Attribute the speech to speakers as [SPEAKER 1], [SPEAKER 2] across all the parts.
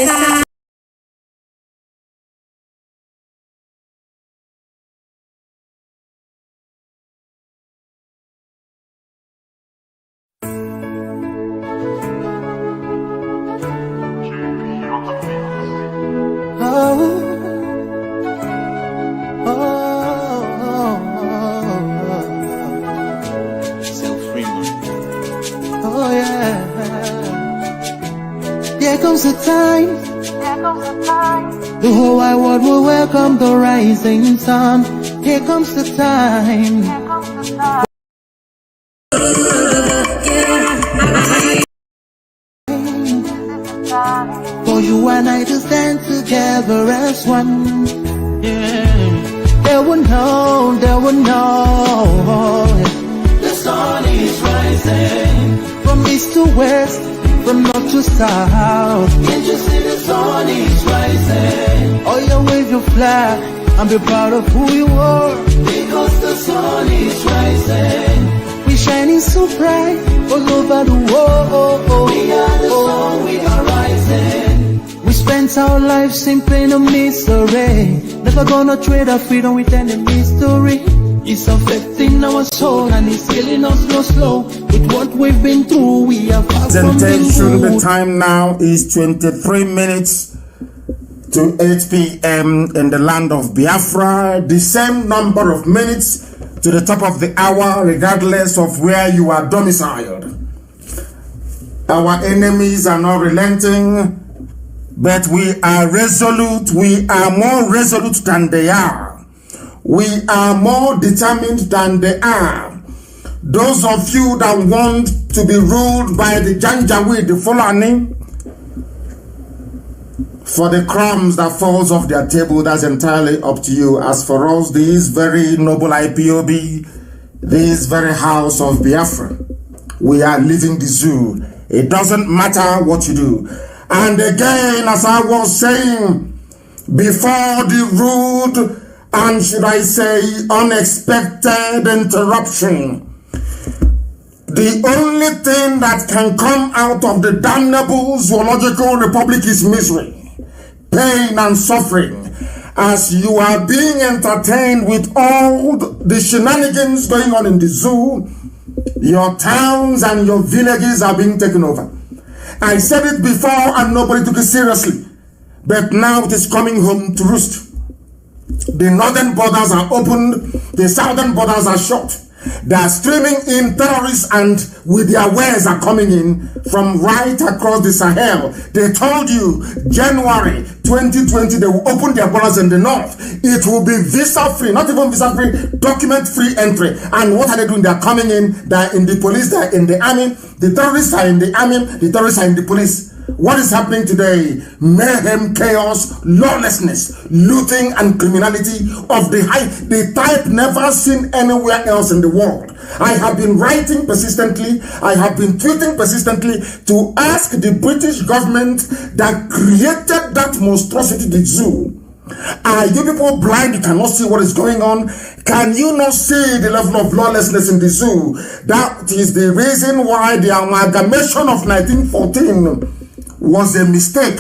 [SPEAKER 1] Oh yeah. There comes a time. The whole wide world will welcome the rising sun. Here comes the time. For you and I to stand together as one. Yeah. They will know. The sun is rising. From east to west, from north to south. Can't you see the sun is rising? Oh, you wave your flag and be proud of who you are. Because the sun is rising. We shining so bright all over the world. We are the sun, we are rising. We spent our lives in pain and misery. Never gonna trade our freedom with any mystery. It's affecting our soul and it's killing us slow. With what we've been through, we are far from being good.
[SPEAKER 2] The time now is 23 minutes to 8 p.m. in the land of Biafra. The same number of minutes to the top of the hour, regardless of where you are domiciled. Our enemies are not relenting, but we are resolute. We are more resolute than they are. We are more determined than they are. Those of you that want to be ruled by the Janjaweed, the Fulani, for the crumbs that falls off their table, that's entirely up to you. As for us, this very noble IPOB, this very house of Biafra, we are living the zoo. It doesn't matter what you do. And again, as I was saying, before the rude and should I say unexpected interruption, the only thing that can come out of the damnable zoological republic is misery, pain and suffering, as you are being entertained with all the shenanigans going on in the zoo. Your towns and your villages are being taken over. I said it before and nobody took it seriously, but now it is coming home to roost. The northern borders are opened, the southern borders are shut. They are streaming in terrorists and with their wares are coming in from right across the Sahel. They told you January 2020 they will open their borders in the north. It will be visa free, not even visa free, document free entry. And what are they doing? They are coming in, they are in the police, they are in the army. The terrorists are in the army, the terrorists are in the police. What is happening today? Mayhem, chaos, lawlessness, looting and criminality of the type never seen anywhere else in the world. I have been writing persistently, I have been tweeting persistently to ask the British government that created that monstrosity, the zoo. Are you people blind? You cannot see what is going on? Can you not see the level of lawlessness in the zoo? That is the reason why the amalgamation of 1914 was a mistake.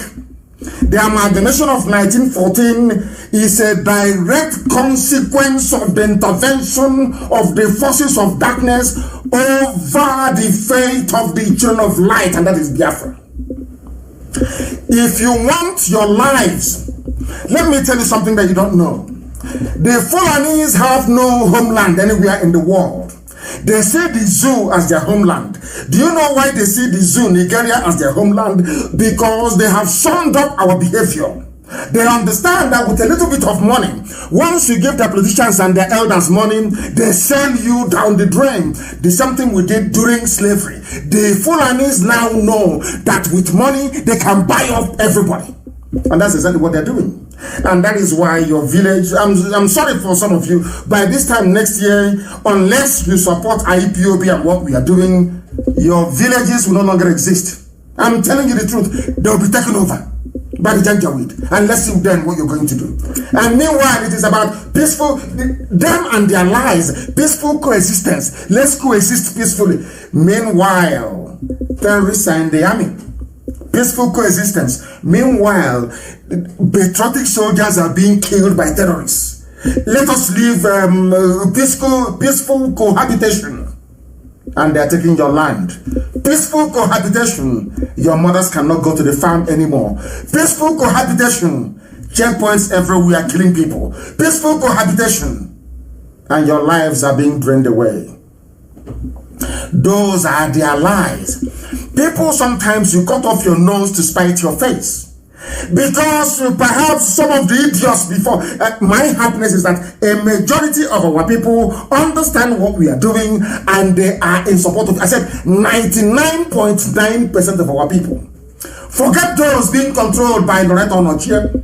[SPEAKER 2] The amalgamation of 1914 is a direct consequence of the intervention of the forces of darkness over the fate of the children of light, and that is Biafra. If you want your lives, let me tell you something that you don't know. The Fulanis have no homeland anywhere in the world. They see the zoo as their homeland. Do you know why they see the zoo, Nigeria, as their homeland? Because they have summed up our behavior. They understand that with a little bit of money, once you give the politicians and their elders money, they sell you down the drain. The same thing we did during slavery. The Fulanis now know that with money, they can buy off everybody. And that's exactly what they're doing. And that is why your village, I'm sorry for some of you, by this time next year, unless you support IPOB and what we are doing, your villages will no longer exist. I'm telling you the truth, they'll be taken over by the Janjaweed. And let's see then what you're going to do. And meanwhile, it is about peaceful, them and their lives, peaceful coexistence. Let's coexist peacefully. Meanwhile, terrorists are in the army. Peaceful coexistence. Meanwhile, patriotic soldiers are being killed by terrorists. Let us live peaceful cohabitation. And they are taking your land. Peaceful cohabitation. Your mothers cannot go to the farm anymore. Peaceful cohabitation. Checkpoints everywhere killing people. Peaceful cohabitation. And your lives are being drained away. Those are their lies. People, sometimes you cut off your nose to spite your face. Because perhaps some of the idiots before, my happiness is that a majority of our people understand what we are doing and they are in support of, I said 99.9% of our people. Forget those being controlled by Loretta Onochie.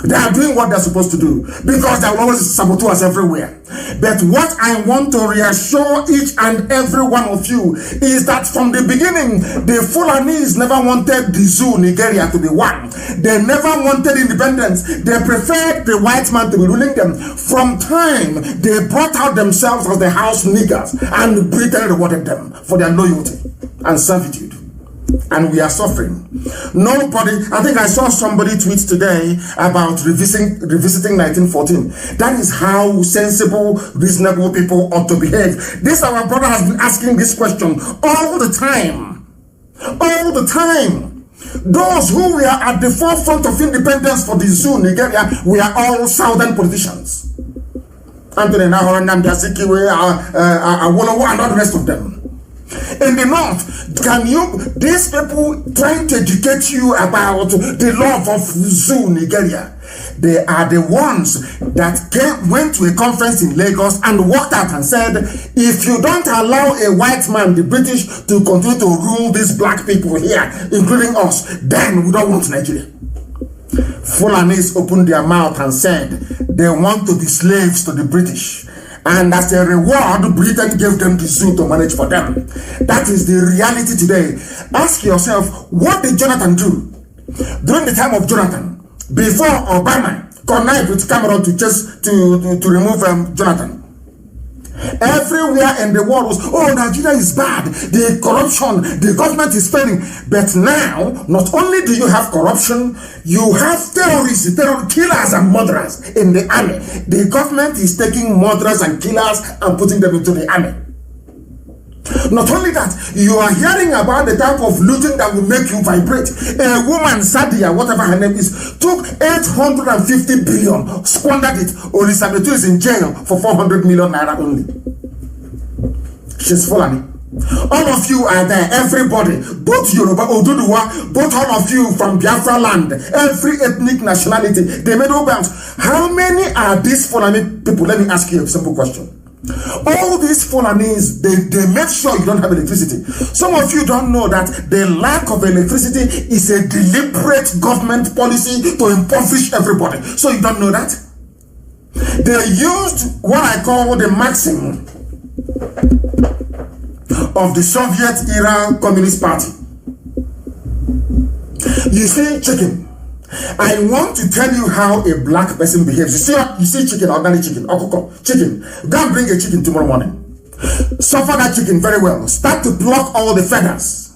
[SPEAKER 2] They are doing what they're supposed to do because there are always saboteurs everywhere. But what I want to reassure each and every one of you is that from the beginning, the Fulanis never wanted the zoo, Nigeria, to be one. They never wanted independence. They preferred the white man to be ruling them. From time, they brought out themselves as the house niggers and Britain rewarded them for their loyalty and servitude. And we are suffering. Nobody, I think I saw somebody tweet today about revisiting 1914. That is how sensible, reasonable people ought to behave. This our brother has been asking this question all the time. All the time. Those who were at the forefront of independence for the zoo, Nigeria, we are all southern politicians. Anthony Nahor, Nnamdi Azikiwe, Awolowo, and all the rest of them. In the north, these people trying to educate you about the love of zoo Nigeria, they are the ones that went to a conference in Lagos and walked out and said, if you don't allow a white man, the British, to continue to rule these black people here, including us, then we don't want Nigeria. Fulanis opened their mouth and said they want to be slaves to the British. And as a reward, Britain gave them the zoo to manage for them. That is the reality today. Ask yourself, what did Jonathan do? During the time of Jonathan, before Obama connived with Cameron to remove Jonathan. Everywhere in the world was, oh, Nigeria is bad, the corruption, the government is failing. But now, not only do you have corruption, you have terrorists, terror killers and murderers in the army. The government is taking murderers and killers and putting them into the army. Not only that, you are hearing about the type of looting that will make you vibrate. A woman, Sadia, whatever her name is, took 850 billion, squandered it. Olisabetu is in jail for 400 million naira only. She's Fulani. All of you are there, everybody, both Yoruba, Oduduwa, both all of you from Biafra land, every ethnic nationality, they made all bounds. How many are these Fulani people? Let me ask you a simple question. All these Fulanis, they make sure you don't have electricity. Some of you don't know that the lack of electricity is a deliberate government policy to impoverish everybody. So you don't know that? They used what I call the maxim of the Soviet era Communist Party. You see chicken. I want to tell you how a black person behaves. You see chicken, organic chicken, okoko, chicken. Go and bring a chicken tomorrow morning. Suffer that chicken very well. Start to pluck all the feathers.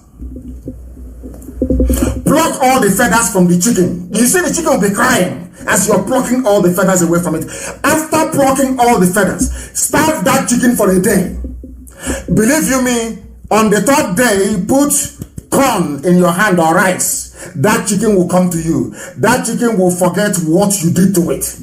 [SPEAKER 2] Pluck all the feathers from the chicken. You see the chicken will be crying as you're plucking all the feathers away from it. After plucking all the feathers, starve that chicken for a day. Believe you me, on the third day, put corn in your hand or rice. That chicken will come to you. That chicken will forget what you did to it.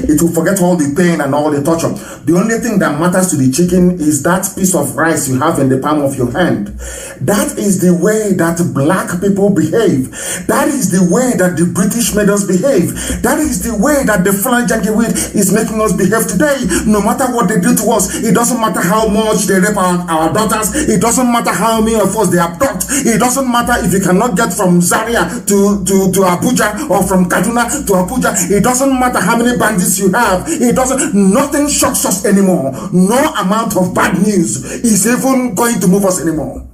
[SPEAKER 2] It will forget all the pain and all the torture. The only thing that matters to the chicken is that piece of rice you have in the palm of your hand. That is the way that black people behave. That is the way that the British made us behave. That is the way that the Fulani Janjaweed is making us behave today. No matter what they do to us, it doesn't matter how much they rape our daughters. It doesn't matter how many of us they abduct. It doesn't matter if you cannot get from Zaria to Abuja or from Kaduna to Abuja. It doesn't matter how many bandits you have. It doesn't. Nothing shocks us anymore. No amount of bad news is even going to move us anymore.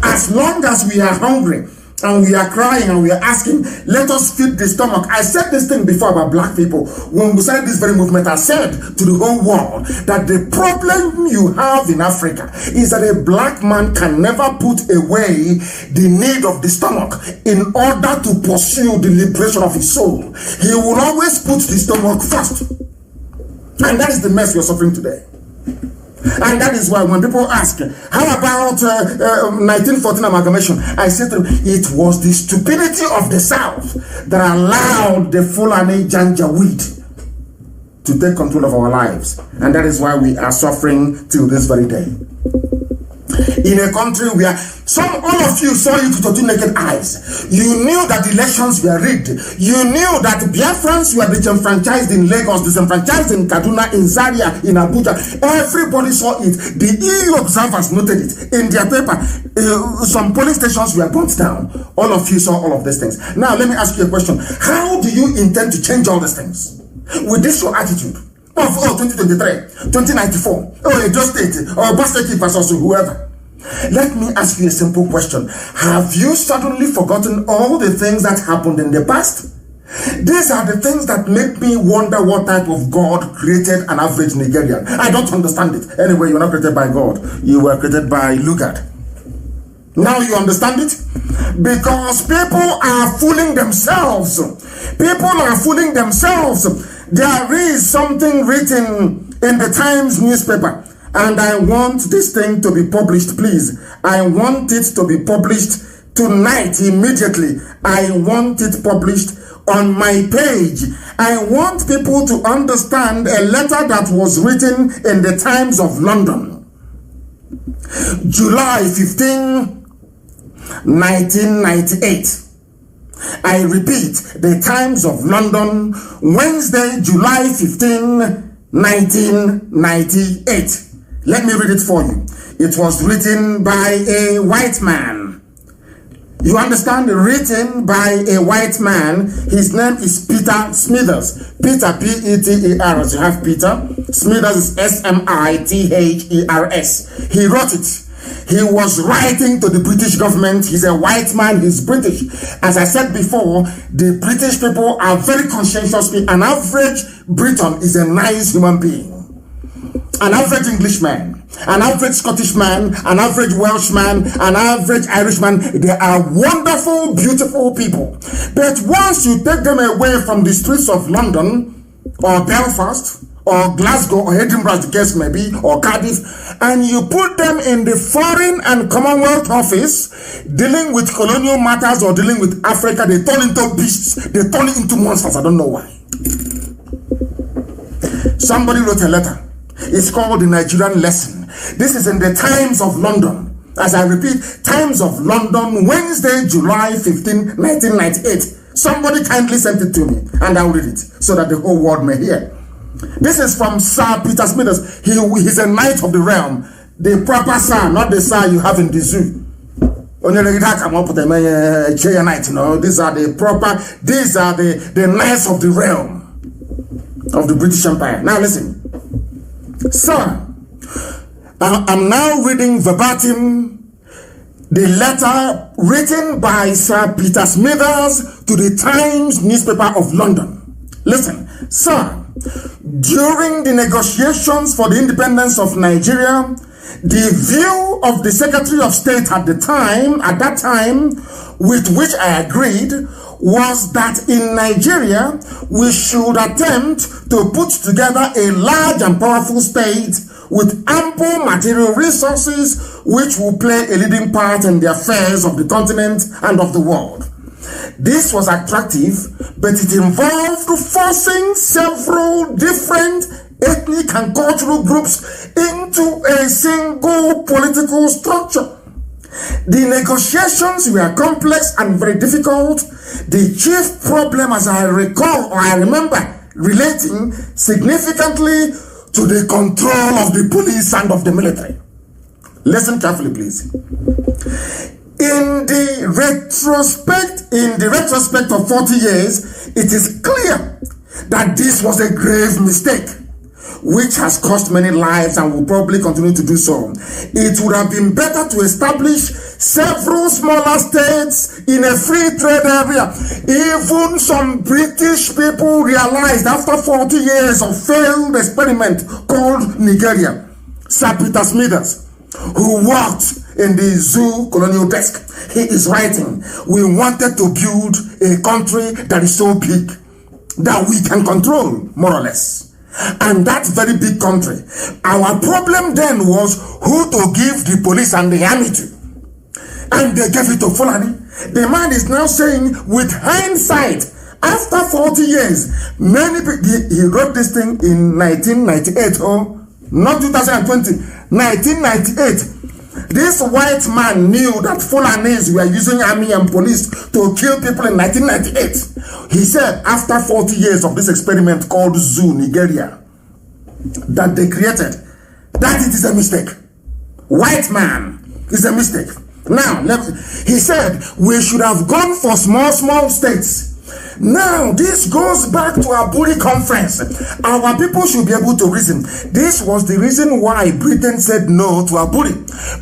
[SPEAKER 2] As long as we are hungry, and we are crying and we are asking, let us feed the stomach. I said this thing before about black people. When we started this very movement, I said to the whole world that the problem you have in Africa is that a black man can never put away the need of the stomach in order to pursue the liberation of his soul. He will always put the stomach first. And that is the mess we are suffering today. And that is why when people ask, how about 1914 amalgamation? I said to them, it was the stupidity of the South that allowed the Fulani Janjaweed to take control of our lives. And that is why we are suffering till this very day. In a country where all of you saw it with your two naked eyes. You knew that the elections were rigged. You knew that Biafrans were disenfranchised in Lagos, disenfranchised in Kaduna, in Zaria, in Abuja. Everybody saw it. The EU observers noted it in their paper. Some polling stations were burnt down. All of you saw all of these things. Now let me ask you a question. How do you intend to change all these things? With this your attitude of 2023, 2094, Edo State, or Basteki versus whoever. Let me ask you a simple question. Have you suddenly forgotten all the things that happened in the past? These are the things that make me wonder what type of God created an average Nigerian. I don't understand it. Anyway, you're not created by God. You were created by Lugard. Now you understand it? Because people are fooling themselves. People are fooling themselves. There is something written in the Times newspaper. And I want this thing to be published, please. I want it to be published tonight, immediately. I want it published on my page. I want people to understand a letter that was written in the Times of London. July 15, 1998. I repeat, the Times of London, Wednesday, July 15, 1998. Let me read it for you. It was written by a white man. You understand? Written by a white man. His name is Peter Smithers. Peter, P-E-T-E-R, as you have Peter. Smithers is S-M-I-T-H-E-R-S. He wrote it. He was writing to the British government. He's a white man. He's British. As I said before, the British people are very conscientious. An average Briton is a nice human being. An average Englishman, an average Scottish man, an average Welshman, an average Irishman, they are wonderful, beautiful people. But once you take them away from the streets of London, or Belfast, or Glasgow, or Edinburgh, as the case may be, or Cardiff, and you put them in the Foreign and Commonwealth Office, dealing with colonial matters or dealing with Africa, they turn into beasts, they turn into monsters. I don't know why. Somebody wrote a letter. It's called the Nigerian Lesson. This is in the Times of London. As I repeat, Times of London, Wednesday, July 15, 1998. Somebody kindly sent it to me, and I'll read it so that the whole world may hear. This is from Sir Peter Smithers. He's a knight of the realm. The proper sir, not the sir you have in the zoo. These are the proper, these are the knights of the realm of the British Empire. Now listen. Sir, I'm now reading verbatim the letter written by Sir Peter Smithers to the Times newspaper of London. Listen, sir, during the negotiations for the independence of Nigeria, the view of the Secretary of State at that time, with which I agreed, was that in Nigeria, we should attempt to put together a large and powerful state with ample material resources which will play a leading part in the affairs of the continent and of the world. This was attractive, but it involved forcing several different ethnic and cultural groups into a single political structure. The negotiations were complex and very difficult. The chief problem, as I recall or I remember, relating significantly to the control of the police and of the military. Listen carefully, please. In the retrospect of 40 years, it is clear that this was a grave mistake. which has cost many lives and will probably continue to do so. It would have been better to establish several smaller states in a free trade area. Even some British people realized after 40 years of failed experiment called Nigeria. Sir Peter Smithers, who worked in the zoo colonial desk, he is writing, we wanted to build a country that is so big that we can control, more or less. And that very big country, our problem then was who to give the police and the army to. And they gave it to Fulani. The man is now saying, with hindsight, after 40 years, many people, he wrote this thing in 1998, not 2020, 1998. This white man knew that Fulanis were using army and police to kill people in 1998. He said, after 40 years of this experiment called Zoo, Nigeria, that they created, that it is a mistake. White man is a mistake. Now, he said, we should have gone for small states. Now, this goes back to Aburi conference. Our people should be able to reason. This was the reason why Britain said no to Aburi.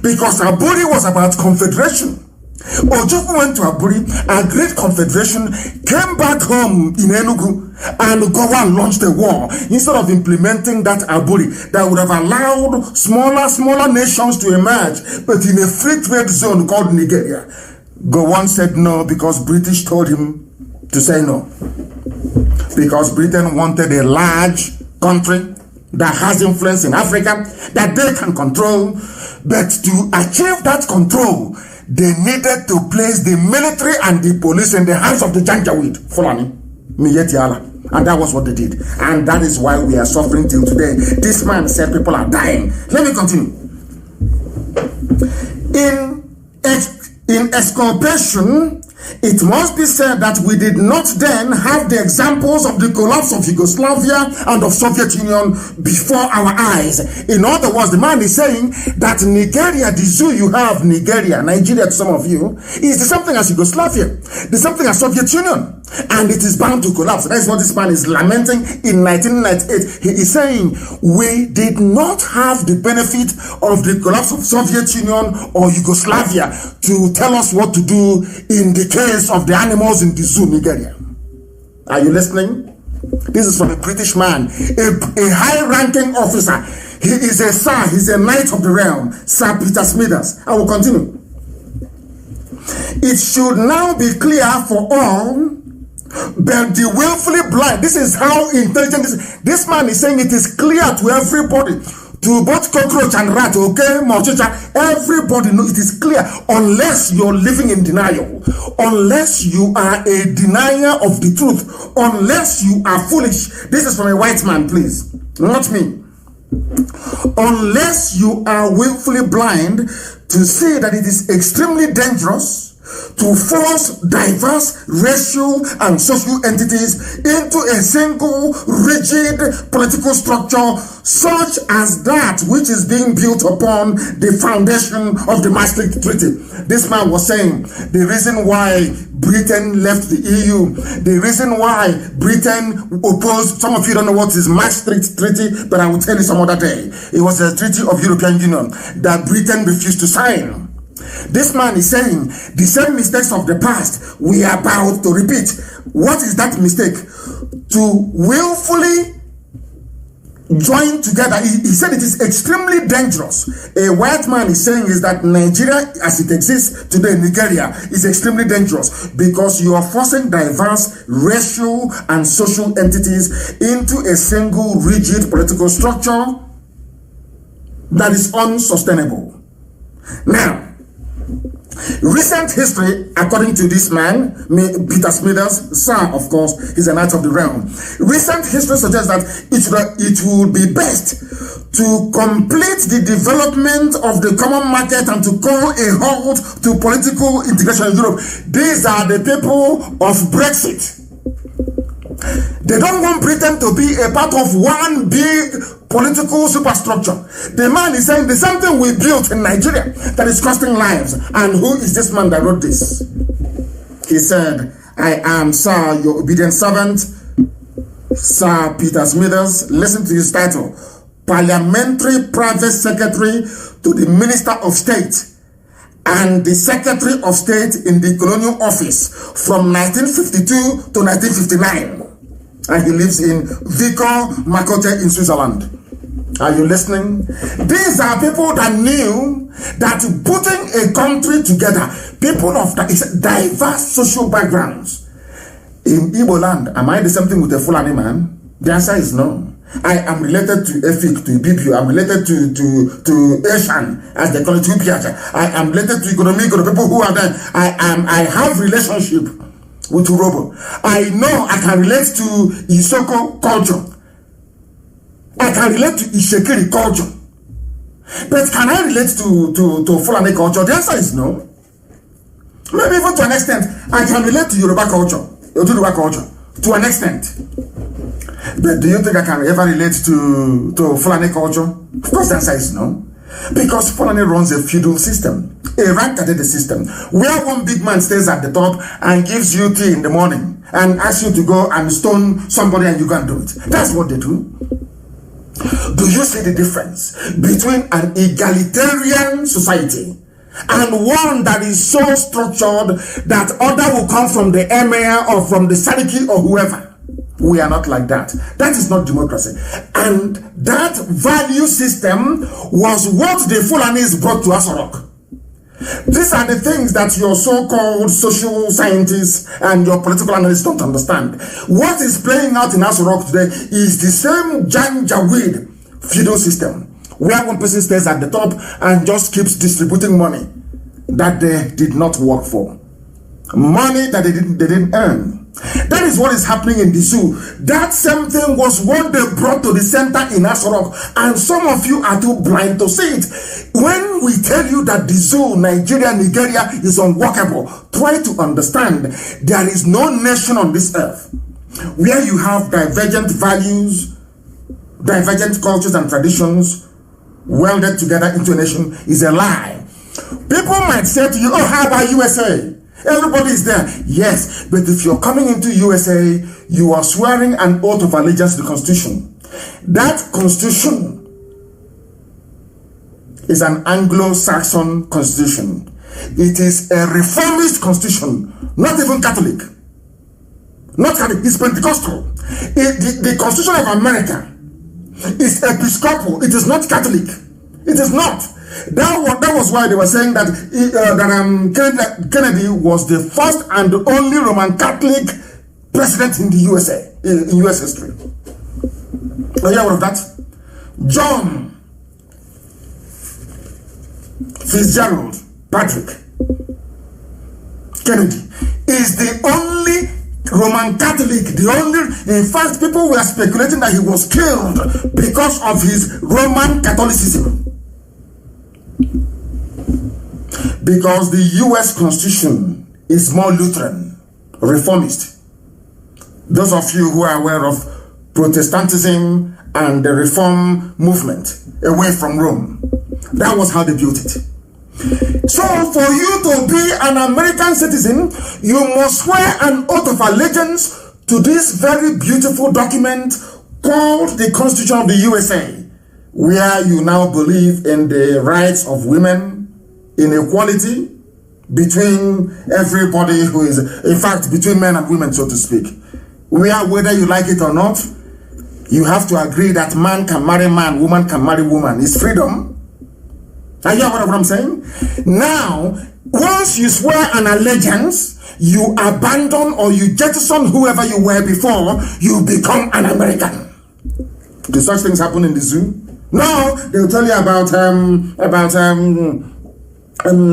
[SPEAKER 2] Because Aburi was about confederation. Ojukwu went to Aburi, agreed confederation, came back home in Enugu, and Gowan launched a war instead of implementing that Aburi that would have allowed smaller nations to emerge, but in a free trade zone called Nigeria. Gowan said no because British told him to say no. Because Britain wanted a large country that has influence in Africa that they can control, but to achieve that control, they needed to place the military and the police in the hands of the Janjaweed, Fulani, Miyetiala. And that was what they did. And that is why we are suffering till today. This man said people are dying. Let me continue. In exculpation, it must be said that we did not then have the examples of the collapse of Yugoslavia and of Soviet Union before our eyes. In other words, the man is saying that Nigeria, the zoo you have, Nigeria, Nigeria to some of you, is the same thing as Yugoslavia, the same thing as Soviet Union, and it is bound to collapse. That is what this man is lamenting in 1998. He is saying, we did not have the benefit of the collapse of Soviet Union or Yugoslavia to tell us what to do in the case of the animals in the zoo, Nigeria. Are you listening? This is from a British man, a high-ranking officer. He is a sir, he's a knight of the realm, Sir Peter Smithers. I will continue. It should now be clear for all, but the willfully blind, this is how intelligent this man is saying it is clear to everybody, to both cockroach and rat, okay, Mochicha, everybody knows it is clear, unless you're living in denial, unless you are a denier of the truth, unless you are foolish. This is from a white man, please, not me. Unless you are willfully blind to see that it is extremely dangerous to force diverse racial and social entities into a single rigid political structure such as that which is being built upon the foundation of the Maastricht Treaty. This man was saying the reason why Britain left the EU, the reason why Britain opposed, some of you don't know what is Maastricht Treaty, but I will tell you some other day. It was a treaty of European Union that Britain refused to sign. This man is saying the same mistakes of the past we are about to repeat. What is that mistake? To willfully join together. He said it is extremely dangerous. A white man is saying is that Nigeria as it exists today, Nigeria, is extremely dangerous because you are forcing diverse racial and social entities into a single rigid political structure that is unsustainable. Now, recent history, according to this man, Peter Smithers, sir, of course, he's a knight of the realm. Recent history suggests that it would be best to complete the development of the common market and to call a halt to political integration in Europe. These are the people of Brexit. They don't want Britain to be a part of one big political superstructure. The man is saying the same thing we built in Nigeria that is costing lives. And who is this man that wrote this? He said, I am, sir, your obedient servant, Sir Peter Smithers, listen to his title, Parliamentary Private Secretary to the Minister of State and the Secretary of State in the Colonial Office from 1952 to 1959. And he lives in Vico Makote in Switzerland. Are you listening? These are people that knew that putting a country together, people of diverse social backgrounds. In Igbo land, am I the same thing with a Fulani man? The answer is no. I am related to Efik, to Ibibu. I'm related to Eshan, as they call it, to Piacha. I am related to Ikonomiko, the people who are there. I have relationship with Urobo. I know I can relate to Isoko culture. I can relate to Ishekiri culture. But can I relate to Fulani culture? The answer is no. Maybe even to an extent, I can relate to Yoruba culture, Yoruba culture, to an extent. But do you think I can ever relate to Fulani culture? Of course, the answer is no. Because Fulani runs a feudal system, a rank-added system, where one big man stays at the top and gives you tea in the morning and asks you to go and stone somebody and you can't do it. That's what they do. Do you see the difference between an egalitarian society and one that is so structured that order will come from the emir or from the sariki or whoever? We are not like that. That is not democracy. And that value system was what the Fulanis brought to Asorok. These are the things that your so-called social scientists and your political analysts don't understand. What is playing out in Asorok today is the same Janjaweed feudal system, where one person stays at the top and just keeps distributing money that they did not work for. Money that they didn't earn. That is what is happening in the zoo. That same thing was what they brought to the center in Asorok, and some of you are too blind to see it. When we tell you that the zoo, Nigeria is unworkable, try to understand there is no nation on this earth where you have divergent values, divergent cultures and traditions welded together into a nation is a lie. People might say to you, oh, how about USA? Everybody is there. Yes, but if you're coming into USA, you are swearing an oath of allegiance to the Constitution. That Constitution is an Anglo-Saxon Constitution. It is a reformist Constitution, not even Catholic. Not Catholic, it's Pentecostal. The Constitution of America is Episcopal. It is not Catholic. It is not. That was why they were saying that Kennedy was the first and only Roman Catholic president in the USA, in US history. Are you aware of that? John Fitzgerald Patrick Kennedy is the only Roman Catholic, in fact, people were speculating that he was killed because of his Roman Catholicism. Because the US Constitution is more Lutheran, reformist. Those of you who are aware of Protestantism and the Reform movement away from Rome, that was how they built it. So for you to be an American citizen, you must swear an oath of allegiance to this very beautiful document called the Constitution of the USA, where you now believe in the rights of women, in equality between everybody who is, in fact, between men and women, so to speak. Whether you like it or not, you have to agree that man can marry man, woman can marry woman. It's freedom. Are you aware of what I'm saying? Now, once you swear an allegiance, you abandon or you jettison whoever you were before, you become an American. Do such things happen in the zoo? No, they'll tell you about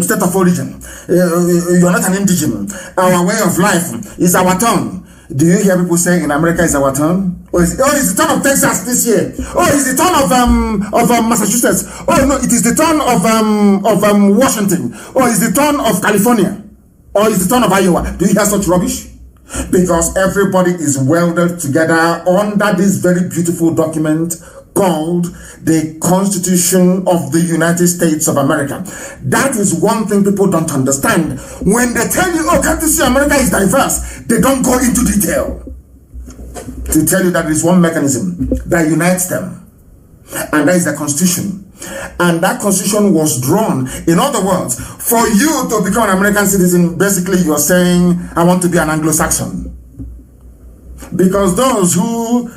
[SPEAKER 2] state of origin. You're not an indigenous. Our way of life is our turn. Do you hear people saying in America is our turn? It's the turn of Texas this year. Oh, it's the turn of Massachusetts. Oh no, it is the turn of Washington. Oh, it's the turn of California. Or it's the turn of Iowa. Do you hear such rubbish? Because everybody is welded together under this very beautiful document called the Constitution of the United States of America. That is one thing people don't understand. When they tell you, oh, can't you see America is diverse? They don't go into detail. to tell you that there is one mechanism that unites them, and that is the Constitution. And that Constitution was drawn. In other words, for you to become an American citizen, basically you are saying, I want to be an Anglo-Saxon. Because those who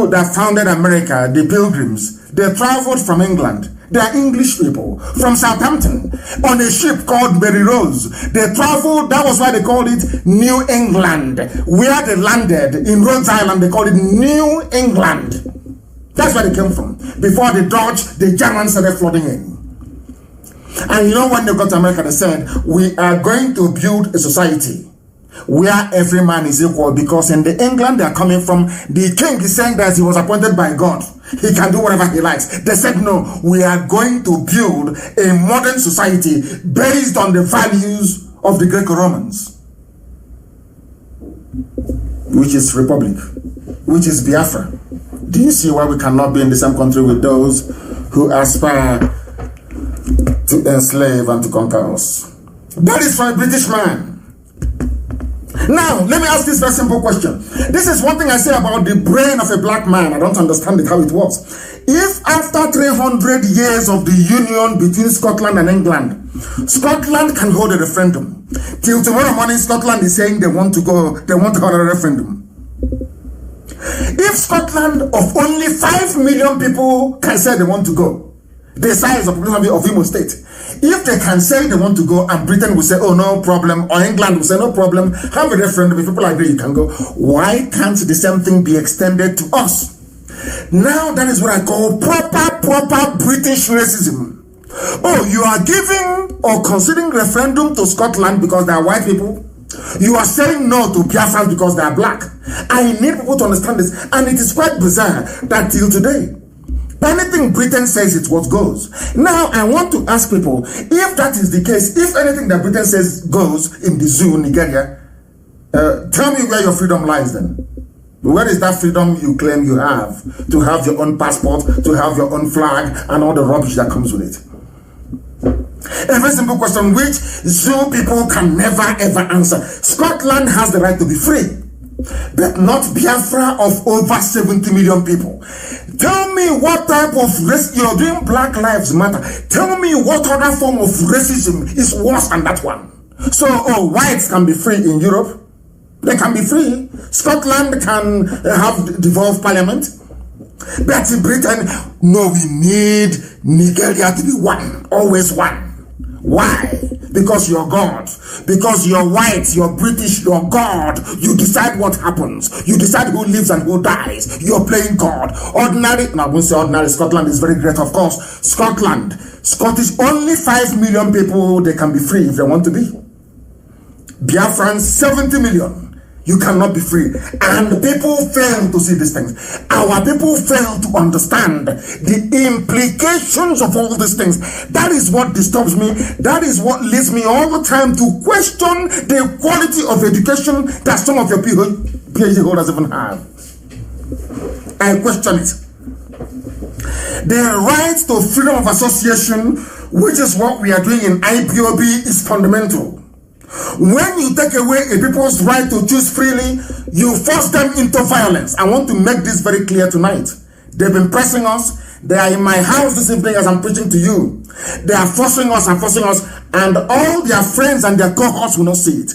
[SPEAKER 2] that founded America, the Pilgrims, they traveled from England. They are English people from Southampton on a ship called Mary Rose. They traveled, that was why they called it New England. Where they landed in Rhode Island, they called it New England. That's where they came from. Before the Dutch, the Germans started flooding in. And you know, when they got to America, they said, we are going to build a society where every man is equal, because in the England they are coming from, the king is saying that he was appointed by God. He can do whatever he likes. They said, no, we are going to build a modern society based on the values of the Greco-Romans, which is republic, which is Biafra. Do you see why we cannot be in the same country with those who aspire to enslave and to conquer us? That is for a British man. Now, let me ask this very simple question. This is one thing I say about the brain of a black man. I don't understand it, how it works. If after 300 years of the union between Scotland and England, Scotland can hold a referendum, till tomorrow morning Scotland is saying they want to hold a referendum. If Scotland of only 5 million people can say they want to go, the size of population of Imo State, if they can say they want to go and Britain will say, oh, no problem, or England will say, no problem, have a referendum, if people agree you can go, why can't the same thing be extended to us? Now that is what I call proper British racism. Oh, you are giving or considering referendum to Scotland because they are white people. You are saying no to Biafrans because they are black. I need people to understand this, and it is quite bizarre that till today, anything Britain says, it's what goes. Now, I want to ask people, if that is the case, if anything that Britain says goes in the zoo, Nigeria, tell me where your freedom lies then. Where is that freedom you claim you have? To have your own passport, to have your own flag, and all the rubbish that comes with it. A very simple question which zoo people can never ever answer. Scotland has the right to be free, but not Biafra of over 70 million people. Tell me what type of race you're doing. Black Lives Matter. Tell me what other form of racism is worse than that one. So, whites can be free in Europe. They can be free. Scotland can have devolved parliament. But in Britain, no, we need Nigeria to be one. Always one. Why? Because you're God. Because you're white, you're British, you're God. You decide what happens. You decide who lives and who dies. You're playing God. Ordinary, no, I won't say ordinary. Scotland is very great, of course. Scottish, only 5 million people, they can be free if they want to be. Biafrans, 70 million. You cannot be free. And people fail to see these things. Our people fail to understand the implications of all these things. That is what disturbs me. That is what leads me all the time to question the quality of education that some of your PhD holders even have. I question it. The right to freedom of association, which is what we are doing in IPOB, is fundamental. When you take away a people's right to choose freely, you force them into violence. I want to make this very clear tonight. They've been pressing us. They are in my house this evening as I'm preaching to you. They are forcing us, and all their friends and their cohorts will not see it.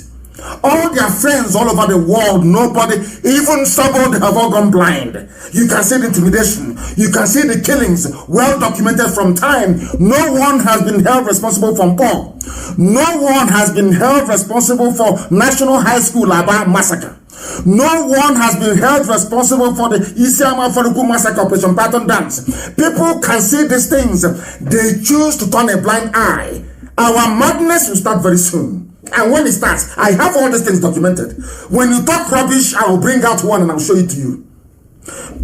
[SPEAKER 2] All their friends all over the world, nobody, even somebody have all gone blind. You can see the intimidation. You can see the killings, well documented from time. No one has been held responsible for Paul. No one has been held responsible for National High School Aba massacre. No one has been held responsible for the Isiama Faruku massacre, Operation Pattern Dance. People can see these things. They choose to turn a blind eye. Our madness will start very soon. And when it starts, I have all these things documented. When you talk rubbish, I will bring out one and I'll show it to you.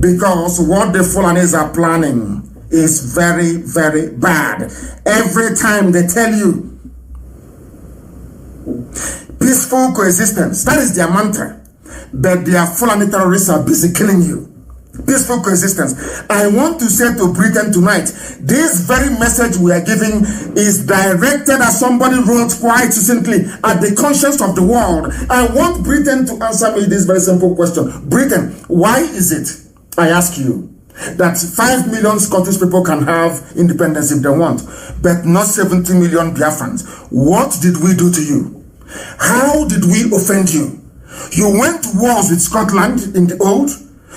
[SPEAKER 2] Because what the Fulanis are planning is very, very bad. Every time they tell you peaceful coexistence, that is their mantra. But their Fulani terrorists are busy killing you. Peaceful coexistence. I want to say to Britain tonight, this very message we are giving is directed, as somebody wrote quite succinctly, at the conscience of the world. I want Britain to answer me this very simple question. Britain, why is it, I ask you, that 5 million Scottish people can have independence if they want, but not 70 million Biafrans? What did we do to you? How did we offend you? You went to wars with Scotland in the old.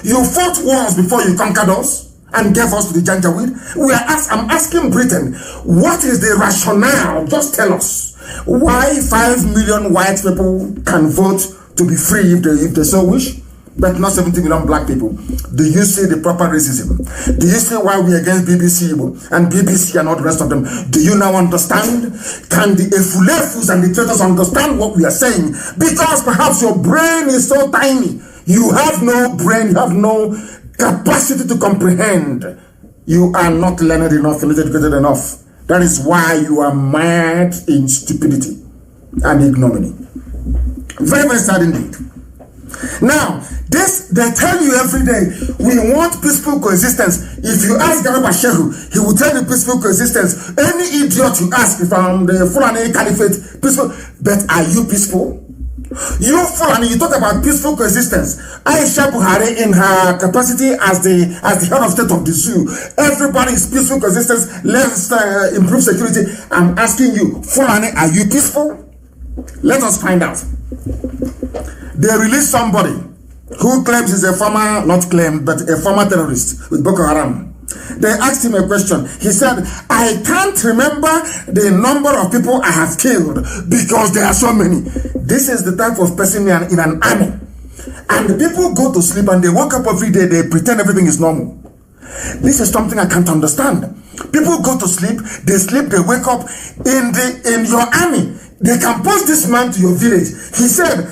[SPEAKER 2] You fought wars before you conquered us and gave us to the Janjaweed. I'm asking Britain, what is the rationale? Just tell us why 5 million white people can vote to be free if they so wish, but not 70 million black people. Do you see the proper racism? Do you see why we're against BBC and BBC and all the rest of them? Do you now understand? Can the Efulefus and the traitors understand what we are saying? Because perhaps your brain is so tiny. You have no brain, you have no capacity to comprehend. You are not learned enough, not educated enough. That is why you are mad in stupidity and ignominy. Very, very sad indeed. Now, they tell you every day, we want peaceful coexistence. If you ask Garba Shehu, he will tell you peaceful coexistence. Any idiot you ask from the Fulani Caliphate, peaceful, but are you peaceful? You Fulani, you talk about peaceful coexistence. Aisha Buhari, in her capacity as the head of state of the zoo, everybody is peaceful coexistence. Let's improve security. I'm asking you, Fulani, are you peaceful? Let us find out. They released somebody who claims he's a former, not claimed, but a former terrorist with Boko Haram. They asked him a question. He said, I can't remember the number of people I have killed because there are so many. This is the type of person in an army. And the people go to sleep and they wake up every day, they pretend everything is normal. This is something I can't understand. People go to sleep, they wake up in your army. They can post this man to your village. He said,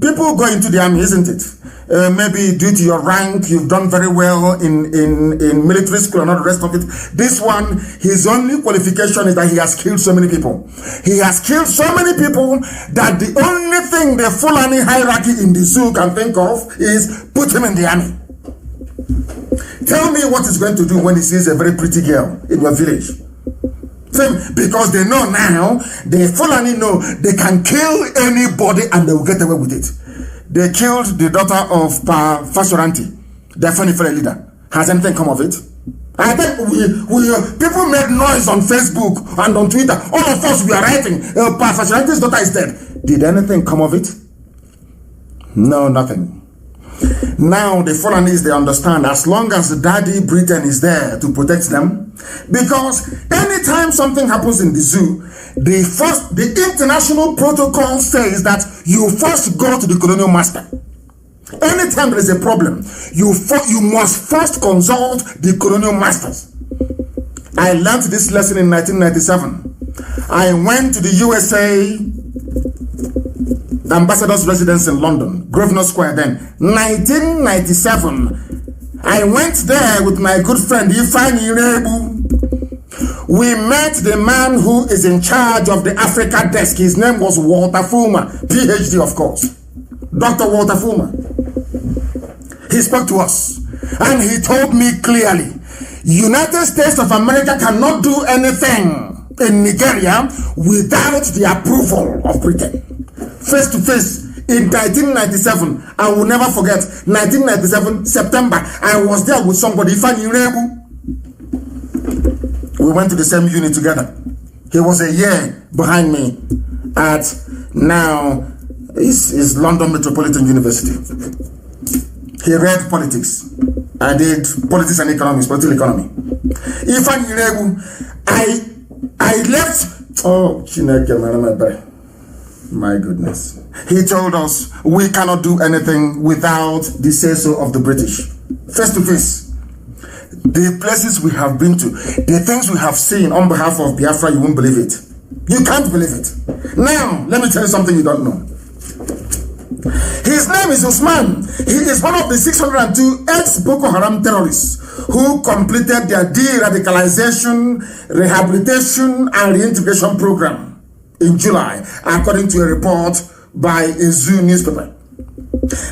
[SPEAKER 2] people go into the army, isn't it? Maybe due to your rank, you've done very well in military school and all the rest of it. This one, his only qualification is that he has killed so many people. He has killed so many people that the only thing the Fulani hierarchy in the zoo can think of is put him in the army. Tell me what he's going to do when he sees a very pretty girl in your village. Because they know now, the Fulani know they can kill anybody and they will get away with it. They killed the daughter of Fasoranti, their funny leader. Has anything come of it? I think people made noise on Facebook and on Twitter. All of us, we are writing, Fasoranti's daughter is dead. Did anything come of it? No, nothing. Now the Fulanis, they understand, as long as Daddy Britain is there to protect them, because anytime something happens in the zoo, the international protocol says that you first go to the colonial master. Anytime there is a problem, you must first consult the colonial masters. I learned this lesson in 1997. I went to the USA ambassador's residence in London, Grosvenor Square then. 1997. I went there with my good friend Ifeanyi Irebu. We met the man who is in charge of the Africa desk. His name was Walter Fulmer, PhD of course. Dr. Walter Fulmer. He spoke to us and he told me clearly, United States of America cannot do anything in Nigeria without the approval of Britain. Face to face in 1997, I will never forget, 1997, September, I was there with somebody, Ifeanyi Irebu. We went to the same unit together. He was a year behind me at now is London Metropolitan University. He read politics. I did politics and economics, political economy. Ifeanyi Irebu, I left. Oh, Chineke, my goodness. He told us we cannot do anything without the say-so of the British. Face to face. The places we have been to, the things we have seen on behalf of Biafra, you won't believe it. You can't believe it. Now, let me tell you something you don't know. His name is Usman. He is one of the 602 ex-Boko Haram terrorists who completed their de-radicalization, rehabilitation, and reintegration program in July, according to a report by a Zoo newspaper.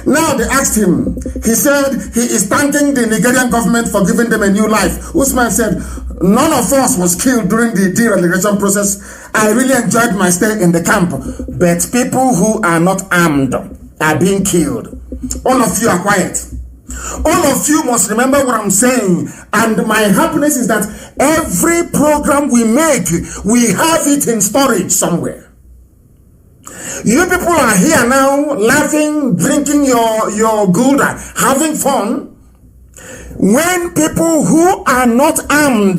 [SPEAKER 2] Now they asked him, he said he is thanking the Nigerian government for giving them a new life. Usman said, none of us was killed during the deregulation process. I really enjoyed my stay in the camp, but people who are not armed are being killed. All of you are quiet. All of you must remember what I'm saying, and my happiness is that every program we make, we have it in storage somewhere. You people are here now, laughing, drinking your gulda, having fun, when people who are not armed,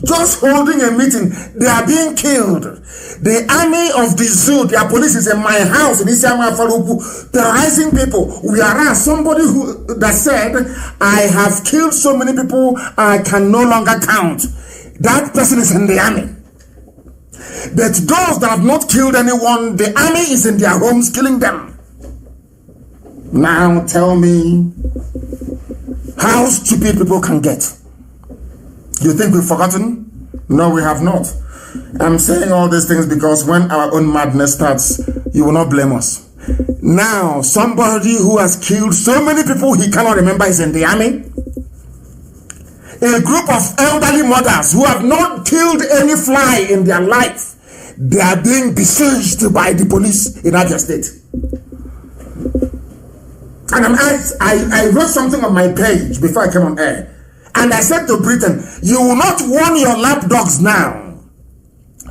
[SPEAKER 2] just holding a meeting, they are being killed. The army of the zoo, their police is in my house in Isiama Faruku, terrorizing people. We are somebody that said, I have killed so many people, I can no longer count. That person is in the army. But those that have not killed anyone, the army is in their homes killing them. Now tell me how stupid people can get. You think we've forgotten? No, we have not. I'm saying all these things because when our own madness starts, you will not blame us. Now, somebody who has killed so many people he cannot remember is in the army. A group of elderly mothers who have not killed any fly in their life, they are being besieged by the police in Abia State. And I wrote something on my page before I came on air. And I said to Britain, you will not warn your lapdogs now.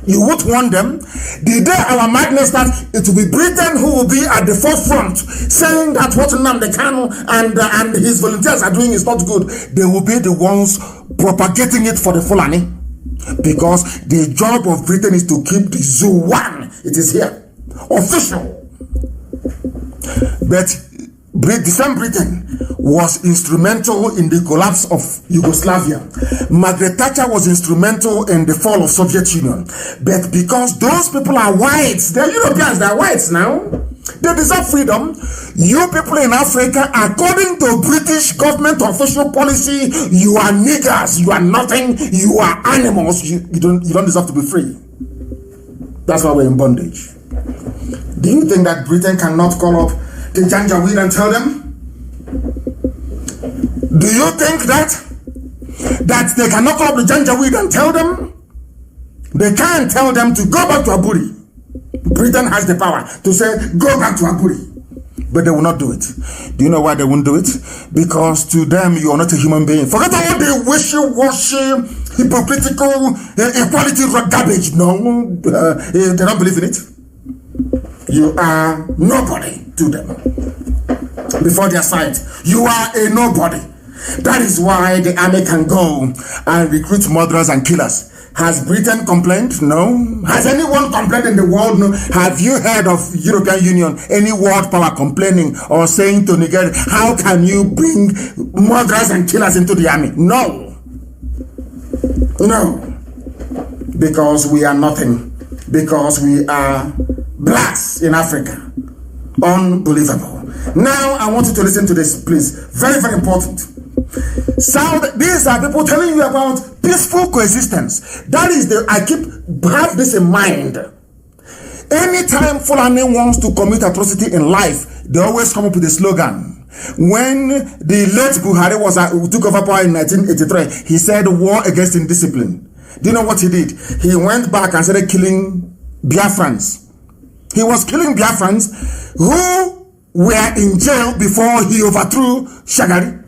[SPEAKER 2] You won't warn them. The day our madness starts, it will be Britain who will be at the forefront, saying that what Nnamdi Kanu and his volunteers are doing is not good. They will be the ones propagating it for the Fulani. Because the job of Britain is to keep the zoo one. It is here. Official. But the same Britain was instrumental in the collapse of Yugoslavia. Margaret Thatcher was instrumental in the fall of Soviet Union. But because those people are whites, they're Europeans, they're whites now. They deserve freedom. You people in Africa, according to British government official policy, you are niggers, you are nothing, you are animals, you don't deserve to be free. That's why we're in bondage. Do you think that Britain cannot call up the Janjaweed and tell them? Do you think that they cannot call up the Janjaweed and tell them? They can't tell them to go back to Aburi. Britain has the power to say, go back to Aburi. But they will not do it. Do you know why they won't do it? Because to them, you are not a human being. Forget all the wishy-washy, hypocritical, equality garbage. No, they don't believe in it. You are nobody to them. Before their sight, you are a nobody. That is why the army can go and recruit murderers and killers. Has Britain complained? No. Has anyone complained in the world? No. Have you heard of European Union, any world power complaining or saying to Nigeria, how can you bring murderers and killers into the army? No. No. Because we are nothing. Because we are blacks in Africa. Unbelievable. Now I want you to listen to this, please. Very, very important. These are people telling you about peaceful coexistence. That is have this in mind. Anytime Fulani wants to commit atrocity in life, they always come up with a slogan. When the late Buhari took over power in 1983, he said war against indiscipline. Do you know what he did? He went back and started killing Biafrans. He was killing Biafrans who were in jail before he overthrew Shagari.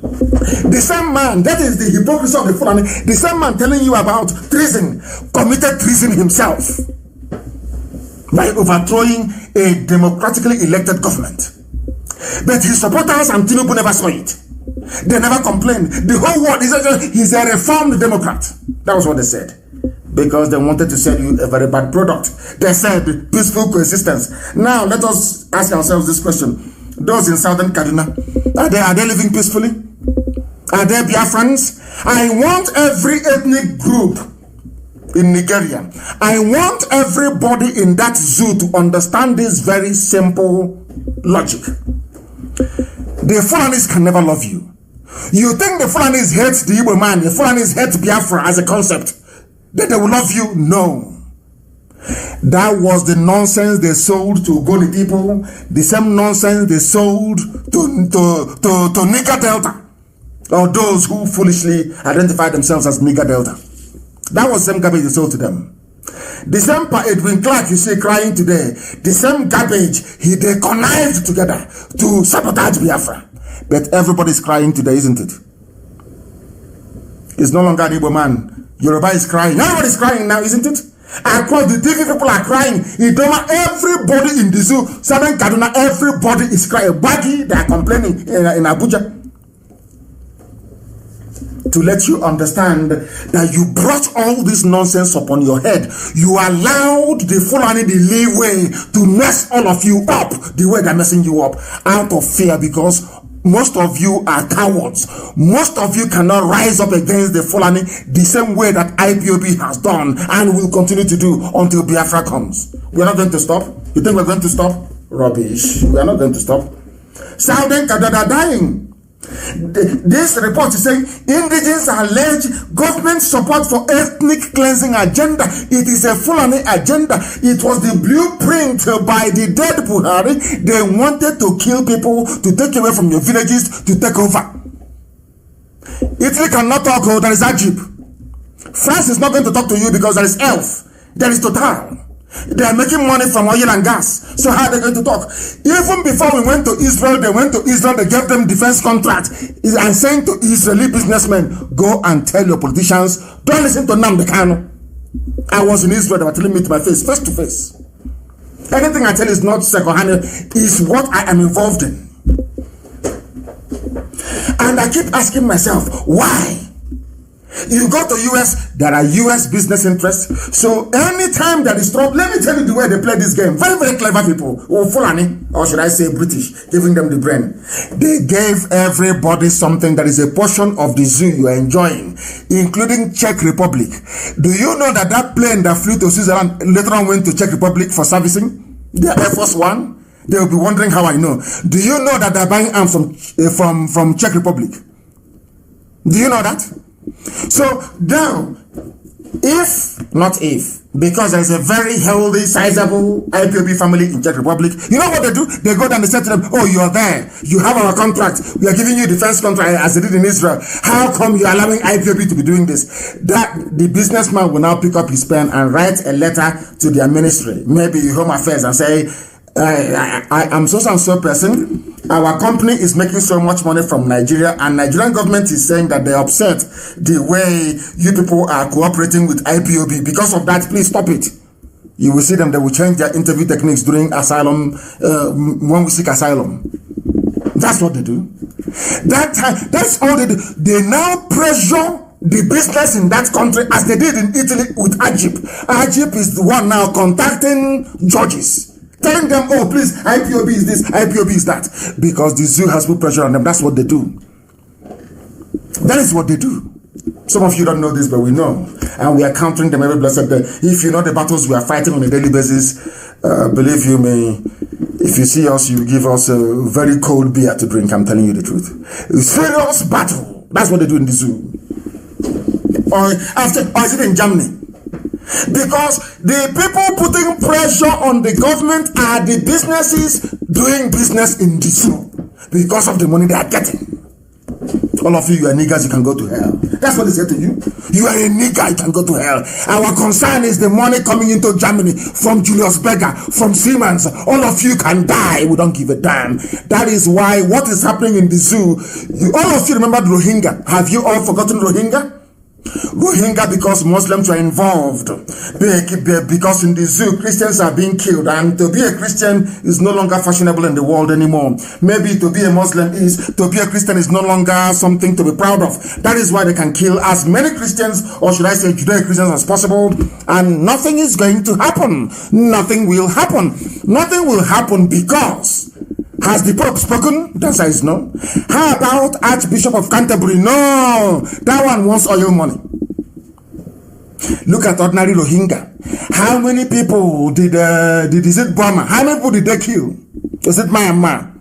[SPEAKER 2] The same man, that is the hypocrisy of the Fulani, the same man telling you about treason, committed treason himself by overthrowing a democratically elected government. But his supporters and Tinubu never saw it. They never complained. The whole world he's a reformed Democrat. That was what they said. Because they wanted to sell you a very bad product. They said peaceful coexistence. Now let us ask ourselves this question. Those in southern Kaduna, are they living peacefully? Are they Biafrans? I want every ethnic group in Nigeria, I want everybody in that zoo to understand this very simple logic. The Fulanis can never love you. You think the Fulanis hate the Igbo man, the Fulanis hate Biafra as a concept, that they will love you? No. That was the nonsense they sold to Goni people, the same nonsense they sold to Niger Delta, or those who foolishly identified themselves as Niger Delta. That was the same garbage they sold to them. The same Edwin Clark you see crying today, the same garbage they connived together to sabotage Biafra. But everybody's crying today, isn't it? It's no longer an Igbo man. Yoruba is crying. Everybody's crying now, isn't it? Across the TV, people are crying. Idoma, everybody in the zoo, Southern Kaduna, everybody is crying. Baggy, they are complaining in Abuja. To let you understand that you brought all this nonsense upon your head. You allowed the Fulani the leeway to mess all of you up the way they're messing you up out of fear, because most of you are cowards. Most of you cannot rise up against the Fulani the same way that IPOB has done and will continue to do until Biafra comes. We are not going to stop. You think we're going to stop? Rubbish. We are not going to stop. Southern Kaduna dying. This report is saying indigents allege government support for ethnic cleansing agenda. It is a Fulani agenda. It was the blueprint by the dead Buhari. They wanted to kill people, to take away from your villages, to take over. Italy cannot talk, oh, there is Ajib. France is not going to talk to you because there is ELF. There is Total. They are making money from oil and gas. So how are they going to talk? Even before we went to Israel, they gave them defense contract and saying to Israeli businessmen, go and tell your politicians, don't listen to Nnamdi Kanu. I was in Israel, they were telling me to my face to face. Anything I tell is not second-hand, is what I am involved in. And I keep asking myself, why? You go to US, there are US business interests. So anytime there is trouble, let me tell you the way they play this game. Very, very clever people. Fulani, or should I say British, giving them the brain. They gave everybody something that is a portion of the zoo you are enjoying, including Czech Republic. Do you know that that plane that flew to Switzerland later on went to Czech Republic for servicing? The Air Force One? They will be wondering how I know. Do you know that they're buying arms from Czech Republic? Do you know that? So now, because there's a very healthy, sizable IPOB family in Czech Republic, you know what they do? They go down and say to them, oh, you are there. You have our contract. We are giving you defense contract as they did in Israel. How come you are allowing IPOB to be doing this? That the businessman will now pick up his pen and write a letter to their ministry, maybe Home Affairs, and say, I am so and so person. Our company is making so much money from Nigeria, and Nigerian government is saying that they're upset the way you people are cooperating with IPOB. Because of that, please stop it. You will see them, they will change their interview techniques during asylum, when we seek asylum. That's what they do. That's all they do. They now pressure the business in that country as they did in Italy with Ajib. Ajib is the one now contacting judges, telling them, oh, please, IPOB is this, IPOB is that. Because the zoo has put pressure on them. That's what they do. That is what they do. Some of you don't know this, but we know. And we are countering them every blessed day. If you know the battles we are fighting on a daily basis, believe you me, if you see us, you give us a very cold beer to drink. I'm telling you the truth. It's a serious battle. That's what they do in the zoo. Or is it in Germany? Because the people putting pressure on the government are the businesses doing business in the zoo because of the money they are getting. All of you are niggers, you can go to hell. That's what they say to you. You are a nigger, you can go to hell. Our concern is the money coming into Germany from Julius Berger, from Siemens. All of you can die. We don't give a damn. That is why what is happening in the zoo, all of you remember Rohingya. Have you all forgotten Rohingya? Rohingya, because Muslims were involved, because in the zoo Christians are being killed, and to be a Christian is no longer fashionable in the world anymore. Maybe to be a Muslim to be a Christian is no longer something to be proud of. That is why they can kill as many Christians, or should I say Judeo-Christians, as possible, and nothing is going to happen. Nothing will happen. Nothing will happen because has the Pope spoken? The answer is no. How about Archbishop of Canterbury? No, that one wants oil money. Look at ordinary Rohingya. How many people did it Burma? How many people did they kill? Was it Myanmar?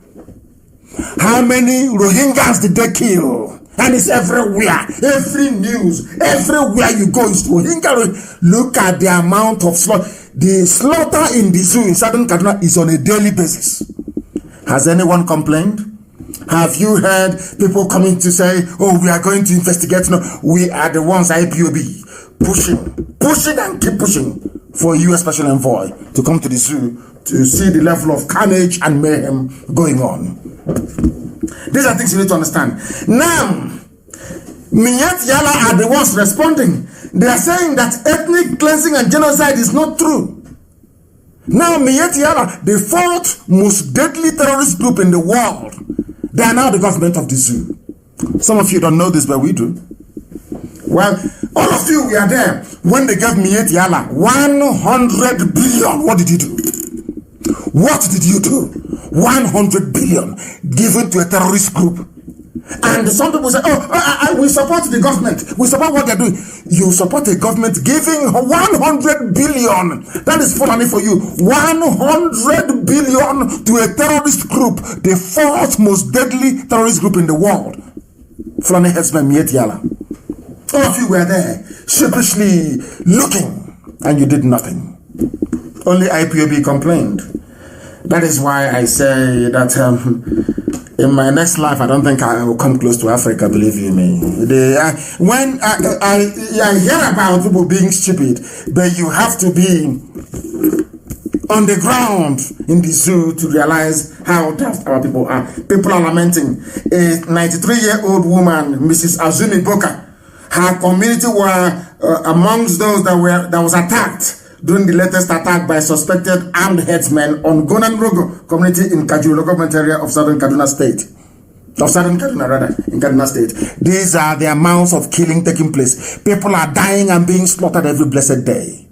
[SPEAKER 2] How many Rohingyas did they kill? And it's everywhere. Every news, everywhere you go is Rohingya. Look at the amount of slaughter. the slaughter in the zoo in southern Kaduna is on a daily basis. Has anyone complained? Have you heard people coming to say, oh, we are going to investigate? No, we are the ones, IPOB, pushing and keep pushing for U.S. Special Envoy to come to the zoo to see the level of carnage and mayhem going on. These are things you need to understand. Now, Minyat Yala are the ones responding. They are saying that ethnic cleansing and genocide is not true. Now, Minyat Yala, the fourth most deadly terrorist group in the world, they are now the government of the zoo. Some of you don't know this, but we do. Well, all of you, we are there. When they gave Minyat Yala 100 billion, what did you do? What did you do? 100 billion given to a terrorist group. And some people say, we support the government. We support what they're doing. You support a government giving 100 billion. That is funny for you. 100 billion to a terrorist group, the fourth most deadly terrorist group in the world. Fulani headsman Minyat Yala. All of you were there, sheepishly looking, and you did nothing. Only IPOB complained. That is why I say that in my next life, I don't think I will come close to Africa, believe you me. When I hear about people being stupid, but you have to be on the ground in the zoo to realize how daft our people are. People are lamenting. A 93-year-old woman, Mrs. Azumi Boka, her community were amongst those that was attacked during the latest attack by suspected armed headsmen on Gonan Rogo community in Kajuru government area of southern Kaduna State. In Kaduna State. These are the amounts of killing taking place. People are dying and being slaughtered every blessed day.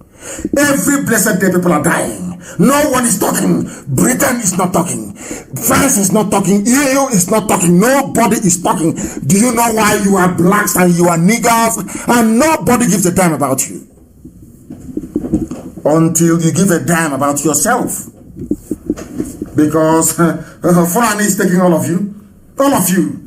[SPEAKER 2] Every blessed day people are dying. No one is talking. Britain is not talking. France is not talking. EU is not talking. Nobody is talking. Do you know why? You are blacks and you are niggers and nobody gives a damn about you. Until you give a damn about yourself. Because Fulani is taking all of you. All of you.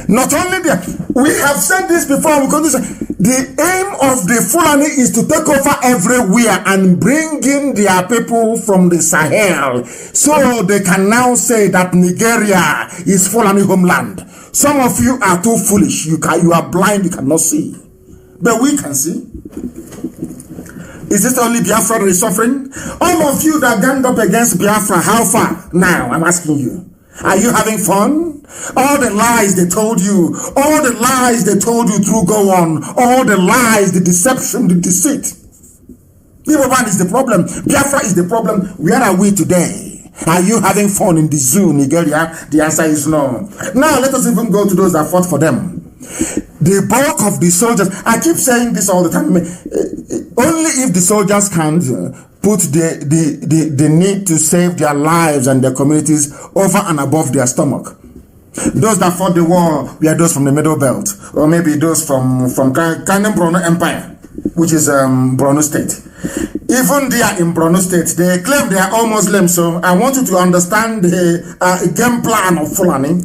[SPEAKER 2] Not only that, we have said this before, because the aim of the Fulani is to take over everywhere and bring in their people from the Sahel. So they can now say that Nigeria is Fulani homeland. Some of you are too foolish. You are blind, you cannot see. But we can see. Is this only Biafra that is suffering? All of you that ganged up against Biafra, how far? Now, I'm asking you. Are you having fun? All the lies they told you, all the lies they told you through go on, all the lies, the deception, the deceit. Everyone is the problem. Biafra is the problem. Where are we today? Are you having fun in the zoo, Nigeria? The answer is no. Now, let us even go to those that fought for them. The bulk of the soldiers, I keep saying this all the time, only if the soldiers can put the need to save their lives and their communities over and above their stomach. Those that fought the war were those from the Middle Belt, or maybe those from Kandem Borno Empire, which is Borno State. Even there in Borno State, they claim they are all Muslims, so I want you to understand the game plan of Fulani.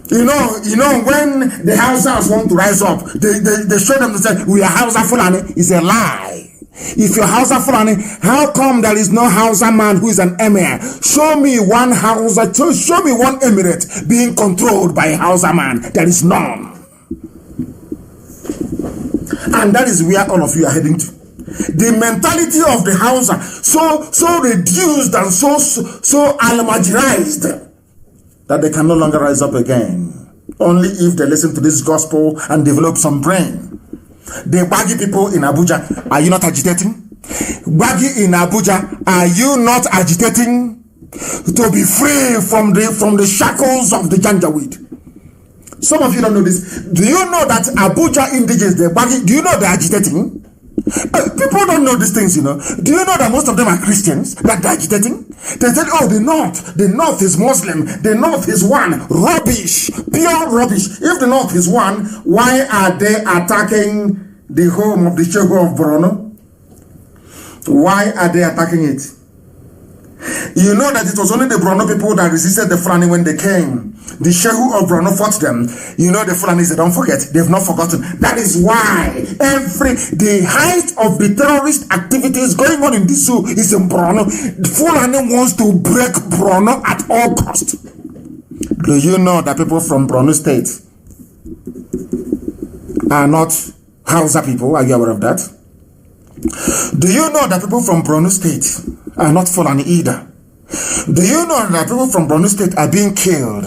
[SPEAKER 2] You know, when the Hausas want to rise up, they show them to say, we are Hausa Fulani. It's a lie. If you're Hausa Fulani, how come there is no Hausa man who is an emir? Show me one Hausa, show me one emirate being controlled by a Hausa man. There is none. And that is where all of you are heading to. The mentality of the Hausa, so reduced and so almajirized, that they can no longer rise up again. Only if they listen to this gospel and develop some brain. The baggy people in Abuja, are you not agitating? Baggy in Abuja, are you not agitating to be free from the shackles of the Janjaweed? Some of you don't know this. Do you know that Abuja indigenous, the baggy, do you know they're agitating? People don't know these things, you know. Do you know that most of them are Christians that they're agitating? They said, oh, the North is Muslim, the North is one. Rubbish, pure rubbish. If the North is one, why are they attacking the home of the Shehu of Borno? Why are they attacking it? You know that it was only the Borno people that resisted the Fulani when they came. The Shehu of Borno fought them. You know the Fulanis, they don't forget. They've not forgotten. That is why the height of the terrorist activities going on in the zoo is in Borno. The Fulani wants to break Borno at all costs. Do you know that people from Borno State are not Hausa people? Are you aware of that? Do you know that people from Borno State are not Fulani either? Do you know that people from Borno State are being killed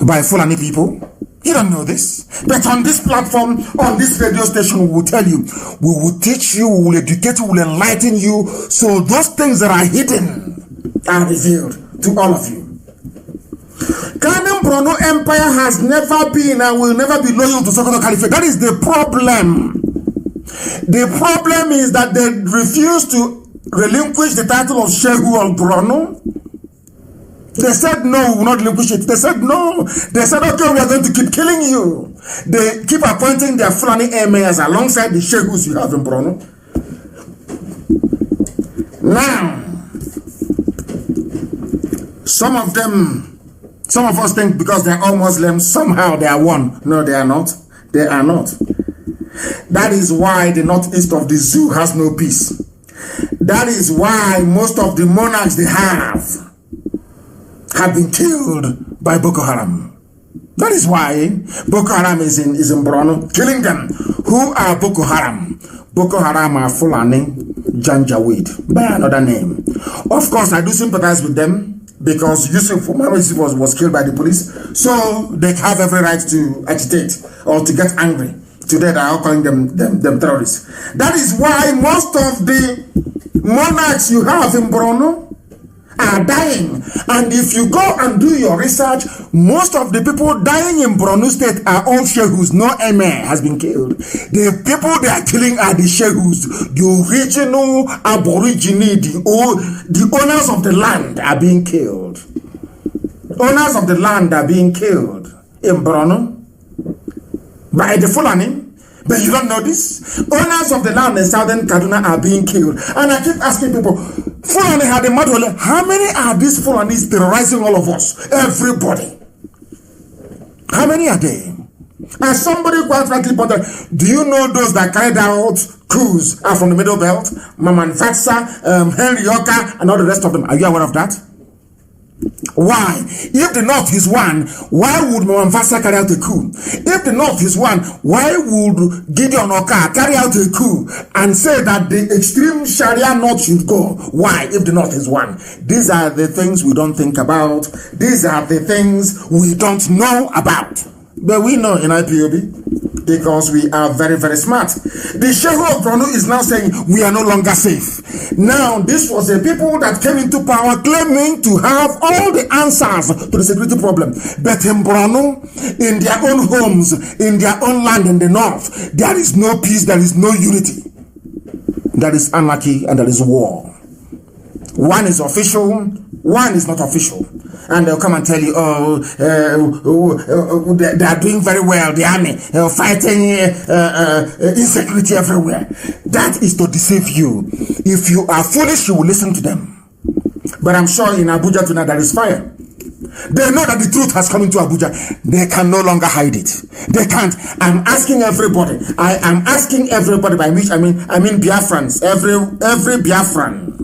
[SPEAKER 2] by Fulani people? You don't know this. But on this platform, on this radio station, we will tell you, we will teach you, we will educate you, we will enlighten you, so those things that are hidden are revealed to all of you. Kanu Borno Empire has never been and will never be loyal to Sokoto Caliphate. That is the problem. The problem is that they refuse to relinquish the title of Shehu of Borno. They said no, we will not relinquish it. They said no. They said, okay, we are going to keep killing you. They keep appointing their Fulani emirs alongside the Shehus you have in Borno. Now, some of us think because they're all Muslims, somehow they are one. No, they are not. They are not. That is why the northeast of the zoo has no peace. That is why most of the monarchs they have been killed by Boko Haram. That is why Boko Haram is in Borno, killing them. Who are Boko Haram? Boko Haram are Fulani Janjaweed, by another name. Of course, I do sympathize with them because Yusuf was killed by the police, so they have every right to agitate or to get angry. Today they are calling them terrorists. That is why most of the monarchs you have in Borno are dying. And if you go and do your research, most of the people dying in Borno State are all Shehus. No emir has been killed. The people they are killing are the Shehus, the original aborigine, the owners of the land are being killed. Owners of the land are being killed in Borno by the Fulani. But you don't know this? Owners of the land in southern Kaduna are being killed. And I keep asking people, Fulani had a model. How many are these Fulanis terrorizing all of us? Everybody. How many are they? And somebody quite frankly pointed, do you know those that carried out coups are from the Middle Belt? Maman Fatsa, Henry Oka, and all the rest of them. Are you aware of that? Why? If the North is one, why would Mwamfasa carry out a coup? If the North is one, why would Gideon Oka carry out a coup and say that the extreme Sharia North should go? Why? If the North is one. These are the things we don't think about. These are the things we don't know about. But we know in IPOB because we are very, very smart. The Shehu of Borno is now saying we are no longer safe. Now, this was the people that came into power claiming to have all the answers to the security problem. But in Borno, in their own homes, in their own land in the north, there is no peace, there is no unity. There is anarchy and there is war. One is official, one is not official. And they'll come and tell you, they are doing very well, the army, fighting insecurity everywhere. That is to deceive you. If you are foolish, you will listen to them. But I'm sure in Abuja tonight there is fire. They know that the truth has come into Abuja. They can no longer hide it. They can't. I'm asking everybody. I am asking everybody, by which I mean Biafrans, every Biafran,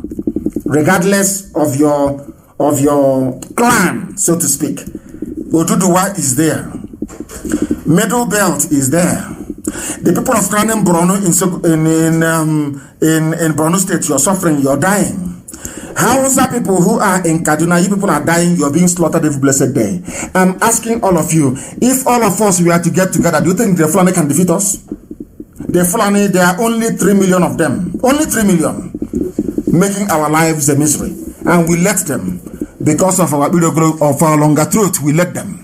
[SPEAKER 2] regardless of your clan, so to speak. Oduduwa is there. Middle Belt is there. The people of Kanu Borno in Borno State, you're suffering, you're dying. Hausa people who are in Kaduna, you people are dying, you're being slaughtered every blessed day. I'm asking all of you, if all of us were to get together, do you think the Fulani can defeat us? The Fulani, there are only 3 million of them. Only 3 million. Making our lives a misery. And we let them. Because of our longer truth, we let them.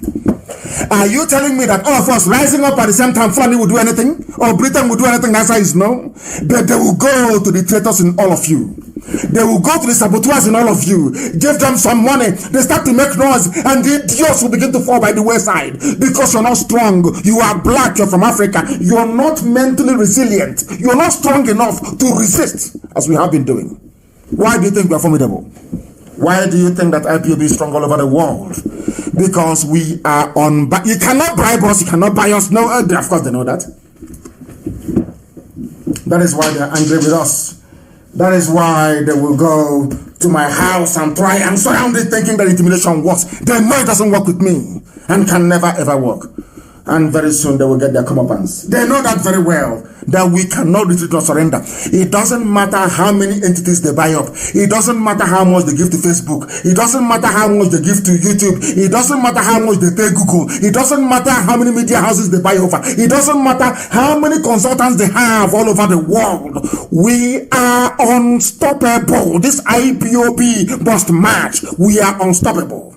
[SPEAKER 2] Are you telling me that all of us rising up at the same time, Fulani will do anything? Or Britain will do anything? The answer is no. But they will go to the traitors in all of you. They will go to the saboteurs in all of you. Give them some money. They start to make noise. And the idiots will begin to fall by the wayside. Because you're not strong. You are black. You're from Africa. You're not mentally resilient. You're not strong enough to resist, as we have been doing. Why do you think we are formidable? Why do you think that IPOB is strong all over the world? Because we are on... You cannot bribe us, you cannot buy us. No, of course they know that. That is why they are angry with us. That is why they will go to my house and try and surround it thinking that intimidation works. They know it doesn't work with me and can never ever work. And very soon they will get their comeuppance. They know that very well, that we cannot retreat or surrender. It doesn't matter how many entities they buy up. It doesn't matter how much they give to Facebook. It doesn't matter how much they give to YouTube. It doesn't matter how much they pay Google. It doesn't matter how many media houses they buy over. It doesn't matter how many consultants they have all over the world. We are unstoppable. This IPOB must march. We are unstoppable.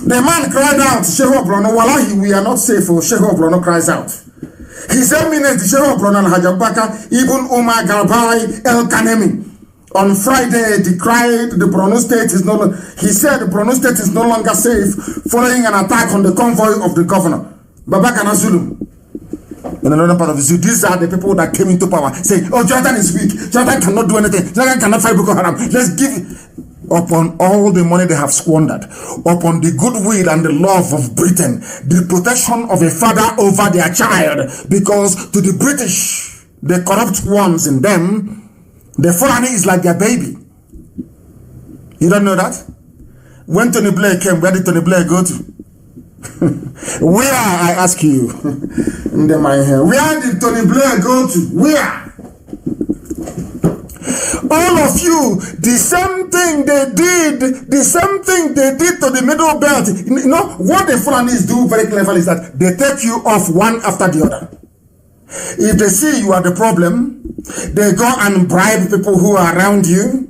[SPEAKER 2] The man cried out, Shehu Obrono, Wallahi, we are not safe. Shehu Obrono cries out. His eminence, Shehu Obrono Hajabaka, Ibn Umar Garbai El Kanemi, on Friday decried the Borno state is no longer, he said the Borno state is no longer safe following an attack on the convoy of the governor, Babakana Zulu. In another part of the zoo, these are the people that came into power saying, oh, Jonathan is weak, Jonathan cannot do anything, Jonathan cannot fight Boko Haram, let's give... Upon all the money they have squandered, upon the goodwill and the love of Britain, the protection of a father over their child, because to the British, the corrupt ones in them, the foreigner is like their baby. You don't know that? When Tony Blair came, where did Tony Blair go to? Where, I ask you? Where did Tony Blair go to? Where? All of you, the same thing they did to the middle belt. You know, what the Fulanis do very cleverly is that they take you off one after the other. If they see you are the problem, they go and bribe people who are around you.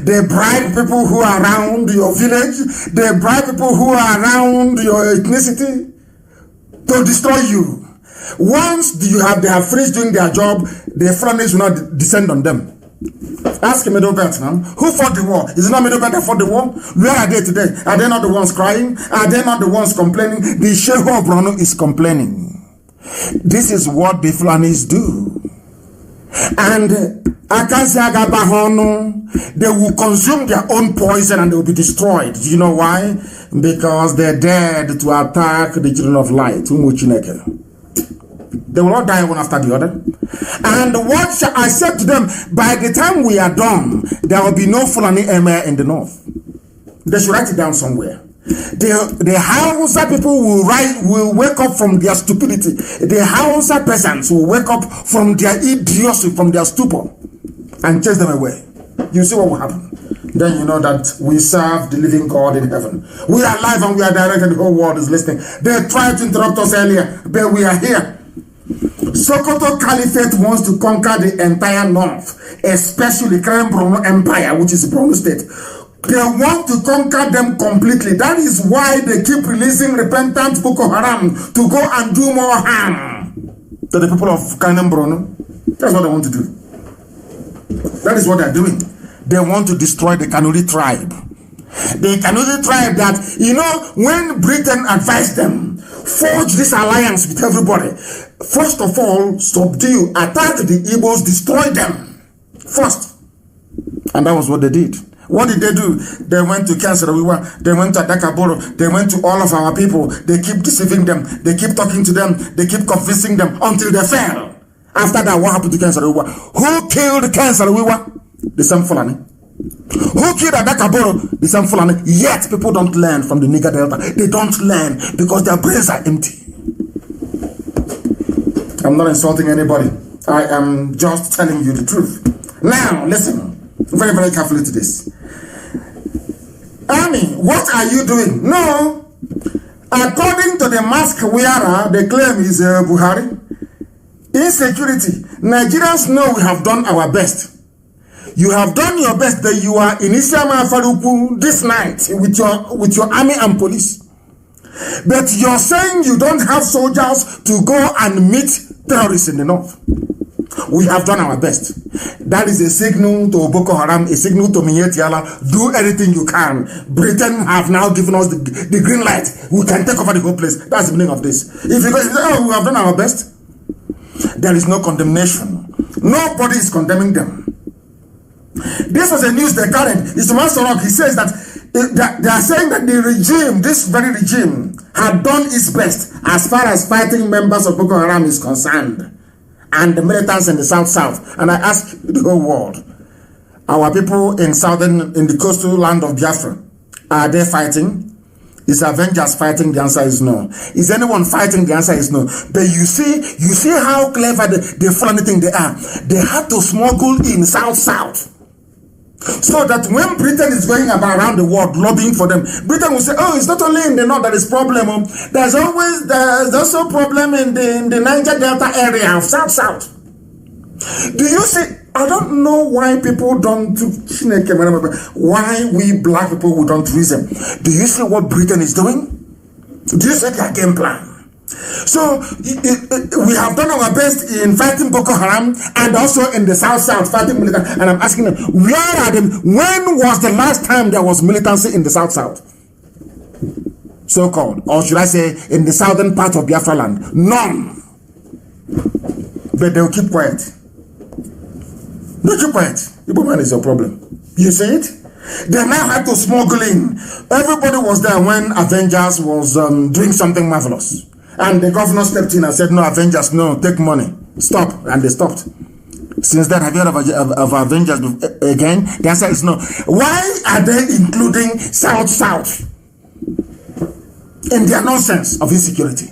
[SPEAKER 2] They bribe people who are around your village. They bribe people who are around your ethnicity to destroy you. Once they have finished doing their job, the Fulanis will not descend on them. Ask Middle Belt now. Who fought the war? Is it not Middle Belt that fought the war? Where are they today? Are they not the ones crying? Are they not the ones complaining? The Shehu Obrono is complaining. This is what the Fulanis do. And they will consume their own poison and they will be destroyed. Do you know why? Because they're dead to attack the children of light. They will all die one after the other. And what I said to them, by the time we are done, there will be no Fulani Emir in the north. They should write it down somewhere. The Hausa people will wake up from their stupidity. The Hausa peasants will wake up from their idiocy, from their stupor, and chase them away. You see what will happen. Then you know that we serve the living God in heaven. We are live and we are direct and the whole world is listening. They tried to interrupt us earlier, but we are here. Sokoto Caliphate wants to conquer the entire north, especially Krem Borno Empire, which is Borno State. They want to conquer them completely. That is why they keep releasing repentant Boko Haram to go and do more harm to the people of Krem Borno. That's what they want to do. That is what they're doing. They want to destroy the Kanuri tribe. The Kanuri tribe that, you know, when Britain advised them, forge this alliance with everybody. First of all, subdue, attack the Igbos, destroy them first. And that was what they did. What did they do? They went to Kansarawiwa, they went to Adakaboro, they went to all of our people. They keep deceiving them, they keep talking to them, they keep convincing them until they fell. After that, what happened to Kansarawiwa? Who killed Kansarawiwa? The same Fulani. Who killed Adakaboro? The same Fulani. Yet people don't learn from the Niger Delta. They don't learn because their brains are empty. I'm not insulting anybody. I am just telling you the truth. Now, listen very, very carefully to this. Army, what are you doing? No. According to the mask wearer, the claim is Buhari. Insecurity. Nigerians know we have done our best. You have done your best that you are in Isiama Faruku this night with your army and police. But you're saying you don't have soldiers to go and meet terrorists in the north. We have done our best. That is a signal to Boko Haram, a signal to Minyeti Allah. Do anything you can. Britain have now given us the green light. We can take over the whole place. That's the meaning of this. If you go, oh, we have done our best. There is no condemnation. Nobody is condemning them. This was a news they carried. It's Sorok. He says that they are saying that the regime, this very regime, had done its best as far as fighting members of Boko Haram is concerned, and the militants in the South. And I ask the whole world, our people in the coastal land of Biafra, are they fighting? Is Avengers fighting? The answer is no. Is anyone fighting? The answer is no. But you see how clever they funny thing they are. They had to smuggle in South, so that when Britain is going about around the world lobbying for them, Britain will say, oh, it's not only in the north that is problem. There's also problem in the Niger Delta area of South. Do you see? I don't know why people don't, why we black people who don't reason. Do you see what Britain is doing? Do you see their game plan? So we have done our best in fighting Boko Haram and also in the South fighting militant. And I'm asking them, where are them? When was the last time there was militancy in the South? So-called, or should I say, in the southern part of Biafra land? None. But they'll keep quiet. Don't keep quiet. Igbo man is your problem. You see it? They now had to smuggle in. Everybody was there when Avengers was doing something marvelous. And the governor stepped in and said, no, Avengers, no, take money. Stop. And they stopped. Since then, have you heard of Avengers again? The answer is no. Why are they including South in their nonsense of insecurity?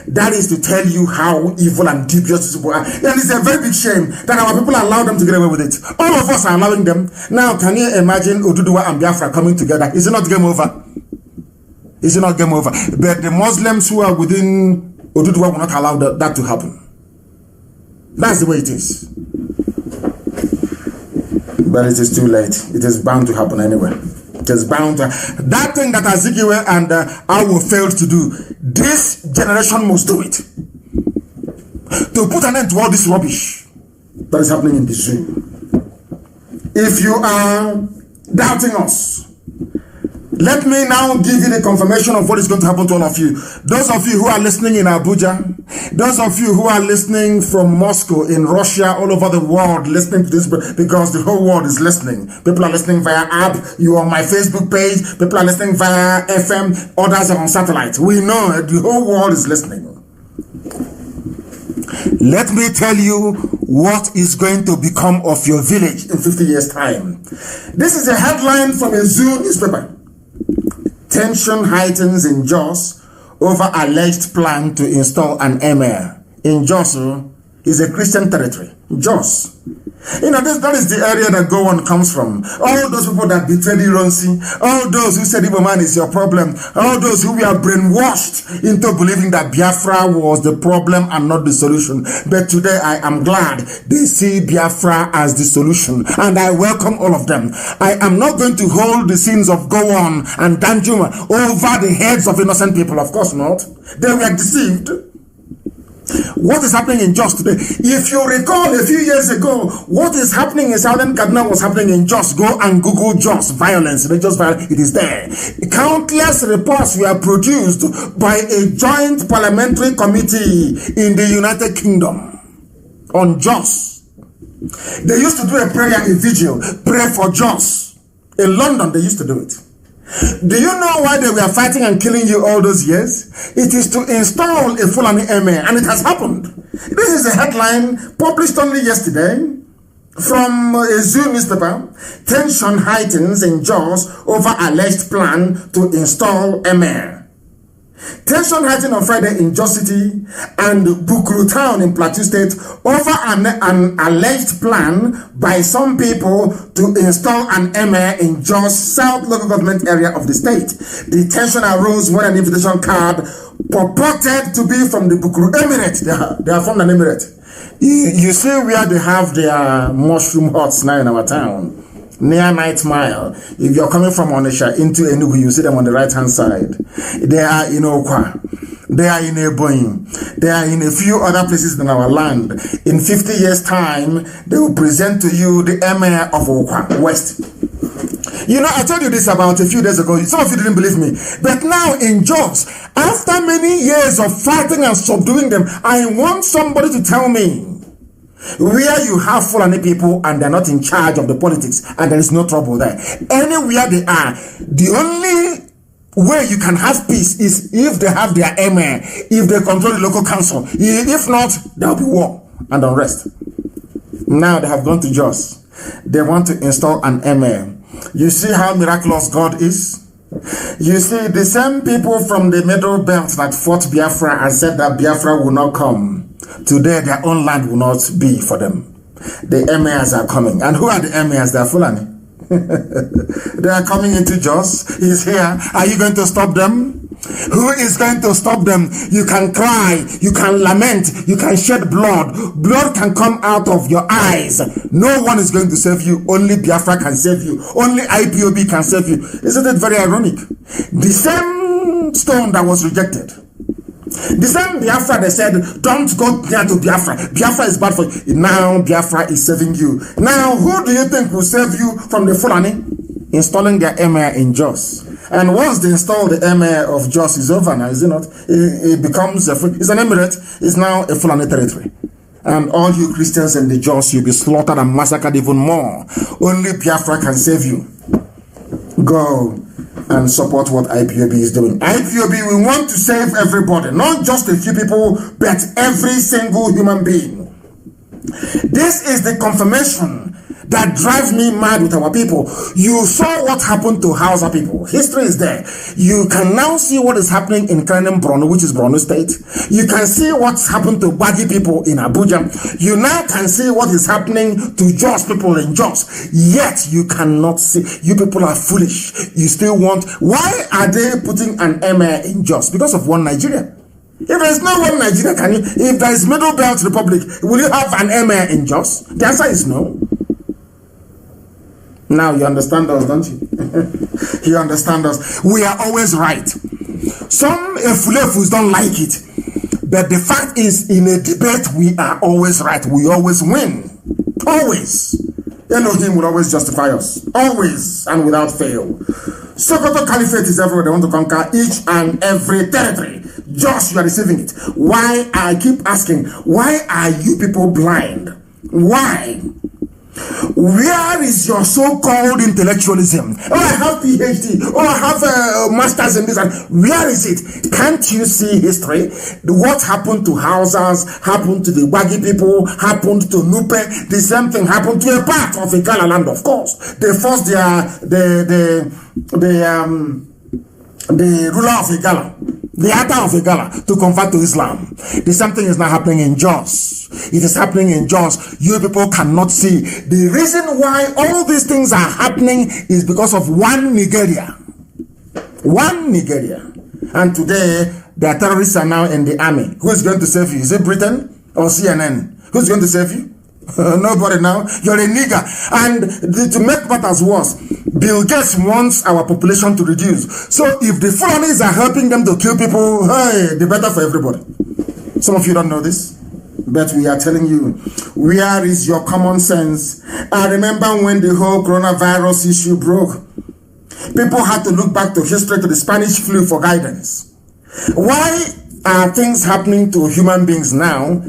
[SPEAKER 2] That is to tell you how evil and dubious these people are. And it's a very big shame that our people allow them to get away with it. All of us are allowing them. Now, can you imagine Oduduwa and Biafra coming together? Is it not game over? Is it not game over? But the Muslims who are within Oduduwa will not allow that to happen. That's the way it is. But it is too late. It is bound to happen anyway. It is bound to. That thing that Azikiwe and Awo failed to do, this generation must do it. To put an end to all this rubbish that is happening in this zoo. If you are doubting us, let me now give you the confirmation of what is going to happen to all of you. Those of you who are listening in Abuja, those of you who are listening from Moscow, in Russia, all over the world, listening to this, because the whole world is listening. People are listening via app, you are on my Facebook page, people are listening via FM, others are on satellite. We know the whole world is listening. Let me tell you what is going to become of your village in 50 years' time. This is a headline from a Zoo newspaper. Tension heightens in Jos over alleged plan to install an emir. In Jos is a Christian territory. Jos. You know, that is the area that Gowon comes from. All those people that betrayed Ironsi, all those who said Igbo man is your problem, all those who were brainwashed into believing that Biafra was the problem and not the solution. But today I am glad they see Biafra as the solution, and I welcome all of them. I am not going to hold the sins of Gowon and Danjuma over the heads of innocent people. Of course not. They were deceived. What is happening in Jos today? If you recall a few years ago, what is happening in Southern Kaduna was happening in Jos. Go and Google Jos violence, religious violence. It is there. Countless reports were produced by a joint parliamentary committee in the United Kingdom on Jos. They used to do a prayer, a vigil, pray for Jos. In London, they used to do it. Do you know why they were fighting and killing you all those years? It is to install a Fulani emir, and it has happened. This is a headline published only yesterday from a Zoo newspaper. Tension heightens in Jos over alleged plan to install emir. Tension heightened on Friday in Jos City and Bukuru Town in Plateau State over an alleged plan by some people to install an emir in Jos South local government area of the state. The tension arose when an invitation card purported to be from the Bukuru Emirate. They are from an emirate. You see where they have their mushroom huts now in our town. Near 9th Mile. If you're coming from Onisha into Enugu, you see them on the right hand side. They are in Okwa. They are in Eboim. They are in a few other places in our land. In 50 years' time, they will present to you the emir of Okwa West. You know, I told you this about a few days ago. Some of you didn't believe me. But now in Jos, after many years of fighting and subduing them, I want somebody to tell me Where you have Fulani people and they're not in charge of the politics and there is no trouble there. Anywhere they are, the only way you can have peace is if they have their emir, if they control the local council. If not, there will be war and unrest. Now they have gone to Jos. They want to install an emir. You see how miraculous God is? You see, the same people from the Middle Belt that fought Biafra and said that Biafra will not come, today their own land will not be for them. The emirs are coming. And who are the emirs? They are Fulani. They are coming into Jos. He's here. Are you going to stop them? Who is going to stop them? You can cry, you can lament, you can shed blood. Blood can come out of your eyes. No one is going to save you. Only Biafra can save you. Only IPOB can save you. Isn't it very ironic? The same stone that was rejected, the same Biafra, they said, don't go near to Biafra. Biafra is bad for you. Now Biafra is saving you. Now, who do you think will save you from the Fulani? Installing their emir in Jos. And once they install the emir of Jos, is over now, is it not? It becomes, it's an emirate, it's now a Fulani territory. And all you Christians in the Jos, you'll be slaughtered and massacred even more. Only Biafra can save you. Go and support what IPOB is doing. IPOB, we want to save everybody, not just a few people, but every single human being. This is the confirmation that drives me mad with our people. You saw what happened to Hausa people. History is there. You can now see what is happening in Kanem Borno, which is Borno State. You can see what's happened to Bagi people in Abuja. You now can see what is happening to Jos people in Jos. Yet you cannot see. You people are foolish. You still want. Why are they putting an emir in Jos? Because of one Nigeria. If there is no one Nigeria, can you? If there is Middle Belt Republic, will you have an emir in Jos? The answer is no. Now you understand us, don't you? You understand us. We are always right. Some Efulefus don't like it. But the fact is, in a debate, we are always right. We always win. Always. Elohim will always justify us. Always and without fail. Sokoto Caliphate is everywhere. They want to conquer each and every territory. Just you are receiving it. Why? I keep asking, why are you people blind? Why? Where is your so-called intellectualism? Oh, I have PhD. Oh, I have a master's in this. Where is it? Can't you see history? What happened to Hausas, happened to the Wagi people, happened to Nupe. The same thing happened to a part of Igala land, of course. They forced the ruler of Igala, the Ata of Igala, to convert to Islam. The same thing is now happening in Jos. It is happening in Jos. You people cannot see. The reason why all these things are happening is because of one Nigeria. One Nigeria. And today, the terrorists are now in the army. Who is going to save you? Is it Britain or CNN? Who's going to save you? Nobody now. You're a nigger. And to make matters worse, Bill Gates wants our population to reduce. So if the Fulanis are helping them to kill people, hey, the better for everybody. Some of you don't know this, but we are telling you, where is your common sense? I remember when the whole coronavirus issue broke, people had to look back to history, to the Spanish flu for guidance. Why are things happening to human beings now?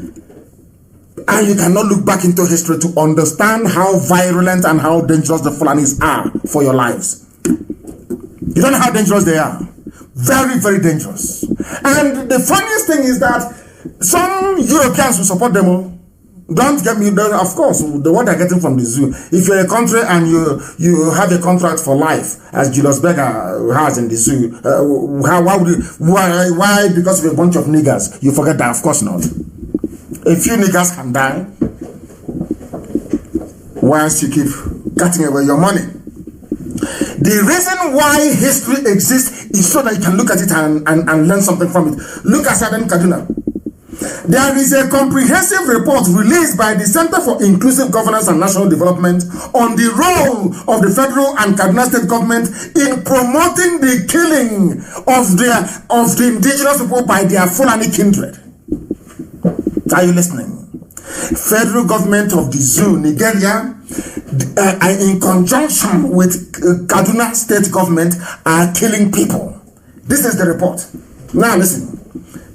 [SPEAKER 2] And you cannot look back into history to understand how virulent and how dangerous the Fulanis are for your lives. You don't know how dangerous they are. Very, very dangerous. And the funniest thing is that some Europeans will support them all. Don't get me, of course, the one they're getting from the zoo. If you're a country and you have a contract for life, as Julius Berger has in the zoo, why because of a bunch of niggers, you forget that? Of course not. A few niggers can die whilst you keep cutting away your money. The reason why history exists is so that you can look at it and learn something from it. Look at Southern Kaduna. There is a comprehensive report released by the Center for Inclusive Governance and National Development on the role of the federal and Kaduna state government in promoting the killing of the indigenous people by their Fulani kindred. Are you listening? Federal government of the zoo, Nigeria, in conjunction with Kaduna state government, are killing people. This is the report. Now listen.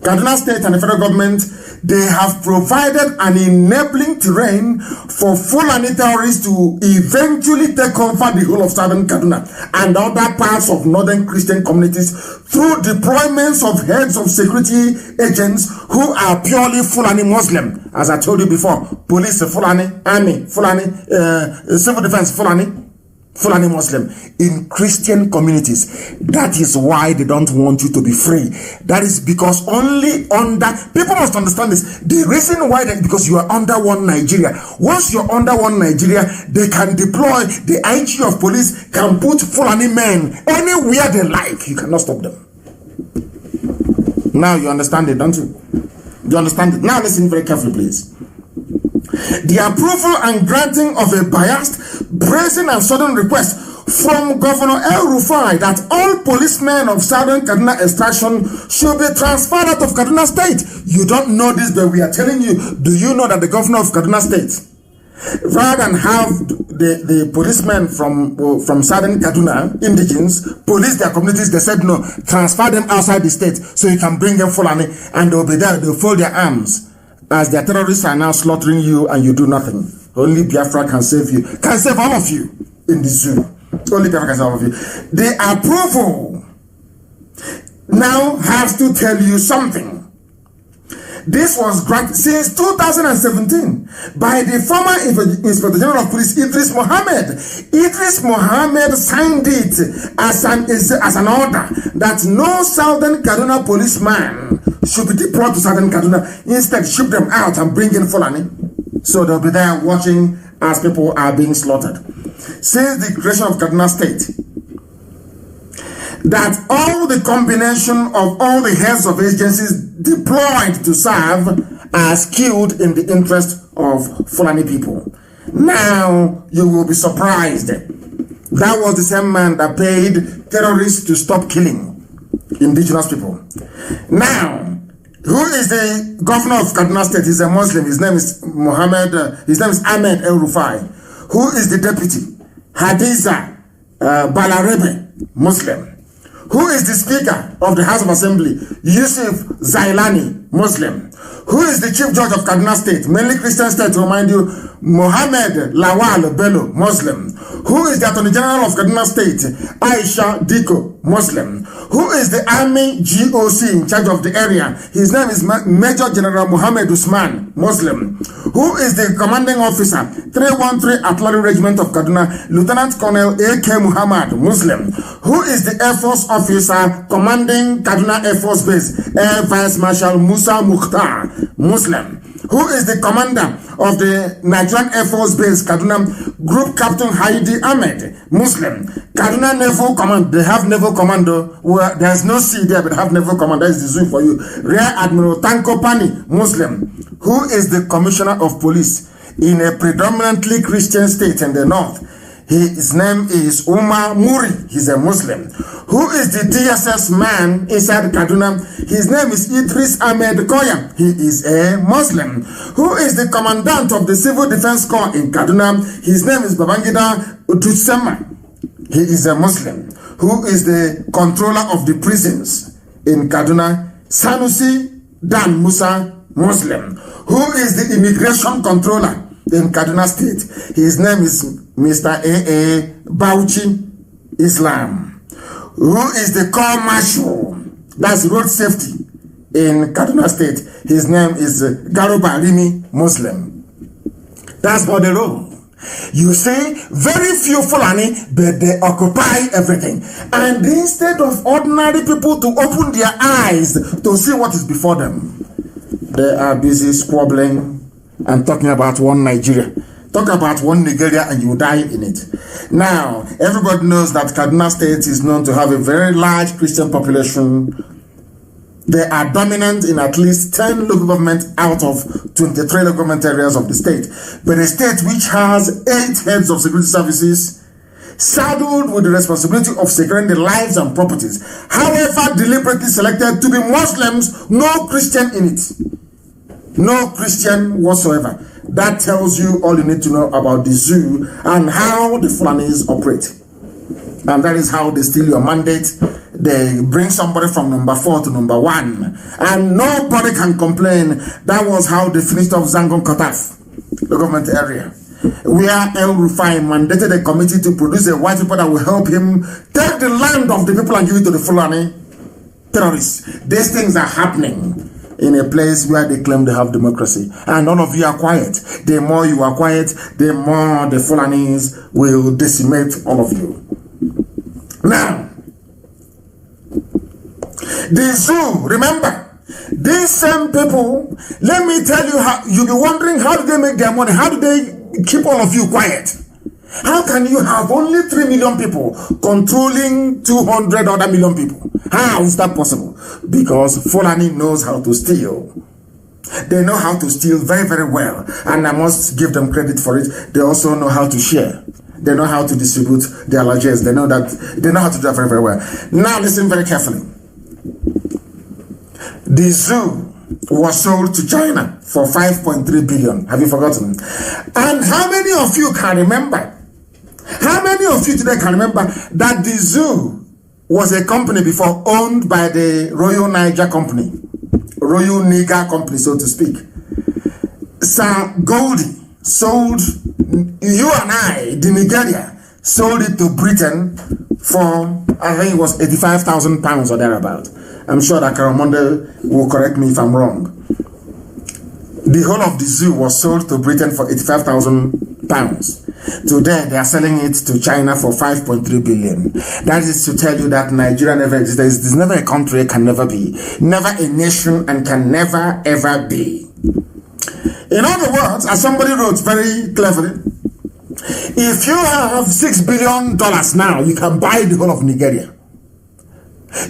[SPEAKER 2] Kaduna state and the federal government, They have provided an enabling terrain for Fulani terrorists to eventually take over the whole of southern Kaduna and other parts of northern Christian communities through deployments of heads of security agents who are purely Fulani Muslim. As I told you before, police Fulani, army Fulani, civil defense Fulani Muslim in Christian communities. That is why they don't want you to be free. That is because only under, people must understand this. The reason why that, because you are under one Nigeria. Once you're under one Nigeria, they can deploy, the IG of police can put Fulani men anywhere they like. You cannot stop them. Now you understand it, don't you? You understand it? Now listen very carefully, please. The approval and granting of a biased, brazen and sudden request from Governor El-Rufai that all policemen of Southern Kaduna extraction should be transferred out of Kaduna State. You don't know this, but we are telling you. Do you know that the governor of Kaduna State, rather than have the policemen from Southern Kaduna, indigenes, police their communities, they said no, transfer them outside the state so you can bring them Fulani and they'll be there, they'll fold their arms. As their terrorists are now slaughtering you and you do nothing. Only Biafra can save you. Can save all of you in the zoo. Only Biafra can save all of you. The approval now has to tell you something. This was granted since 2017 by the former Inspector General of Police, Idris Mohammed. Idris Mohammed signed it as an order that no Southern Kaduna policeman should be deployed to Southern Kaduna. Instead, ship them out and bring in Fulani. So they'll be there watching as people are being slaughtered. Since the creation of Kaduna State, that all the combination of all the heads of agencies deployed to serve are skilled in the interest of Fulani people. Now you will be surprised. That was the same man that paid terrorists to stop killing indigenous people. Now, who is the governor of Kaduna State? He's a Muslim. His name is Ahmed El-Rufai. Who is the deputy? Hadiza Balarebe, Muslim. Who is the Speaker of the House of Assembly? Yusuf Zailani, Muslim. Who is the Chief Judge of Kaduna State? Mainly Christian state, to remind you, Mohammed Lawal Bello, Muslim. Who is the Attorney General of Kaduna State? Aisha Diko, Muslim. Who is the Army GOC in charge of the area? His name is Major General Muhammad Usman, Muslim. Who is the Commanding Officer, 313 Artillery Regiment of Kaduna, Lieutenant Colonel A.K. Muhammad, Muslim. Who is the Air Force Officer commanding Kaduna Air Force Base, Air Vice Marshal Musa Mukhtar, Muslim. Who is the commander of the Nigerian Air Force Base, Kaduna, Group Captain Haidi Ahmed, Muslim. Kaduna Naval Command, they have Naval Commando, where there's no sea there, but they have Naval Command. That is the zoo for you. Rear Admiral Tanko Pani, Muslim. Who is the Commissioner of Police in a predominantly Christian state in the north? His name is Umar Muri. He's a Muslim. Who is the DSS man inside Kaduna? His name is Idris Ahmed Koya. He is a Muslim. Who is the commandant of the Civil Defense Corps in Kaduna? His name is Babangida Utusema. He is a Muslim. Who is the controller of the prisons in Kaduna? Sanusi Dan Musa, Muslim. Who is the immigration controller in Kaduna State? His name is Mr. A.A. Bauchi Islam. Who is the Corps Marshal, that's road safety in Kaduna State? His name is Garuba Rimi, Muslim. That's for the role. You see, very few Fulani, but they occupy everything. And instead of ordinary people to open their eyes to see what is before them, they are busy squabbling and talking about one Nigeria. Talk about one Nigeria and you die in it. Now, everybody knows that Kaduna State is known to have a very large Christian population. They are dominant in at least 10 local governments out of 23 local government areas of the state. But a state which has 8 heads of security services, saddled with the responsibility of securing the lives and properties, however deliberately selected to be Muslims, no Christian in it. No Christian whatsoever. That tells you all you need to know about the zoo and how the Fulanis operate. And that is how they steal your mandate. They bring somebody from number 4 to number 1, and nobody can complain. That was how they finished off Zangon Kotaf, the government area, where El Rufai mandated a committee to produce a white paper that will help him take the land of the people and give it to the Fulani terrorists. These things are happening in a place where they claim they have democracy, and all of you are quiet. The more you are quiet, the more the Fulanis will decimate all of you. Now, the zoo, remember, these same people, let me tell you how, you'll be wondering, how do they make their money? How do they keep all of you quiet? How can you have only 3 million people controlling 200 other million people? How is that possible? Because Fulani knows how to steal. They know how to steal very, very well, and I must give them credit for it. They also know how to share. They know how to distribute their largesse. They know how to do that very, very well. Now listen very carefully. The zoo was sold to China for 5.3 billion. Have you forgotten? And how many of you can remember? How many of you today can remember that the zoo was a company before owned by the Royal Niger Company, Royal Niger Company, so to speak? Sir Goldie sold, you and I, the Nigeria, sold it to Britain for, I think it was 85,000 pounds or thereabout. I'm sure that Karamonde will correct me if I'm wrong. The whole of the zoo was sold to Britain for 85,000 pounds. Today, they are selling it to China for 5.3 billion. That is to tell you that Nigeria never existed. There's never a country, can never be. Never a nation, and can never, ever be. In other words, as somebody wrote very cleverly, if you have $6 billion now, you can buy the whole of Nigeria.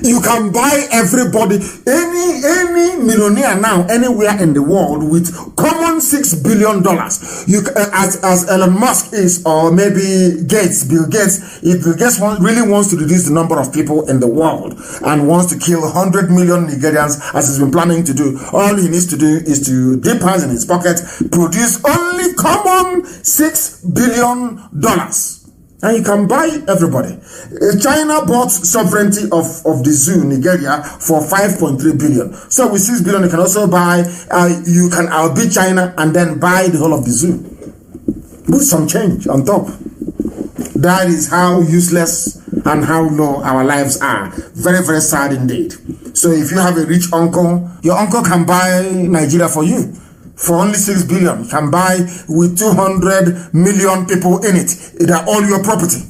[SPEAKER 2] You can buy everybody, any millionaire now, anywhere in the world with common $6 billion. You as Elon Musk is, or maybe Bill Gates. If Bill Gates really wants to reduce the number of people in the world and wants to kill 100 million Nigerians, as he's been planning to do, all he needs to do is to dip hands in his pocket, produce only common $6 billion. And you can buy everybody. China bought sovereignty of the zoo, Nigeria, for 5.3 billion. So with 6 billion, you can also buy, you can outbid China and then buy the whole of the zoo. With some change on top. That is how useless and how low our lives are. Very, very sad indeed. So if you have a rich uncle, your uncle can buy Nigeria for you. For only 6 billion, you can buy with 200 million people in it. They're all your property.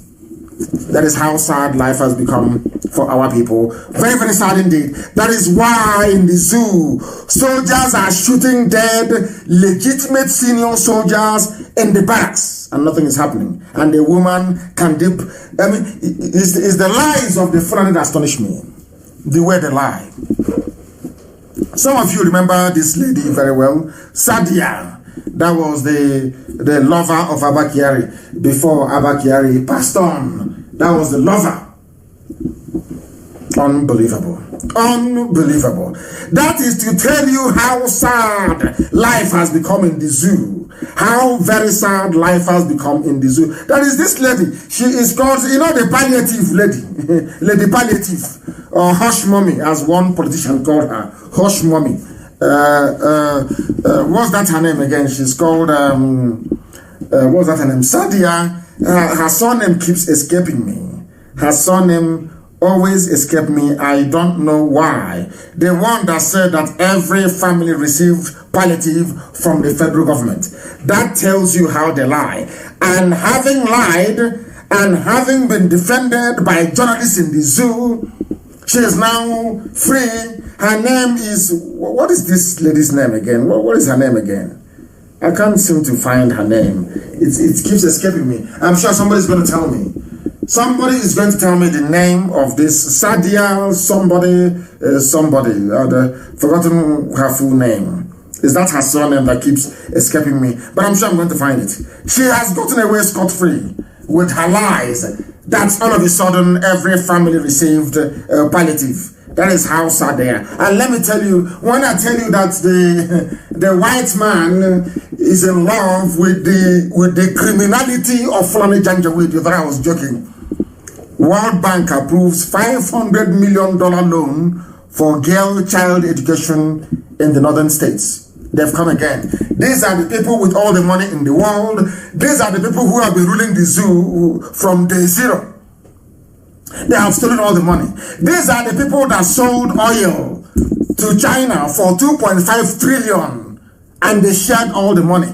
[SPEAKER 2] That is how sad life has become for our people. Very, very sad indeed. That is why in the zoo, soldiers are shooting dead legitimate senior soldiers in the barracks, and nothing is happening. And the woman can dip. I mean, it's the lies of the Fulani that astonish me. The way they lie. Some of you remember this lady very well, Sadia. That was the lover of Abba Kyari before Abba Kyari passed on. That was the lover. Unbelievable. Unbelievable. That is to tell you how sad life has become in the zoo. How very sad life has become in the zoo. That is this lady. She is called, you know, the palliative lady. Lady palliative. Or hush mommy, as one politician called her. Hush mommy. What's that her name again? She's called, what's that her name? Sadia. Her surname keeps escaping me. Her surname always escaped me. I don't know why. The one that said that every family received palliative from the federal government. That tells you how they lie. And having lied and having been defended by journalists in the zoo, she is now free. Her name is, what is this lady's name again? What is her name again? I can't seem to find her name. It keeps escaping me. I'm sure somebody's going to tell me. Somebody is going to tell me the name of this Sadia somebody, forgotten her full name. Is that her surname that keeps escaping me? But I'm sure I'm going to find it. She has gotten away scot-free with her lies. That's all of a sudden every family received palliative. That is how sad they are. And let me tell you, when I tell you that the white man is in love with the criminality of Fulani Janjaweed, you thought I was joking. World Bank approves $500 million loan for girl child education in the northern states. They've come again. These are the people with all the money in the world. These are the people who have been ruling the zoo from day zero. They have stolen all the money. These are the people that sold oil to China for 2.5 trillion and they shared all the money.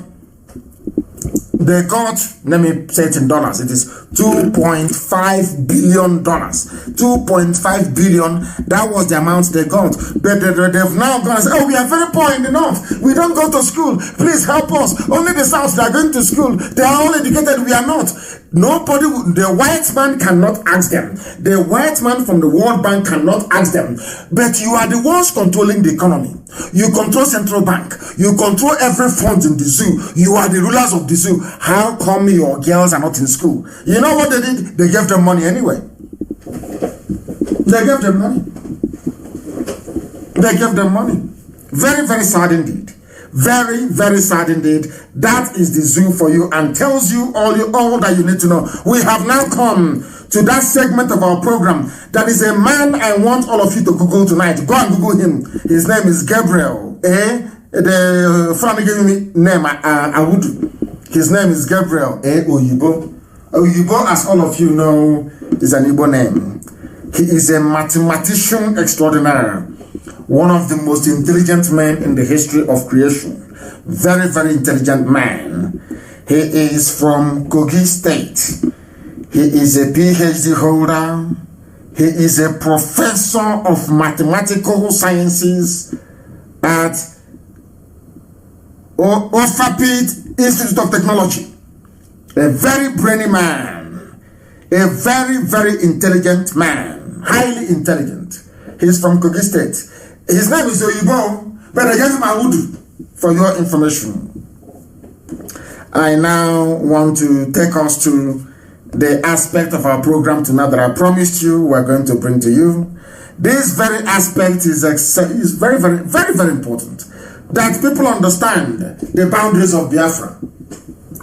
[SPEAKER 2] They got, let me say it in dollars, it is $2.5 billion. 2.5 billion, that was the amount they got. But they've now gone and said, oh, we are very poor in the north. We don't go to school. Please help us. Only the south, they are going to school. They are all educated. We are not. Nobody, the white man cannot ask them. The white man from the World Bank cannot ask them. But you are the ones controlling the economy. You control central bank. You control every fund in the zoo. You are the rulers of the zoo. How come your girls are not in school? You know what they did? They gave them money anyway. They gave them money. They gave them money. Very, very sad indeed. Very, very sad indeed. That is the zoo for you and tells you all that you need to know. We have now come to that segment of our program. That is a man I want all of you to Google tonight. Go and Google him. His name is Gabriel. The family gave me name Aug.02. His name is Gabriel Oyibo. Oyibo, as all of you know, is an Igbo name. He is a mathematician extraordinaire. One of the most intelligent men in the history of creation. Very, very intelligent man. He is from Kogi State. He is a PhD holder. He is a professor of mathematical sciences at Ofapit Institute of Technology. A very brainy man. A very, very intelligent man. Highly intelligent. He's from Kogi State. His name is Oyibo, but I gave him Aug.02 for your information. I now want to take us to the aspect of our program tonight that I promised you we're going to bring to you. This very aspect is very, very, very, very important. That people understand the boundaries of Biafra.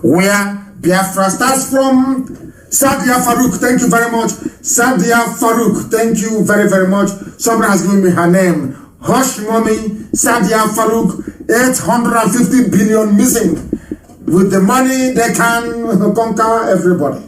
[SPEAKER 2] Where Biafra starts from. Sadia Farouk, thank you very much. Sadia Farouk, thank you very, very much. Somebody has given me her name. Hush Mommy, Sadia Farouk, 850 billion missing. With the money, they can conquer everybody.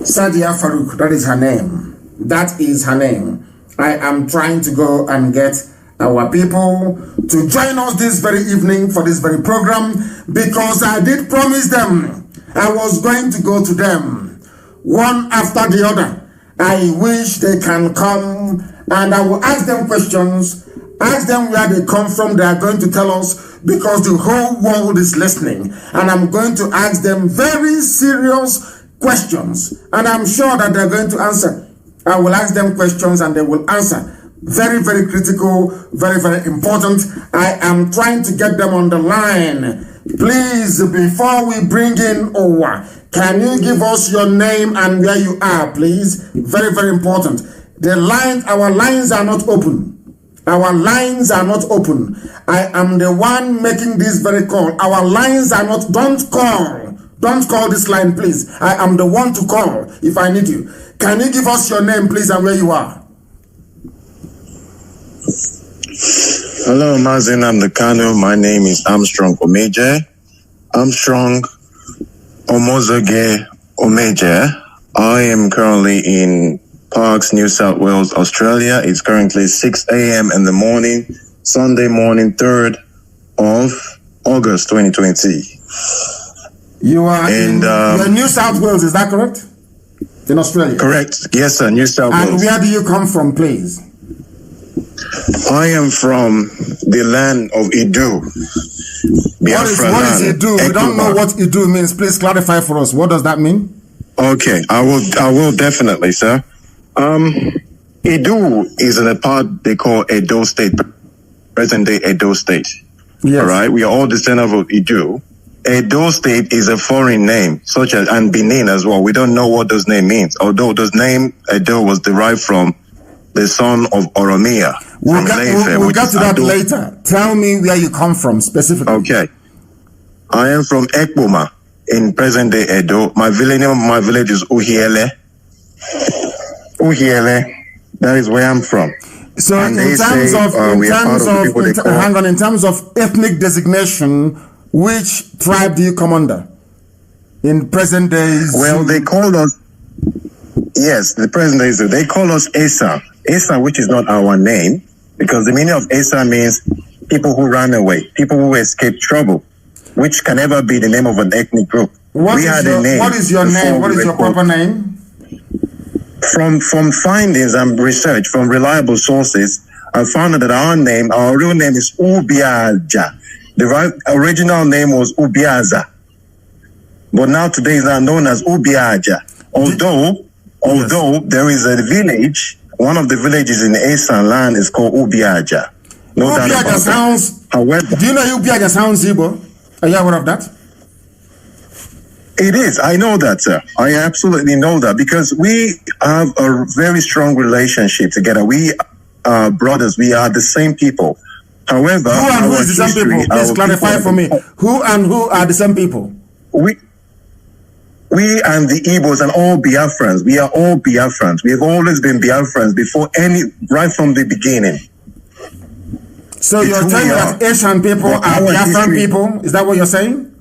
[SPEAKER 2] Sadia Farouk, that is her name. That is her name. I am trying to go and get our people to join us this very evening for this very program because I did promise them I was going to go to them one after the other. I wish they can come and I will ask them questions, ask them where they come from. They are going to tell us because the whole world is listening. And I'm going to ask them very serious questions. And I'm sure that they're going to answer. I will ask them questions and they will answer. Very, very critical, very, very important. I am trying to get them on the line. Please, before we bring in Owa, can you give us your name and where you are, please? Very, very important. Our lines are not open. Our lines are not open. I am the one making this very call. Our lines are not, don't call. Don't call this line, please. I am the one to call if I need you. Can you give us your name, please, and where you are?
[SPEAKER 3] Hello, Mazi Nnamdi Kanu. My name is Armstrong Omeje. Armstrong Omozoge Omeje. I am currently in Parkes, New South Wales, Australia. It's currently 6 a.m. in the morning, Sunday morning, 3rd of August 2020.
[SPEAKER 2] You are in New South Wales, is that correct? In Australia?
[SPEAKER 3] Correct. Yes, sir, New South Wales.
[SPEAKER 2] And where do you come from, please?
[SPEAKER 3] I am from the land of Idu. Biafra
[SPEAKER 2] what is Idu? We don't know what Idu means. Please clarify for us. What does that mean?
[SPEAKER 3] Okay, I will definitely, sir. Idu is in a part they call Edo State, present day Edo State. Yes. All right, we are all descendants of Idu. Edo State is a foreign name, such as, and Benin as well. We don't know what those name means, although this name Edo was derived from the son of Oromia.
[SPEAKER 2] We'll get to that later. Tell me where you come from specifically.
[SPEAKER 3] Okay. I am from Ekboma in present day Edo. My village is Uhiele. Uhiele, that is where I'm from.
[SPEAKER 2] So in terms of ethnic designation, which tribe do you come under in present days?
[SPEAKER 3] Well, they call us, yes, the present days, they call us Esa. Esa, which is not our name, because the meaning of Esa means people who ran away, people who escaped trouble, which can never be the name of an ethnic group.
[SPEAKER 2] What is your name? What is your proper name?
[SPEAKER 3] From findings and research from reliable sources, I found out that our real name is Ubiaja. The original name was Ubiaza, but now today is now known as Ubiaja. Although there is a village, one of the villages in the Esan land is called Ubiaja. No doubt about that.
[SPEAKER 2] Sounds.
[SPEAKER 3] However,
[SPEAKER 2] do you know Ubiaja sounds Igbo? Are you aware of that?
[SPEAKER 3] It is. I know that, sir. I absolutely know that because we have a very strong relationship together. We are brothers. We are the same people. However,
[SPEAKER 2] who and who is the same people? Please clarify for me. Who and who are the same people?
[SPEAKER 3] We and the Igbos and all Biafrans. We are all Biafrans. We have always been Biafrans right from the beginning.
[SPEAKER 2] So you're telling me that Asian people are Biafran people? Is that what you're saying?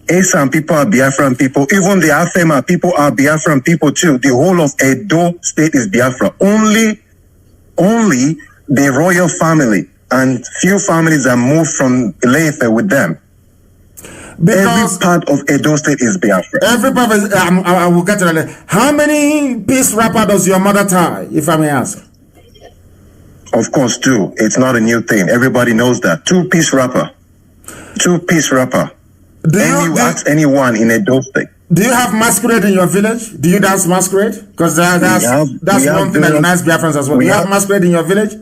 [SPEAKER 3] Asian people are Biafran people. Even the Afema people are Biafran people too. The whole of Edo state is Biafra. Only the royal family and few families that moved from Ileife with them. Because every part of Edo state is Biafra.
[SPEAKER 2] Every part of, I will get to that. How many piece wrapper does your mother tie, if I may ask?
[SPEAKER 3] Of course, 2. It's not a new thing. Everybody knows that. 2-piece wrapper. 2-piece wrapper. Ask anyone in Edo state.
[SPEAKER 2] Do you have masquerade in your village? Do you dance masquerade? Because that's one thing that unites Biafrans as well. Do you have masquerade in your village?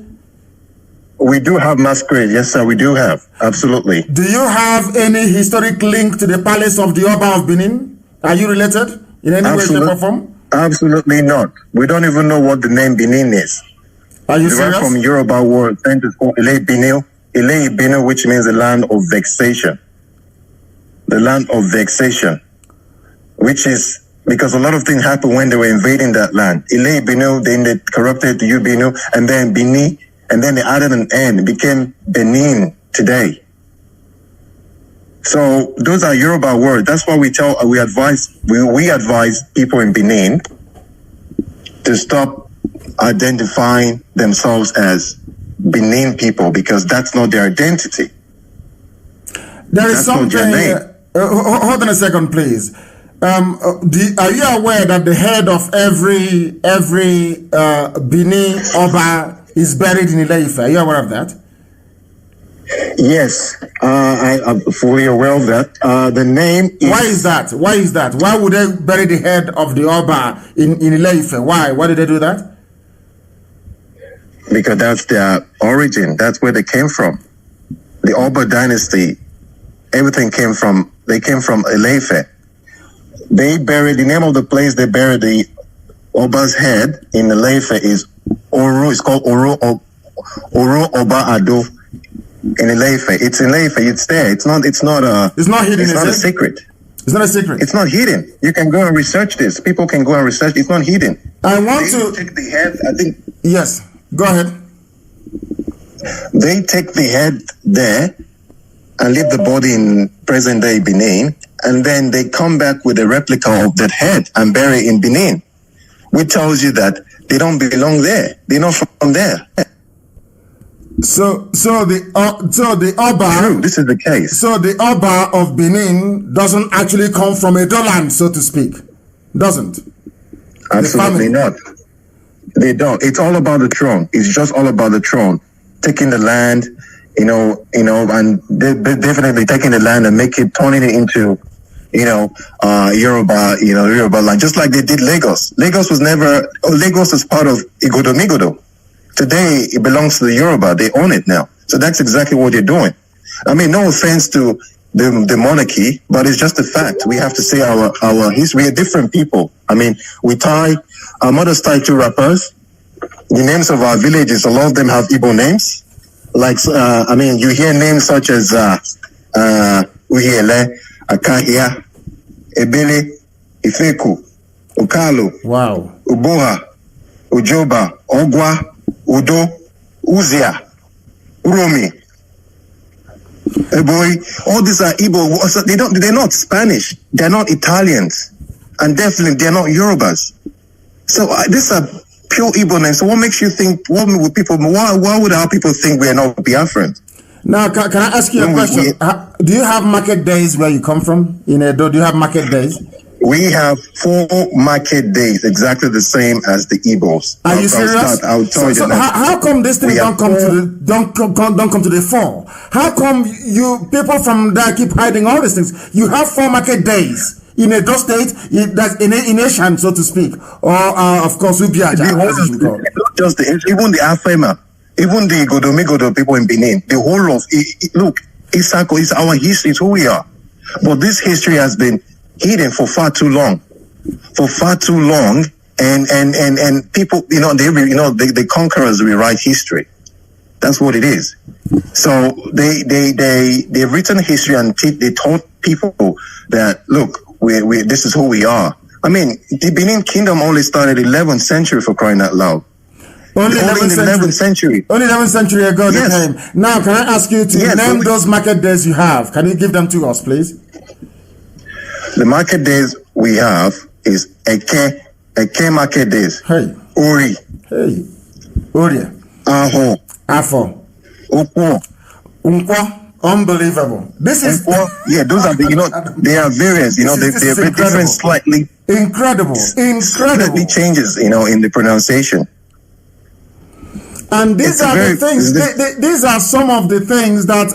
[SPEAKER 3] We do have masquerade. Yes, sir, we do have. Absolutely.
[SPEAKER 2] Do you have any historic link to the palace of the Oba of Benin? Are you related in any way, shape, or form?
[SPEAKER 3] Absolutely not. We don't even know what the name Benin is.
[SPEAKER 2] Are you serious?
[SPEAKER 3] From Yoruba word, it's called Ile Benin, which means the land of vexation. The land of vexation, which is because a lot of things happened when they were invading that land. Ile Benin, then they corrupted the Ubinu, and then Bini, and then they added an N. It became Benin today. So those are Yoruba words. That's why we advise people in Benin to stop identifying themselves as Benin people, because that's not their identity.
[SPEAKER 2] There is something. Hold on a second, please. Are you aware that the head of every Benin Oba is buried in Ileife? Are you aware of that?
[SPEAKER 3] Yes, I'm fully aware of that. The name is...
[SPEAKER 2] Why is that? Why would they bury the head of the Oba in Ileife? Why did they do that?
[SPEAKER 3] Because that's their origin. That's where they came from. The Oba dynasty, everything came from Ileife. They buried, the name of the place they buried the Oba's head in Ileife is Oro. It's called Oro Oba Ado in Ileife. It's in Ileife. It's there. It's not hidden. It's not a secret.
[SPEAKER 2] It's not a secret.
[SPEAKER 3] It's not hidden. You can go and research this. People can go and research. It's not hidden.
[SPEAKER 2] I want to
[SPEAKER 3] take the head. I think.
[SPEAKER 2] Yes. Go ahead.
[SPEAKER 3] They take the head there and leave the body in present day Benin, and then they come back with a replica of that head and bury it in Benin, which tells you that they don't belong there. They're not from there.
[SPEAKER 2] So the Oba.
[SPEAKER 3] True, this is the case.
[SPEAKER 2] So the Oba of Benin doesn't actually come from Edo land, so to speak. Doesn't.
[SPEAKER 3] Absolutely not. They don't. It's all about the throne. It's just all about the throne. Taking the land, and they're definitely taking the land and turning it into, Yoruba land, just like they did Lagos. Lagos is part of Igodo. Today, it belongs to the Yoruba. They own it now. So that's exactly what they're doing. I mean, no offense to the monarchy, but it's just a fact. We have to say our history. We are different people. I mean, our mothers tie 2 wrappers. The names of our villages, a lot of them have Igbo names. Like, you hear names such as Uhiele, Akahia, Ebele, Ifeku, Okalo,
[SPEAKER 2] wow,
[SPEAKER 3] Uboha, Ujoba, Ogwa, Udo, Uzia, Uromi. Boy, all these are Igbo. So they're not Spanish. They're not Italians. And definitely they're not Yorubas. So these are pure Igbo names. So what makes you think, why would our people think we are not Biafrans?
[SPEAKER 2] Now, can I ask you a question? Do you have market days where you come from? In Edo, do you have market days?
[SPEAKER 3] We have 4 market days, exactly the same as the Igbos.
[SPEAKER 2] Are you serious?
[SPEAKER 3] I'll tell you
[SPEAKER 2] so how come these things don't come to the fore? How come you people from there keep hiding all these things? You have 4 market days in Edo State, that's in a nation, so to speak, or of course, Ubiaja.
[SPEAKER 3] Not just even the Afema. Even the Godomigodo people in Benin, the whole of look, Isako is our history, it's who we are. But this history has been hidden for far too long. And people, the conquerors rewrite history. That's what it is. So they've written history and they taught people that look, we this is who we are. I mean, the Benin Kingdom only started 11th century, for crying out loud.
[SPEAKER 2] Only 11th century. Only 11th century ago they came. Now, can I ask you to name those market days you have? Can you give them to us, please?
[SPEAKER 3] The market days we have is Eke market days.
[SPEAKER 2] Hey.
[SPEAKER 3] Ori.
[SPEAKER 2] Hey. Ori.
[SPEAKER 3] Aho.
[SPEAKER 2] Afo.
[SPEAKER 3] Ukwo.
[SPEAKER 2] Unkwa. Unbelievable. This is
[SPEAKER 3] those are they are various, they're different slightly.
[SPEAKER 2] Incredible.
[SPEAKER 3] Slightly changes, in the pronunciation.
[SPEAKER 2] And these are the things. These are some of the things that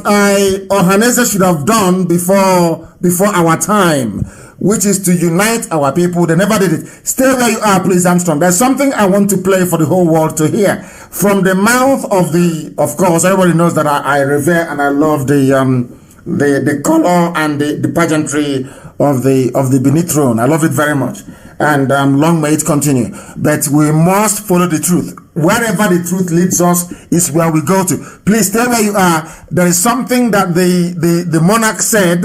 [SPEAKER 2] Ohaneze should have done before our time, which is to unite our people. They never did it. Stay where you are, please, Armstrong. There's something I want to play for the whole world to hear from the mouth of course, everybody knows that I revere and I love the color and the pageantry of the Benin throne. I love it very much. And long may it continue. But we must follow the truth. Wherever the truth leads us is where we go to. Please stay where you are. There is something that the monarch said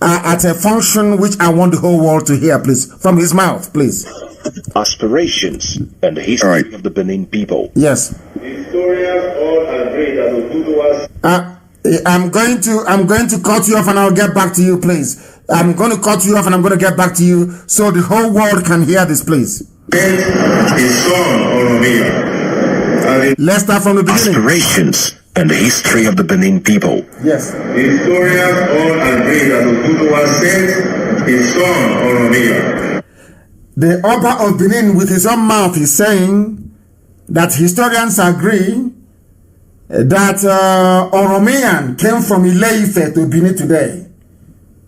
[SPEAKER 2] at a function which I want the whole world to hear, please. From his mouth, please.
[SPEAKER 4] Aspirations and the history of the Benin people.
[SPEAKER 2] Yes.
[SPEAKER 5] Historians all agree that Odudu was...
[SPEAKER 2] I'm going to cut you off and I'll get back to you, please. I'm going to cut you off and I'm going to get back to you so the whole world can hear this, please.
[SPEAKER 5] His son, Oromia.
[SPEAKER 2] Let's start from the beginning.
[SPEAKER 4] Aspirations and the history of the Benin people.
[SPEAKER 2] Yes.
[SPEAKER 5] Historians all agree that Odudu was sent his son, Oromia.
[SPEAKER 2] The Oba of Benin with his own mouth is saying that historians agree that Oromian came from Ile-Ife to Benin today.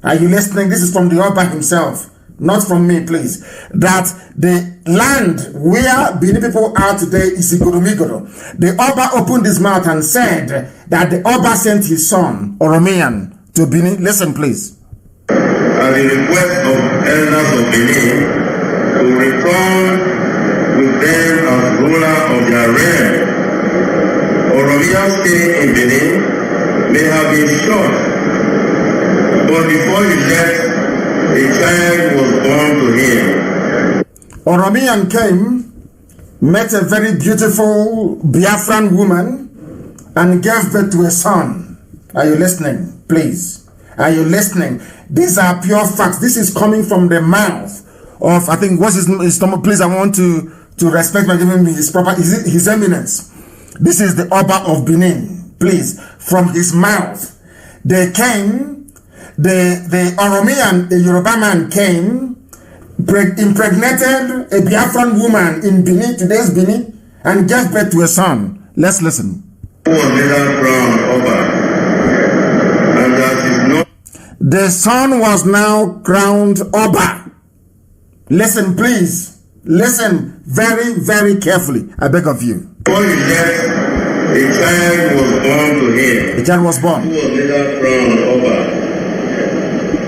[SPEAKER 2] Are you listening? This is from the Oba himself, not from me, please. That the land where Benin people are today is Igoromigodo. The Oba opened his mouth and said that the Oba sent his son, Oromian, to Benin. Listen, please.
[SPEAKER 5] At the request of elders of Benin to return with them as ruler of their realm, Oromia's stay in Benin may have been short. But before he left, a child was born to him.
[SPEAKER 2] Oromian came, met a very beautiful Biafran woman, and gave birth to a son. Are you listening? Please. Are you listening? These are pure facts. This is coming from the mouth of, I think, what's his stomach? Please, I want to respect by giving me his eminence. This is the Oba of Benin. Please, from his mouth. They came. The Oromian, the Yoruba man came, impregnated a Biafran woman in Benin, today's Benin, and gave birth to a son. Let's listen. The son was now crowned Oba. Listen, please. Listen very, very carefully. I beg of you.
[SPEAKER 5] Before he left, a child was born to him.
[SPEAKER 2] A child was born.
[SPEAKER 5] Who was later crowned Oba.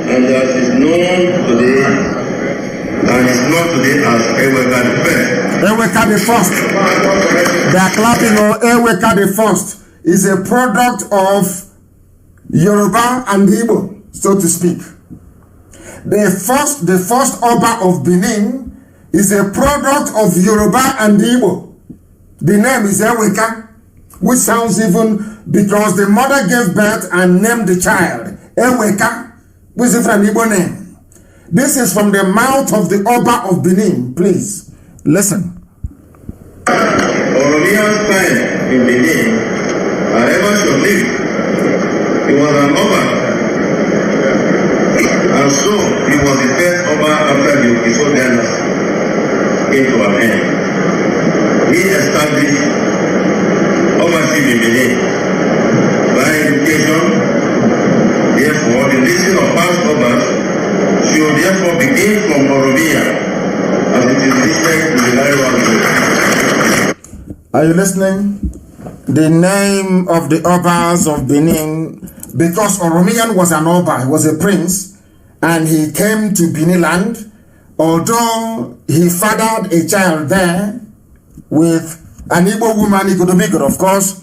[SPEAKER 5] And as is known today, and is known today as Eweka the First.
[SPEAKER 2] Eweka the First. They are clapping on Eweka the First. Is a product of Yoruba and Igbo, so to speak. The first Oba of Benin is a product of Yoruba and Igbo. The name is Eweka, which sounds even because the mother gave birth and named the child Eweka, which is an Igbo name. This is from the mouth of the Oba of Benin. Please listen.
[SPEAKER 5] Oromia's time in Benin are ever short-lived. He was an Oba, and so he was the first Oba after the Ogiso dynasty came to an end. He established Obaship in Benin by education. Therefore, the list of past Obas should therefore begin from Oromia, as it is listed in the Nairobi.
[SPEAKER 2] Are you listening? The name of the Obas of Benin, because Oromian was an Oba, he was a prince, and he came to Benin land, although he fathered a child there with an Igbo woman, Igodomigodo. Of course,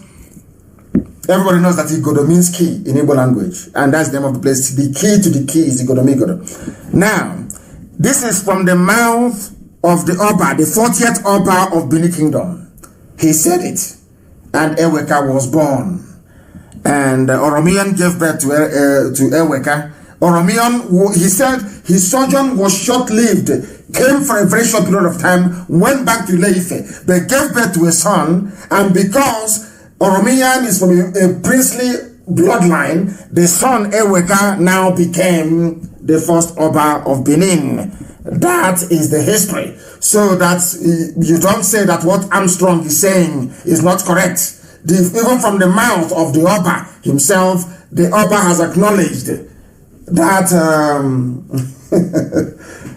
[SPEAKER 2] everybody knows that Igodo means key in Igbo language, and that's the name of the place. The key to the key is Igodomigodo. Now, this is from the mouth of the Oba, the 40th Oba of Benin Kingdom. He said it, and Eweka was born. And Oromian gave birth to Eweka. Oromian, he said his sojourn was short-lived, came for a very short period of time, went back to Ile-Ife, but gave birth to a son, and because Oromian is from a princely bloodline, the son Eweka now became the first Oba of Benin. That is the history. So that you don't say that what Armstrong is saying is not correct. Even from the mouth of the Oba himself, the Oba has acknowledged that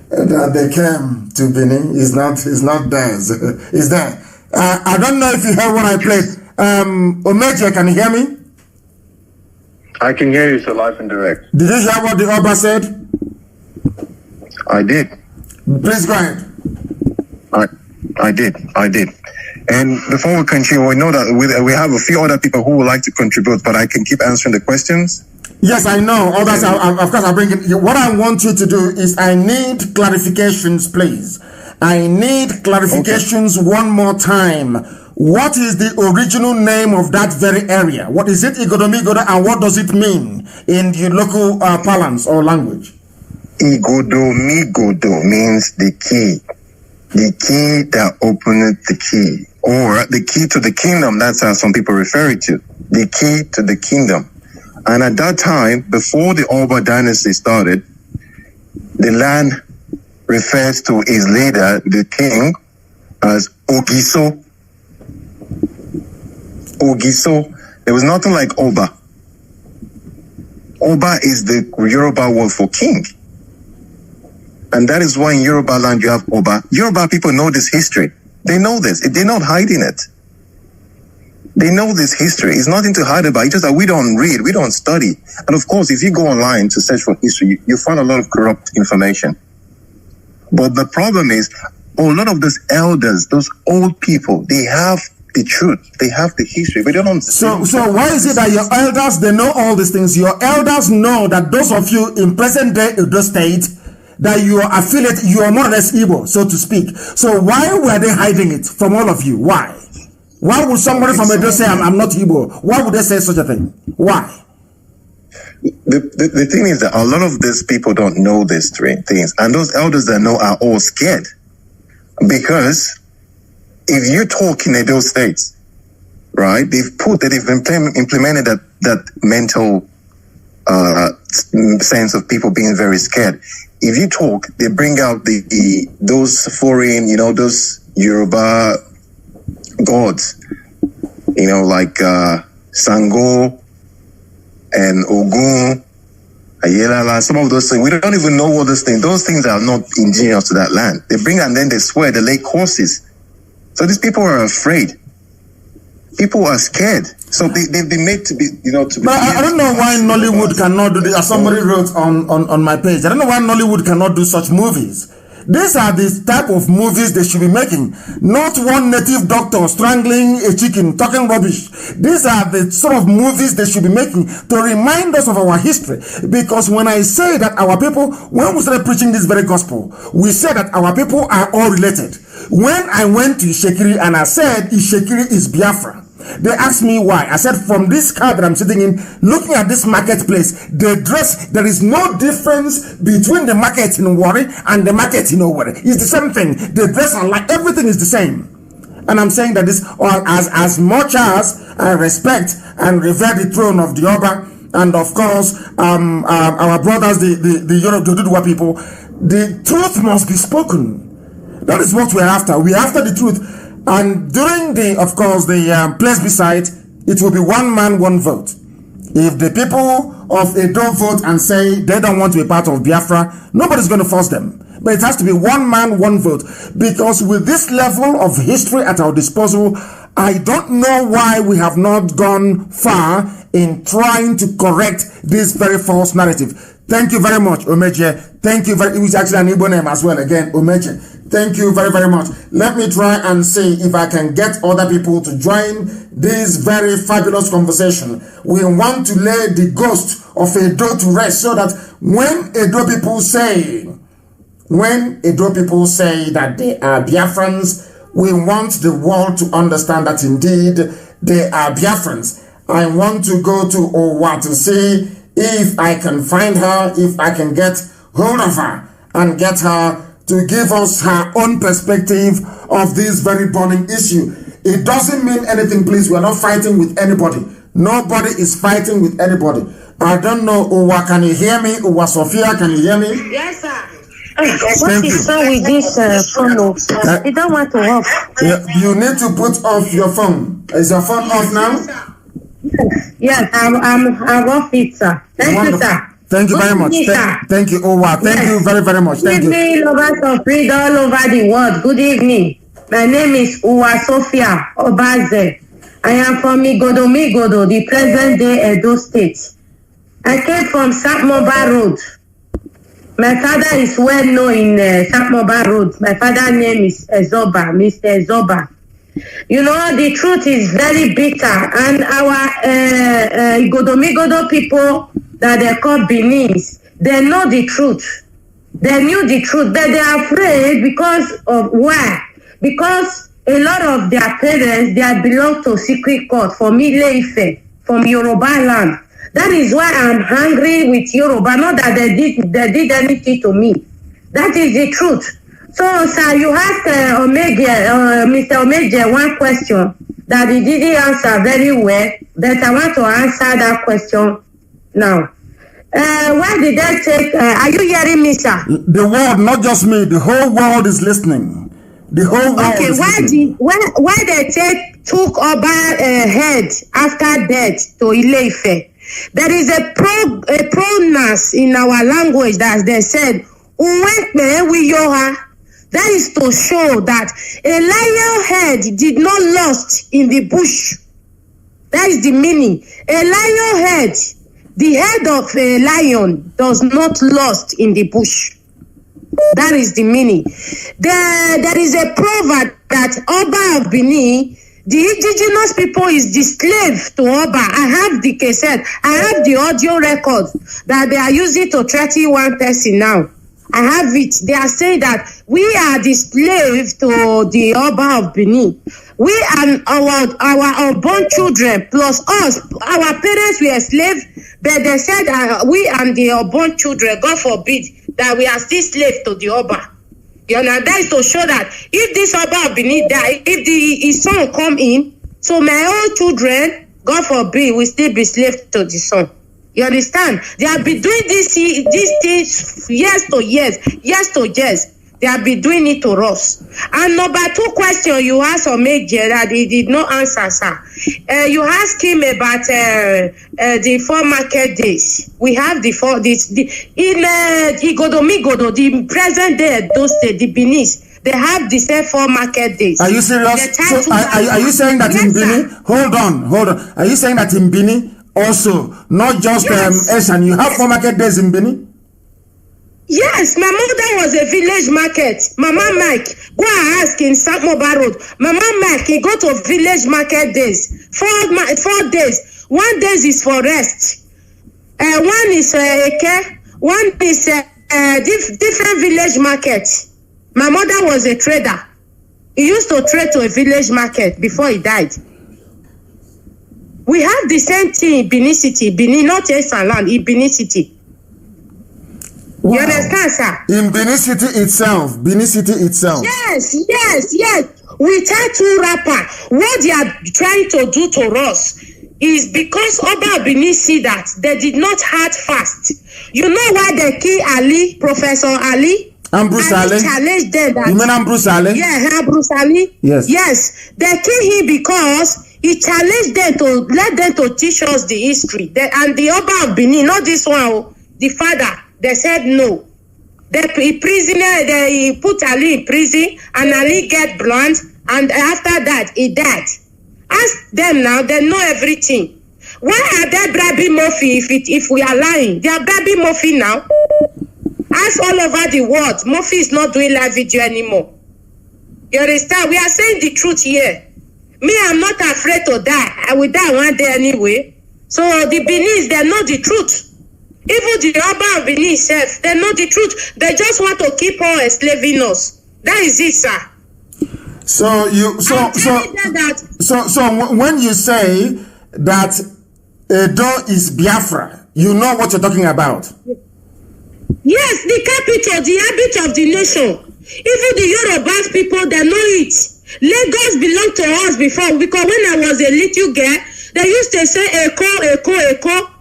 [SPEAKER 2] that they came to Benin is not theirs. Is there? I don't know if you heard what I played. Omeje, can you hear me?
[SPEAKER 3] I can hear you, so live and direct.
[SPEAKER 2] Did you hear what the Oba said?
[SPEAKER 3] I did.
[SPEAKER 2] Please go ahead.
[SPEAKER 3] I did. And before we continue, we know that we have a few other people who would like to contribute, but I can keep answering the questions.
[SPEAKER 2] Yes, I know. Others, of course, I'll bring it. What I want you to do is I need clarifications, please. I need clarifications one more time. What is the original name of that very area? What is it, Igodomigodo, and what does it mean in the local parlance or language?
[SPEAKER 3] Igodomigodo means the key that openeth the key, or the key to the kingdom. That's how some people refer it to, the key to the kingdom. And at that time, before the Oba dynasty started, the land refers to his leader, the king, as Ogiso. Ogiso. There was nothing like Oba. Oba is the Yoruba word for king. And that is why in Yoruba land you have Oba. Yoruba people know this history. They know this. They're not hiding it. They know this history. It's nothing to hide about. It's just that we don't read, we don't study. And of course, if you go online to search for history, you find a lot of corrupt information. But the problem is, a lot of those elders, those old people, they have the truth. They have the history. But they don't.
[SPEAKER 2] So why is it that your elders, they know all these things? Your elders know that those of you in present day Edo State, that you are affiliate, you are more or less Igbo, so to speak. So why were they hiding it from all of you? Why? Why would somebody from Edo say I'm not Igbo? Why would they say such a thing? Why?
[SPEAKER 3] The thing is that a lot of these people don't know these three things, and those elders that know are all scared, because if you talk in Edo States, right, they've implemented that mental sense of people being very scared. If you talk, they bring out those foreign, those Yoruba gods, like Sango and Ogun, Ayelala, some of those things. We don't even know what those things. Those things are not indigenous to that land. They bring and then they swear, they lay courses. So these people are afraid. People are scared. So they've been made to be,
[SPEAKER 2] But I don't know why Nollywood cannot do this. As somebody wrote on my page, I don't know why Nollywood cannot do such movies. These are the type of movies they should be making. Not one native doctor strangling a chicken, talking rubbish. These are the sort of movies they should be making to remind us of our history. Because when I say that our people, when we started preaching this very gospel, we said that our people are all related. When I went to Ishekiri and I said Ishekiri is Biafra, they asked me why. I said, from this car that I'm sitting in, looking at this marketplace, the dress, there is no difference between the market in Warri and the market in Owerri. It's the same thing. The dress are like, everything is the same. And I'm saying that this, as much as I respect and revere the throne of the Oba, and of course, our brothers, the Yoruba people, the truth must be spoken. That is what we're after. We're after the truth. And during of course, the plebiscite, it will be one man, one vote. If the people of Edo vote and say they don't want to be part of Biafra, nobody's going to force them. But it has to be one man, one vote. Because with this level of history at our disposal, I don't know why we have not gone far in trying to correct this very false narrative. Thank you very much, Omeje. Thank you very much. It's actually an Igbo name as well, again, Omeje. Thank you very, very much. Let me try and see if I can get other people to join this very fabulous conversation. We want to lay the ghost of Edo to rest, so that when Edo people say that they are Biafrans, we want the world to understand that indeed they are Biafrans. I want to go to Owa to see if I can find her, if I can get hold of her and get her to give us her own perspective of this very burning issue. It doesn't mean anything, please. We are not fighting with anybody. Nobody is fighting with anybody. I don't know, Uwa, can you hear me? Uwa Sophia, can you hear me?
[SPEAKER 6] Yes, sir. What is wrong with this phone? It don't want to work.
[SPEAKER 2] You need to put off your phone. Is your phone off now?
[SPEAKER 6] Yes, I'm off it, sir. Thank you, sir.
[SPEAKER 2] Thank you very much. Thank you, Owa. Thank you very, very much. Thank you.
[SPEAKER 6] Good evening, lovers of freedom all over the world. Good evening. My name is Uwa Sophia Obaze. I am from Igodo, the present-day Edo State. I came from Sapmoba Road. My father is well known in Sapmoba Road. My father's name is Ezoba, Mr. Ezoba. You know, the truth is very bitter, and our Igodo people that they call Benis, they know the truth. They knew the truth, but they are afraid because of why? Because a lot of their parents, they belong to secret court from Ile-Ife, from Yoruba land. That is why I'm angry with Yoruba. Not that they did anything to me. That is the truth. So, sir, you asked Mr. Omeje one question that he didn't answer very well, but I want to answer that question now. Why did they take, are you hearing me, sir?
[SPEAKER 2] The world, not just me, the whole world is listening. The whole world is listening.
[SPEAKER 6] Why they took Oba head after death to Ile-Ife? There is a pronoun in our language that they said, that is to show that a lion head did not lost in the bush. That is the meaning. A lion head, the head of a lion does not lost in the bush. That is the meaning. There is a proverb that Oba of Benin, the indigenous people is the slave to Oba. I have the cassette. I have the audio record that they are using to threaten one person now. I have it. They are saying that we are the slave to the Oba of Benin. We and our unborn children plus us, our parents were slaves, but they said we and the unborn children, God forbid, that we are still slaves to the Oba. You know, that is to show that if this Oba of Benin die, if his son come in, so my own children, God forbid, will still be slaves to the son. You understand? They have been doing these things years to years. They have been doing it to us. And number two question you asked Omeje that he did not answer, sir. You asked him about the 4 market days. We have in Igodo, the present day Edo State, the Benin, they have the same 4 market days.
[SPEAKER 2] Are you serious? So are you saying that in Benin? Hold on. Are you saying that in Benin also, not just Eshan, you have 4 market days in Benin?
[SPEAKER 6] Yes, my mother was a village market. Mama Mike, go and ask in Samoba Road. Mama Mike, he go to village market days. 4 days. 1 day is for rest. One is Eke. One is different village market. My mother was a trader. He used to trade to a village market before he died. We have the same thing in Benin City. Benin, not Eastern land, in Benin City. Wow. You understand, sir?
[SPEAKER 2] In Benin City itself. Benin City itself.
[SPEAKER 6] Yes. We try to rapper. What they are trying to do to us is because Oba Benin see that they did not hard fast. You know why they kill Ali, Professor Ali?
[SPEAKER 2] Ambrose Ali
[SPEAKER 6] challenged them. That,
[SPEAKER 2] you mean Ambrose Ali?
[SPEAKER 6] Yeah, Ambrose Ali.
[SPEAKER 2] Yes.
[SPEAKER 6] Yes. They kill him because he challenged them to let them to teach us the history. And the Oba of Benin, not this one, the father, they said no. He put Ali in prison, and Ali get blunt, and after that, he died. Ask them now, they know everything. Why are they bribing Murphy if we are lying? They are bribing Murphy now. Ask all over the world. Murphy is not doing live video anymore. You understand? We are saying the truth here. Me, I'm not afraid to die. I will die one day anyway. So the Benin, they know the truth. Even the Oba of Benin itself, they know the truth. They just want to keep on enslaving us. That is it, sir.
[SPEAKER 2] So when you say that Edo is Biafra, you know what you're talking about.
[SPEAKER 6] Yes, the capital, the habit of the nation. Even the Yorubas people, they know it. Lagos belonged to us before, because when I was a little girl, they used to say Eko.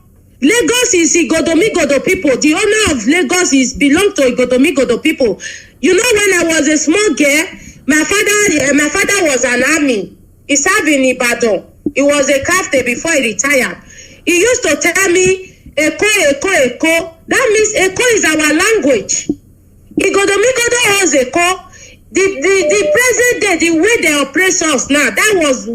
[SPEAKER 6] Lagos is Igodomigodo people. The owner of Lagos belong to Igodomigodo people. You know, when I was a small girl, my father was an army. He served in Ibadan. He was a captain before he retired. He used to tell me, Eko. That means Eko is our language. Igodomigodo has Eko. The present day, the way they oppress us now, that was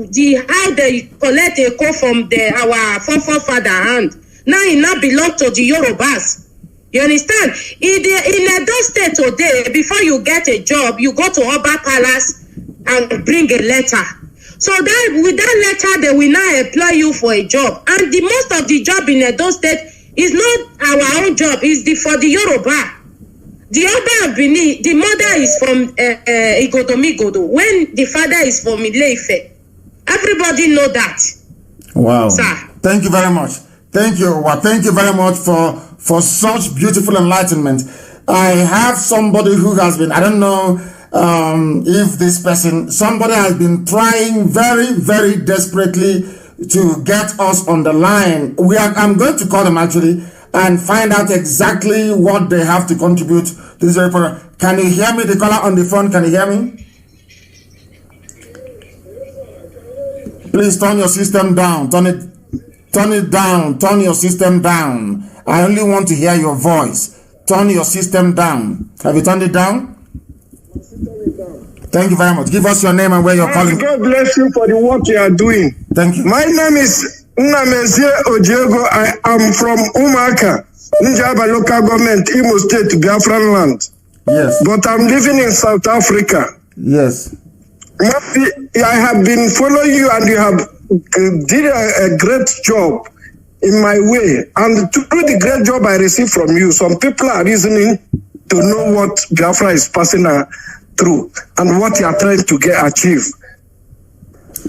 [SPEAKER 6] how they collect Eko from our forefather hand. Now it now belongs to the Yorubas. You understand? In Edo State today, before you get a job, you go to Oba Palace and bring a letter. So that with that letter, they will now employ you for a job. And the most of the job in Edo State is not our own job, it's for the Yoruba. The Oba of Benin, the mother is from Igodomigodo, when the father is from Ile-Ife. Everybody know that.
[SPEAKER 2] Wow.
[SPEAKER 6] Sir.
[SPEAKER 2] Thank you very much. Thank you. Well, thank you very much for such beautiful enlightenment. I have somebody who has been, I don't know if this person, somebody has been trying very, very desperately to get us on the line. I'm going to call them actually and find out exactly what they have to contribute to this very program. Can you hear me? The caller on the phone, can you hear me? Please turn your system down. Turn it down. Turn your system down. I only want to hear your voice. Turn your system down. Have you turned it down? Thank you very much. Give us your name and where you're calling.
[SPEAKER 7] God bless you for the work you are doing.
[SPEAKER 2] Thank you.
[SPEAKER 7] My name is Mazi Nnamdi. I am from Umaka, Njaba local government, Imo State, Biafra land.
[SPEAKER 2] Yes.
[SPEAKER 7] But I'm living in South Africa.
[SPEAKER 2] Yes.
[SPEAKER 7] I have been following you, and you have did a great job in my way. And to do the great job I received from you, some people are reasoning to know what Biafra is passing through and what you are trying to achieve.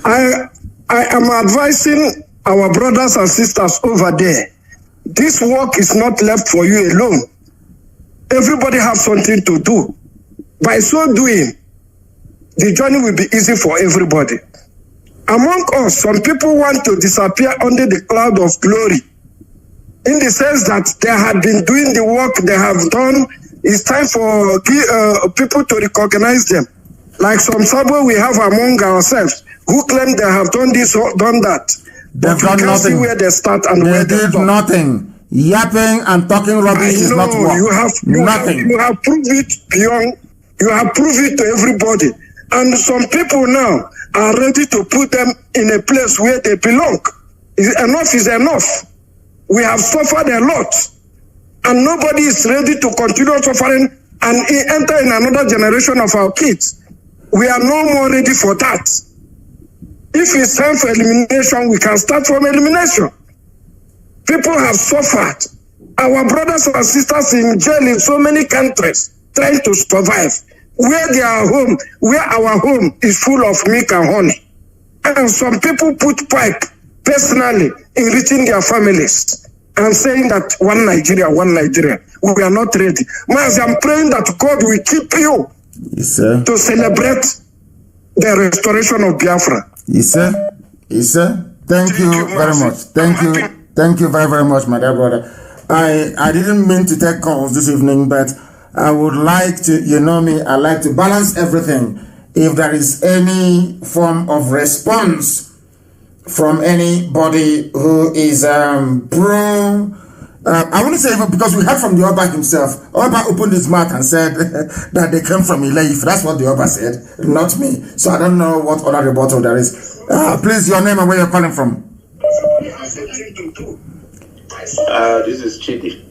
[SPEAKER 7] I am advising our brothers and sisters over there. This work is not left for you alone. Everybody has something to do. By so doing, the journey will be easy for everybody. Among us, some people want to disappear under the cloud of glory, in the sense that they have been doing the work they have done. It's time for people to recognize them. Like some sabo we have among ourselves who claim they have done this or done that.
[SPEAKER 2] They've done nothing.
[SPEAKER 7] See where they start and where they
[SPEAKER 2] did nothing. Yapping and talking rubbish is not work. Nothing.
[SPEAKER 7] You have proved it beyond. You have proved it to everybody. And some people now are ready to put them in a place where they belong. Enough is enough. We have suffered a lot. and nobody is ready to continue suffering and enter in another generation of our kids. We are no more ready for that. If it's time for elimination, we can start from elimination. People have suffered. Our brothers and sisters in jail in so many countries trying to survive. Where they are home, where our home is full of milk and honey. And some people put pipe personally enriching their families and saying that one Nigeria, one Nigeria. We are not ready. Mazi, I'm praying that God will keep you to celebrate the restoration of Biafra.
[SPEAKER 2] Yes, sir. Thank you very much. Thank you very, very much, my dear brother. I didn't mean to take calls this evening, but I would like to, you know me, I like to balance everything. If there is any form of response from anybody who is pro, I want to say, because we heard from the Oba himself. Oba opened his mouth and said that they came from Ileif. That's what the Oba said, not me. So I don't know what other rebuttal there is. Please, your name and where you're calling from.
[SPEAKER 8] This is Chidi.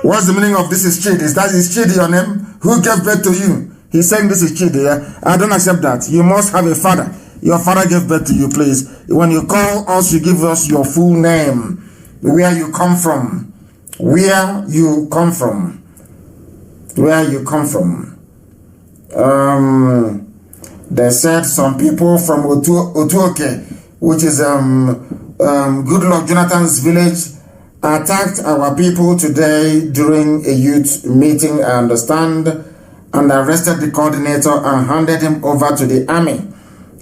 [SPEAKER 2] What's the meaning of this is Chidi? Is Chidi your name? Who gave birth to you? He's saying this is Chidi. Yeah? I don't accept that. You must have a father. Your father gave birth to you, please. When you call us, you give us your full name, where you come from. Where you come from. Where you come from. They said some people from Otuoke, which is Goodluck Jonathan's village, attacked our people today during a youth meeting, I understand, and arrested the coordinator and handed him over to the army.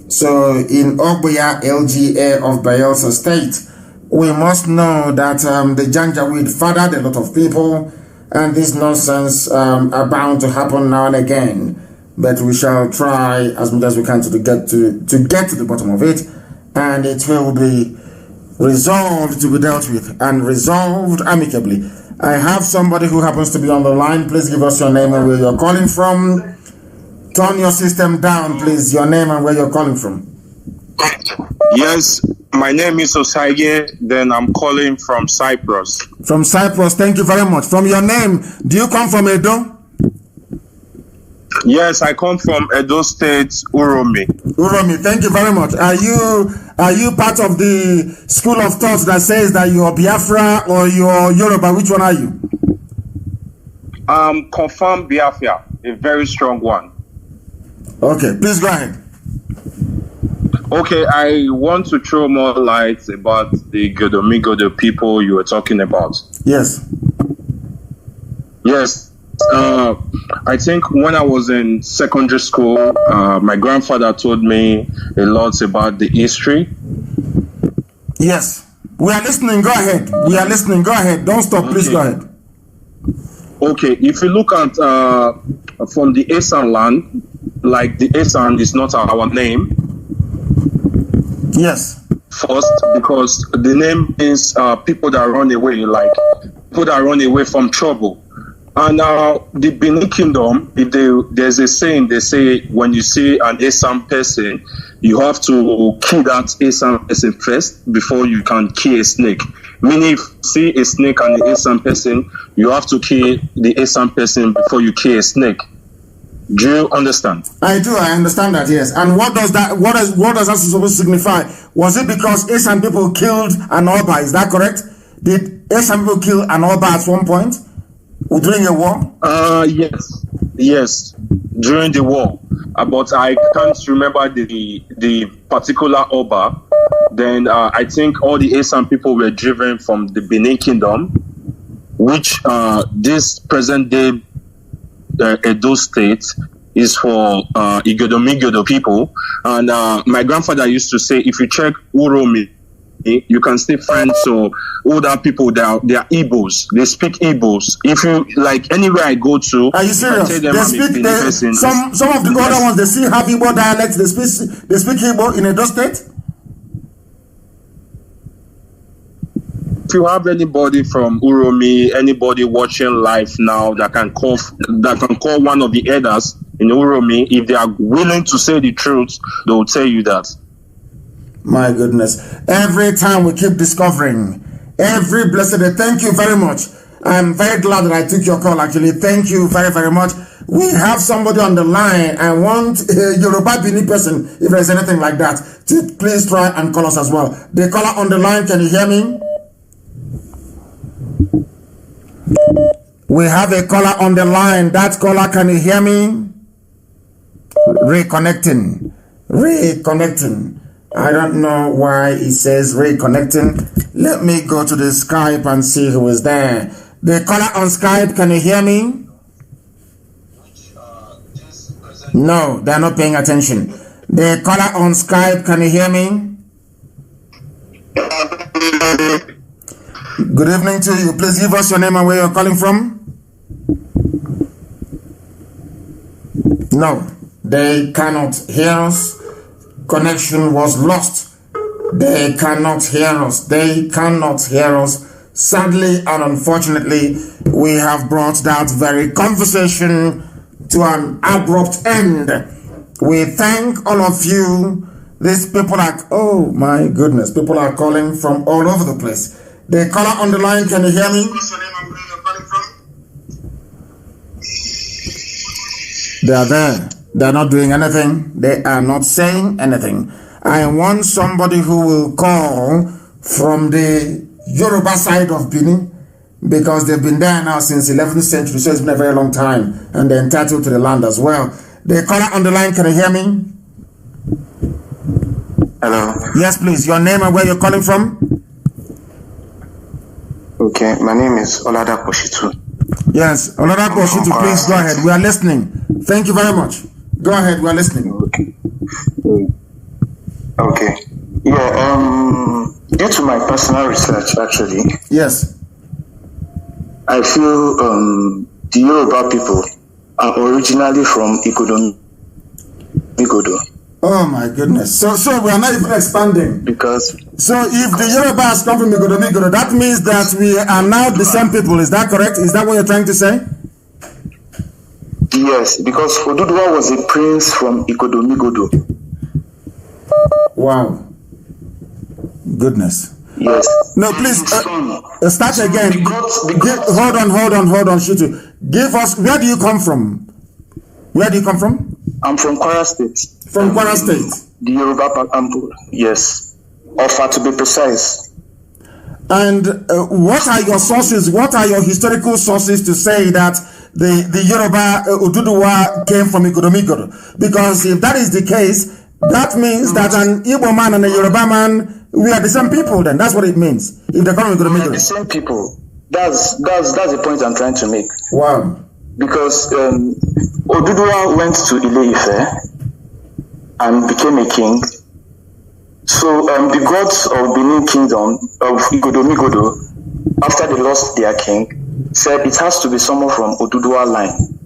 [SPEAKER 2] So in Ogboya LGA of Bayelsa State, we must know that the Janjaweed fathered a lot of people, and this nonsense are bound to happen now and again. But we shall try as much as we can to get to the bottom of it, and it will be resolved to be dealt with and resolved amicably. I have somebody who happens to be on the line. Please give us your name and where you're calling from. Turn your system down, please. Your name and where you're calling from.
[SPEAKER 8] Yes, my name is Osage. Then I'm calling from Cyprus.
[SPEAKER 2] From Cyprus, thank you very much. From your name, do you come from Edo?
[SPEAKER 8] Yes, I come from Edo State, Uromi.
[SPEAKER 2] Uromi, thank you very much. Are you part of the school of thought that says that you're Biafra or you're Yoruba? Which one are you?
[SPEAKER 8] Confirmed Biafra, a very strong one.
[SPEAKER 2] Okay, please go ahead.
[SPEAKER 8] Okay, I want to throw more light about the Godomigodo people you were talking about.
[SPEAKER 2] Yes.
[SPEAKER 8] Yes. I think when I was in secondary school, my grandfather told me a lot about the history.
[SPEAKER 2] Yes. We are listening. Go ahead. We are listening. Go ahead. Don't stop. Please go ahead.
[SPEAKER 8] Okay. If you look at from the Esan land, like the Esan is not our name.
[SPEAKER 2] Yes.
[SPEAKER 8] First, because the name is people that run away, like people that run away from trouble. And the Benin Kingdom, there's a saying, they say when you see an Esan person, you have to kill that Esan person first before you can kill a snake. Meaning, if you see a snake and an Esan person, you have to kill the Esan person before you kill a snake. Do you understand?
[SPEAKER 2] I do. I understand that. Yes. And what does that? What does that supposed to signify? Was it because Esan people killed an Oba? Is that correct? Did Esan people kill an Oba at one point during a war?
[SPEAKER 8] Yes, during the war. But I can't remember the particular Oba. Then I think all the Esan people were driven from the Benin Kingdom, which this present day Edo State is for Igodomigodo people. And my grandfather used to say, if you check Uromi, you can still find older people they are Igbos. They speak Igbos. If you like anywhere I go to,
[SPEAKER 2] are you serious? Some of the other ones, they still have Igbo dialects. They speak Igbo in Edo State.
[SPEAKER 8] If you have anybody from Uromi, anybody watching live now that can call one of the elders in Uromi, if they are willing to say the truth, they will tell you that.
[SPEAKER 2] My goodness. Every time we keep discovering, every blessed day. Thank you very much. I'm very glad that I took your call, actually. Thank you very, very much. We have somebody on the line. I want a Yoruba Bini person, if there's anything like that, to please try and call us as well. The caller on the line, can you hear me? We have a caller on the line. That caller, can you hear me? Reconnecting. I don't know why it says reconnecting. Let me go to the Skype and see who is there. The caller on Skype, can you hear me? No, they're not paying attention. The caller on Skype, can you hear me? Good evening to you. Please give us your name and where you're calling from. No, they cannot hear us. Connection was lost. They cannot hear us. Sadly and unfortunately, we have brought that very conversation to an abrupt end. We thank all of you. These people are, oh my goodness, people are calling from all over the place. The caller on the line, can you hear me? They are there. They are not doing anything. They are not saying anything. I want somebody who will call from the Yoruba side of Benin, because they've been there now since 11th century, so it's been a very long time, and they're entitled to the land as well. The caller on the line, can you hear me?
[SPEAKER 9] Hello.
[SPEAKER 2] Yes, please. Your name and where you're calling from?
[SPEAKER 9] Okay, my name is Oladapo Shitu.
[SPEAKER 2] Yes, Oladapo Shitu, please go ahead. We are listening. Thank you very much. Go ahead, we are listening.
[SPEAKER 9] Okay. Yeah, due to my personal research, actually.
[SPEAKER 2] Yes.
[SPEAKER 9] I feel the Yoruba people are originally from Igodo.
[SPEAKER 2] Oh my goodness. So we are not even expanding.
[SPEAKER 9] Because
[SPEAKER 2] so if the Yorubas come from Igodo, that means that we are now the same people. Is that correct? Is that what you're trying to say?
[SPEAKER 9] Yes, because Oduduwa was a prince from Igodo.
[SPEAKER 2] Wow. Goodness.
[SPEAKER 9] Yes.
[SPEAKER 2] No, please start again. Hold on, Shitu. Give us, where do you come from?
[SPEAKER 9] I'm from Kwara State.
[SPEAKER 2] From Kwara State?
[SPEAKER 9] The Yoruba, yes. Ofa, to be precise.
[SPEAKER 2] And what are your sources? What are your historical sources to say that the Yoruba Oduduwa came from Igodo? Because if that is the case, that means that an Igbo man and a Yoruba man, we are the same people then. That's what it means. If they come from Igodo.
[SPEAKER 9] We are the same people. That's the point I'm trying to make.
[SPEAKER 2] Wow.
[SPEAKER 9] Because Oduduwa went to Ile-Ife and became a king. So the gods of Benin Kingdom, of Igodo, after they lost their king, said it has to be someone from Oduduwa line,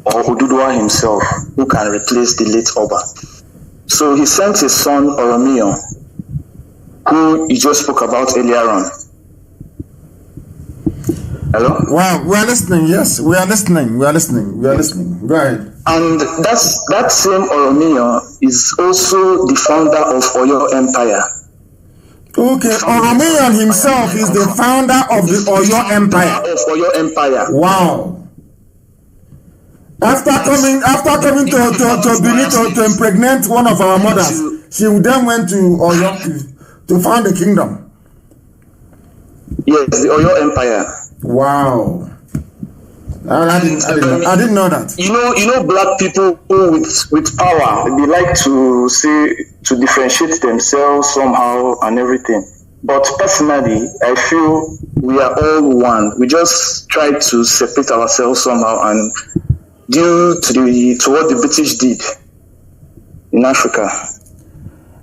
[SPEAKER 9] or Oduduwa himself, who can replace the late Oba. So he sent his son Oromiyan, who he just spoke about earlier on. Hello?
[SPEAKER 2] Wow, we are listening. Yes, we are listening. Go ahead.
[SPEAKER 9] And that same Oromiyan is also the founder of Oyo Empire.
[SPEAKER 2] Okay, Oromiyan himself is the founder of the Oyo Empire. Wow. After coming to Benin to impregnate one of our mothers, she then went to Oyo to found the kingdom.
[SPEAKER 9] Yes, the Oyo Empire.
[SPEAKER 2] Wow. I didn't know that.
[SPEAKER 9] You know, black people with power, they like to differentiate themselves somehow and everything. But personally, I feel we are all one. We just try to separate ourselves somehow, and due to what the British did in Africa.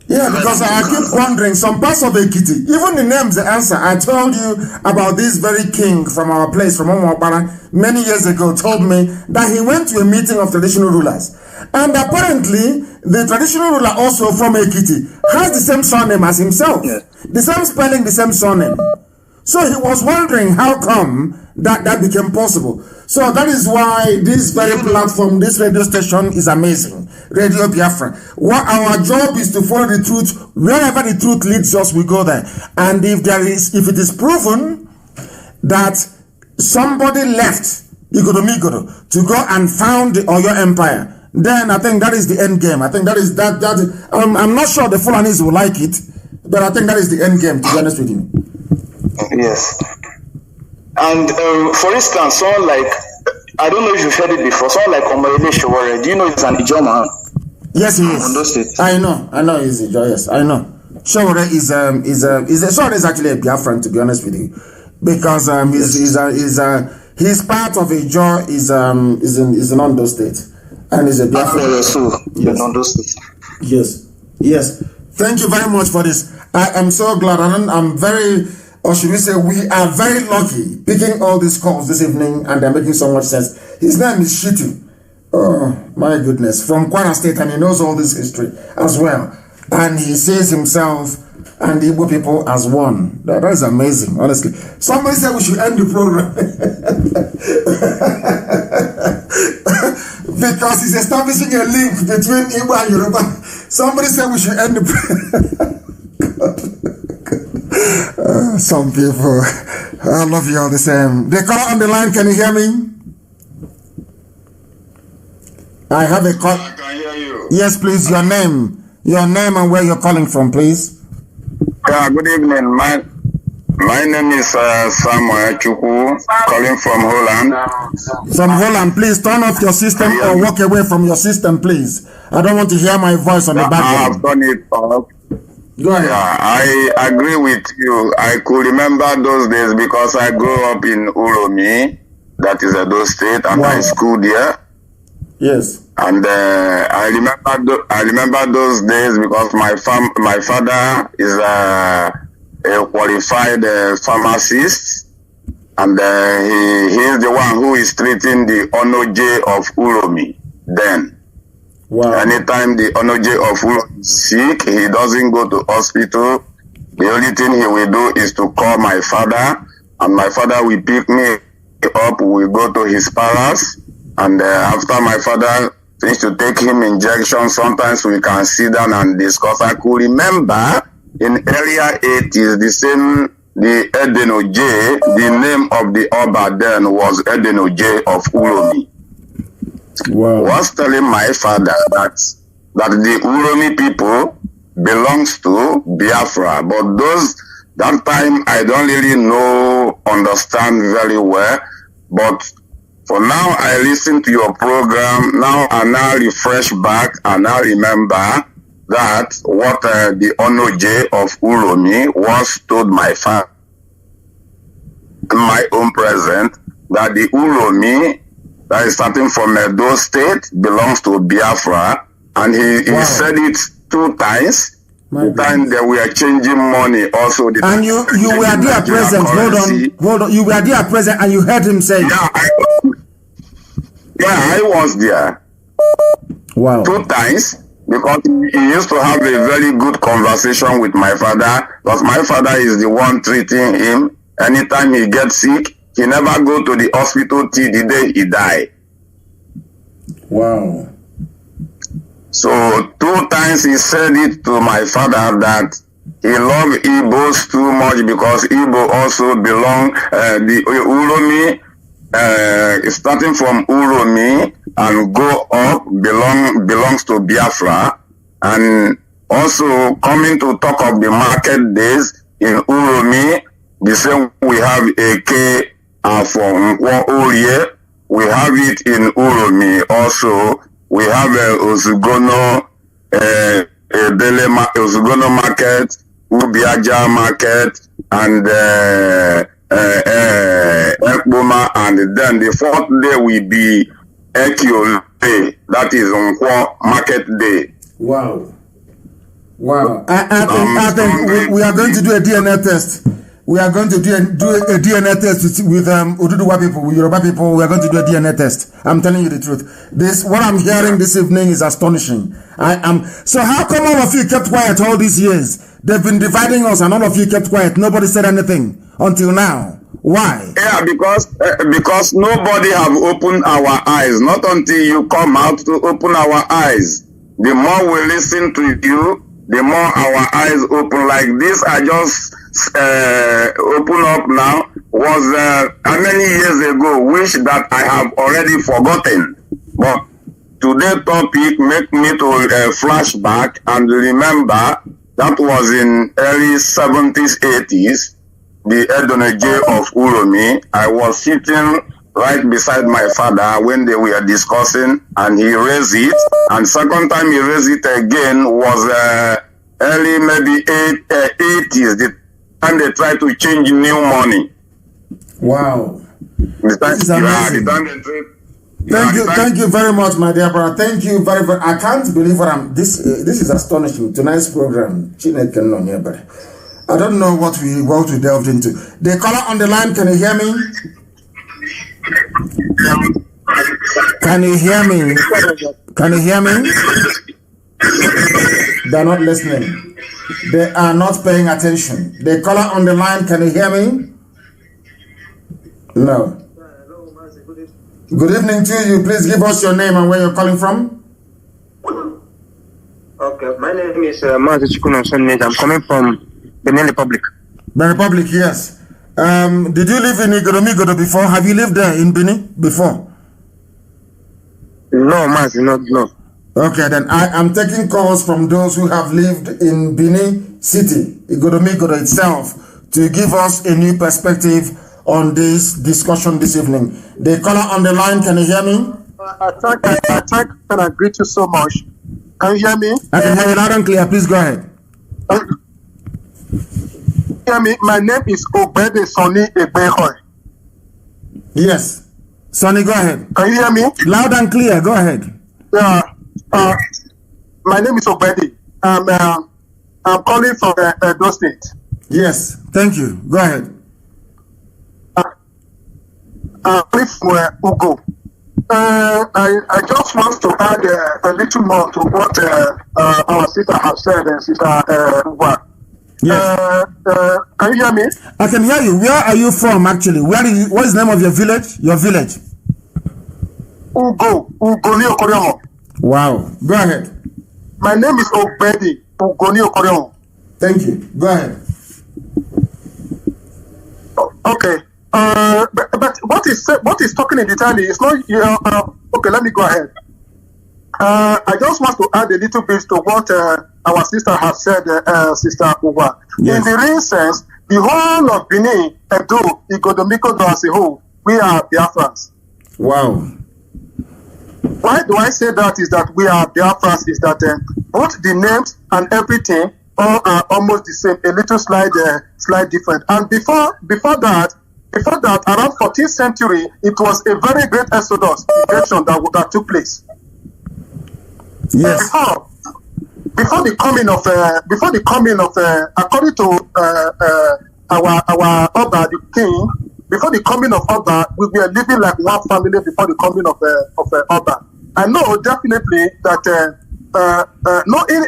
[SPEAKER 2] Yeah, because I keep wondering, some parts of Ekiti, even the names, the answer. I told you about this very king from our place, from Omwapara, many years ago, told me that he went to a meeting of traditional rulers. And apparently, the traditional ruler also from Ekiti has the same surname as himself. Yeah. The same spelling, the same surname. So he was wondering how come that became possible. So that is why this very platform, this radio station is amazing. Radio Biafra. What our job is to follow the truth. Wherever the truth leads us, we go there. And if it is proven that somebody left Igbodo to go and found the Oyo Empire, then I think that is the end game. I think that is that. I'm not sure the Fulanis will like it, but I think that is the end game, to be honest with you.
[SPEAKER 9] Yes. And for instance, someone like, I don't know if you've heard it before, someone like Omoyele Sowore, do you know he's an Ijaw man?
[SPEAKER 2] Yes, he is.
[SPEAKER 9] Ondo State.
[SPEAKER 2] I know he's Ijaw, yes, I know. Sowore is actually a Biafran, to be honest with you, because he's part of Ijaw, is in Ondo State, and is a Biafran.
[SPEAKER 9] Yes. Ondo State.
[SPEAKER 2] Yes. Thank you very much for this. I am so glad, and I'm very, or should we say, we are very lucky picking all these calls this evening, and they're making so much sense. His name is Shitu. Oh my goodness, from Kwara State, and he knows all this history as well. And he sees himself and the Igbo people as one. That is amazing, honestly. Somebody said we should end the program because he's establishing a link between Igbo and Yoruba. Somebody said we should end the program. Some people, I love you all the same. They call on the line. Can you hear me? I have a call.
[SPEAKER 5] I can hear you.
[SPEAKER 2] Yes, please. Your name and where you're calling from, please.
[SPEAKER 5] Yeah, good evening. My name is Samuel Chukwu, calling from Holland.
[SPEAKER 2] From Holland, please turn off your system or walk away from your system, please. I don't want to hear my voice on the background.
[SPEAKER 5] I have done it off.
[SPEAKER 2] Go ahead.
[SPEAKER 5] Yeah, I agree with you. I could remember those days because I grew up in Uromi, that is Edo State, and I schooled there.
[SPEAKER 2] Yes.
[SPEAKER 5] And I remember those days because my father is a qualified pharmacist, and he is the one who is treating the Onoje of Uromi then.
[SPEAKER 2] Wow.
[SPEAKER 5] Anytime the Onoje of Uromi is sick, he doesn't go to hospital. The only thing he will do is to call my father, and my father will pick me up. We go to his palace, and after my father finished to take him injections, sometimes we can sit down and discuss. I could remember in earlier 80s, the Edenoje, the name of the Oba then was Edenoje of Uromi.
[SPEAKER 2] Wow.
[SPEAKER 5] Was telling my father that the Uromi people belongs to Biafra, but that time I don't really understand very well, but for now I listen to your program, now I now refresh back and I remember that what the Onoje of Uromi once told my father, my own present, that the Uromi that is starting from Edo State belongs to Biafra, and he said it 2 times. The time that we are changing money also.
[SPEAKER 2] And you were there present. Hold on. You were there present and you heard him say.
[SPEAKER 5] I was there.
[SPEAKER 2] Wow.
[SPEAKER 5] 2 times, because he used to have a very good conversation with my father, because my father is the one treating him. Anytime he gets sick, he never go to the hospital till the day he die.
[SPEAKER 2] Wow.
[SPEAKER 5] So 2 times he said it to my father that he loved Igbos too much because Igbo also belong, the Uromi, starting from Uromi and go up belongs to Biafra, and also coming to talk of the market days in Uromi, the same we have AK from Orie, we have it in Uromi also. We have Ozugono, Ozugono market, Ubiaja market, and Ekboma, and then the 4th day will be Ekio Day, that is Nkwo Market Day.
[SPEAKER 2] Wow. I think we are going to do a DNA test. We are going to do a DNA test with Oduduwa people, with Yoruba people. We are going to do a DNA test. I'm telling you the truth. What I'm hearing this evening is astonishing. So how come all of you kept quiet all these years? They've been dividing us, and all of you kept quiet. Nobody said anything until now. Why?
[SPEAKER 5] Yeah, because nobody have opened our eyes. Not until you come out to open our eyes. The more we listen to you, the more our eyes open. Like this, I just open up now was how many years ago, which that I have already forgotten. But today's topic make me to flash back and remember that was in early 70s, 80s, the Edoneje of Uromi. I was sitting right beside my father when they were discussing, and he raised it. And second time he raised it again was early maybe 80s, the time they tried to change new money.
[SPEAKER 2] Wow.
[SPEAKER 5] The time,
[SPEAKER 2] this is amazing. Thank you very much, my dear brother. Thank you very, very. I can't believe what I'm. This is astonishing. Tonight's program, I don't know what we delved into. The caller on the line, can you hear me? Can you hear me? Can you hear me? They're not listening. They are not paying attention. The caller on the line, can you hear me? No. Good evening to you. Please give us your name and where you're calling from.
[SPEAKER 10] Okay, my name is Mazi Nnamdi Kanu Aug.02. I'm coming from Benin Republic.
[SPEAKER 2] Benin Republic, yes. Did you live in Igoromigodo before? Have you lived there in Benin before?
[SPEAKER 10] No, Mazi, no.
[SPEAKER 2] Okay, then I am taking calls from those who have lived in Benin City, Igoromigodo itself, to give us a new perspective on this discussion this evening. The caller on the line, can you hear me?
[SPEAKER 11] I thank and I greet you so much. Can you hear me?
[SPEAKER 2] I can hear you loud and clear. Please go ahead.
[SPEAKER 11] Hear me? My name is Obede Sonny Ebehoy.
[SPEAKER 2] Yes. Sonny, go ahead.
[SPEAKER 11] Can you hear me?
[SPEAKER 2] Loud and clear. Go ahead.
[SPEAKER 11] Yeah. My name is Obede. I'm calling from Edo State.
[SPEAKER 2] Yes. Thank you. Go ahead.
[SPEAKER 11] Ugo. I just want to add a little more to what our sister has said, Sister Uwa.
[SPEAKER 2] Yes.
[SPEAKER 11] Can you hear me?
[SPEAKER 2] I can hear you. Where are you from, actually? What is the name of your village? Your village?
[SPEAKER 11] Ugo Okoriomo.
[SPEAKER 2] Wow. Go ahead.
[SPEAKER 11] My name is Obedi Ugoni Okoriomo.
[SPEAKER 2] Thank you. Go ahead.
[SPEAKER 11] Okay. But what is talking in Italy is not. Okay, let me go ahead. I just want to add a little bit to what our sister has said, Sister Uwa. Yes. In the real sense, the whole of Benin, Edo, Igoromigodo as a whole, we are Biafrans.
[SPEAKER 2] Wow.
[SPEAKER 11] Why do I say that? Is that we are Biafrans? Is that both the names and everything all are almost the same, a little slight different. And before that, around 14th century, it was a very great exodus migration that took place.
[SPEAKER 2] Yes.
[SPEAKER 11] Before the coming of according to our Oba, the king, before the coming of Oba, we were living like one family before the coming of Oba. I know definitely that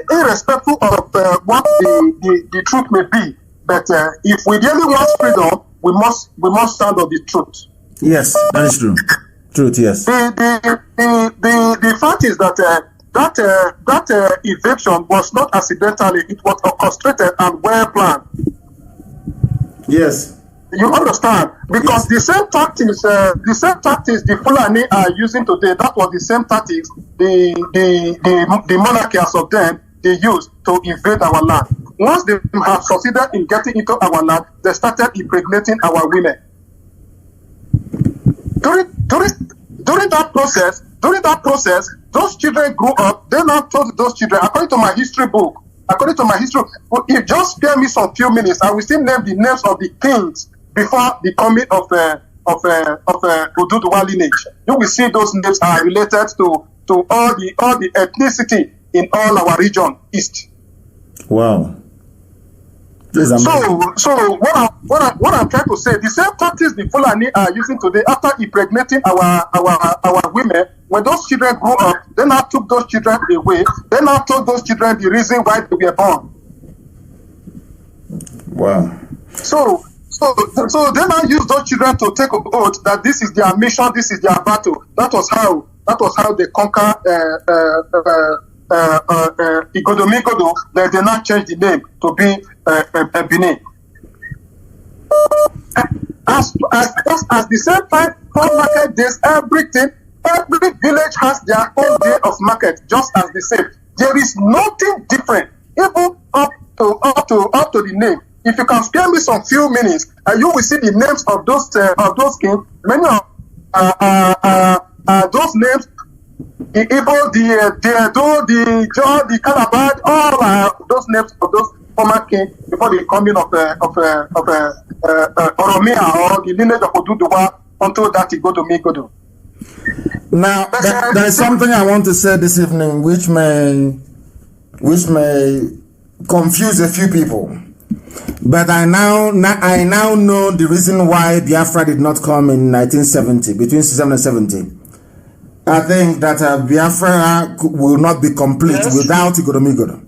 [SPEAKER 11] irrespective of what the truth may be, but if we really want freedom, we must stand on the truth.
[SPEAKER 2] Yes, that is true. Truth, yes.
[SPEAKER 11] The fact is that that eviction was not accidentally; it was orchestrated and well planned.
[SPEAKER 2] Yes.
[SPEAKER 11] You understand? Because the same tactics the Fulani are using today, that was the same tactics the monarchies of them they used to invade our land. Once they have succeeded in getting into our land, they started impregnating our women. During that process, those children grew up. They now told those children, according to my history book, if you just spare me some few minutes, I will still name the names of the kings before the coming of Oduduwa lineage. You will see those names are related to all the ethnicity in all our region east.
[SPEAKER 2] Wow.
[SPEAKER 11] So what I'm trying to say, the same tactics the Fulani are using today after impregnating our women, when those children grew up, they now took those children away. They now told those children the reason why they were born.
[SPEAKER 2] Wow.
[SPEAKER 11] So they now use those children to take an oath that this is their mission, this is their battle. That was how they conquer Igoromigodo. They did not change the name to be Benin. Just as the same time, all market days, everything, every village has their own day of market, just as the same. There is nothing different, even up to the name. If you can spare me some few minutes, you will see the names of those kings. Many of those names, the Igbo, the Edo, the Jaw, the Calabar, all those names of those former kings before the coming of Oromia or the lineage of Oduduwa until that Igodo.
[SPEAKER 2] Now, there is something I want to say this evening which may confuse a few people. But I now know the reason why Biafra did not come in 1970, between 67 and 70. I think that Biafra will not be complete without Igodomigodo.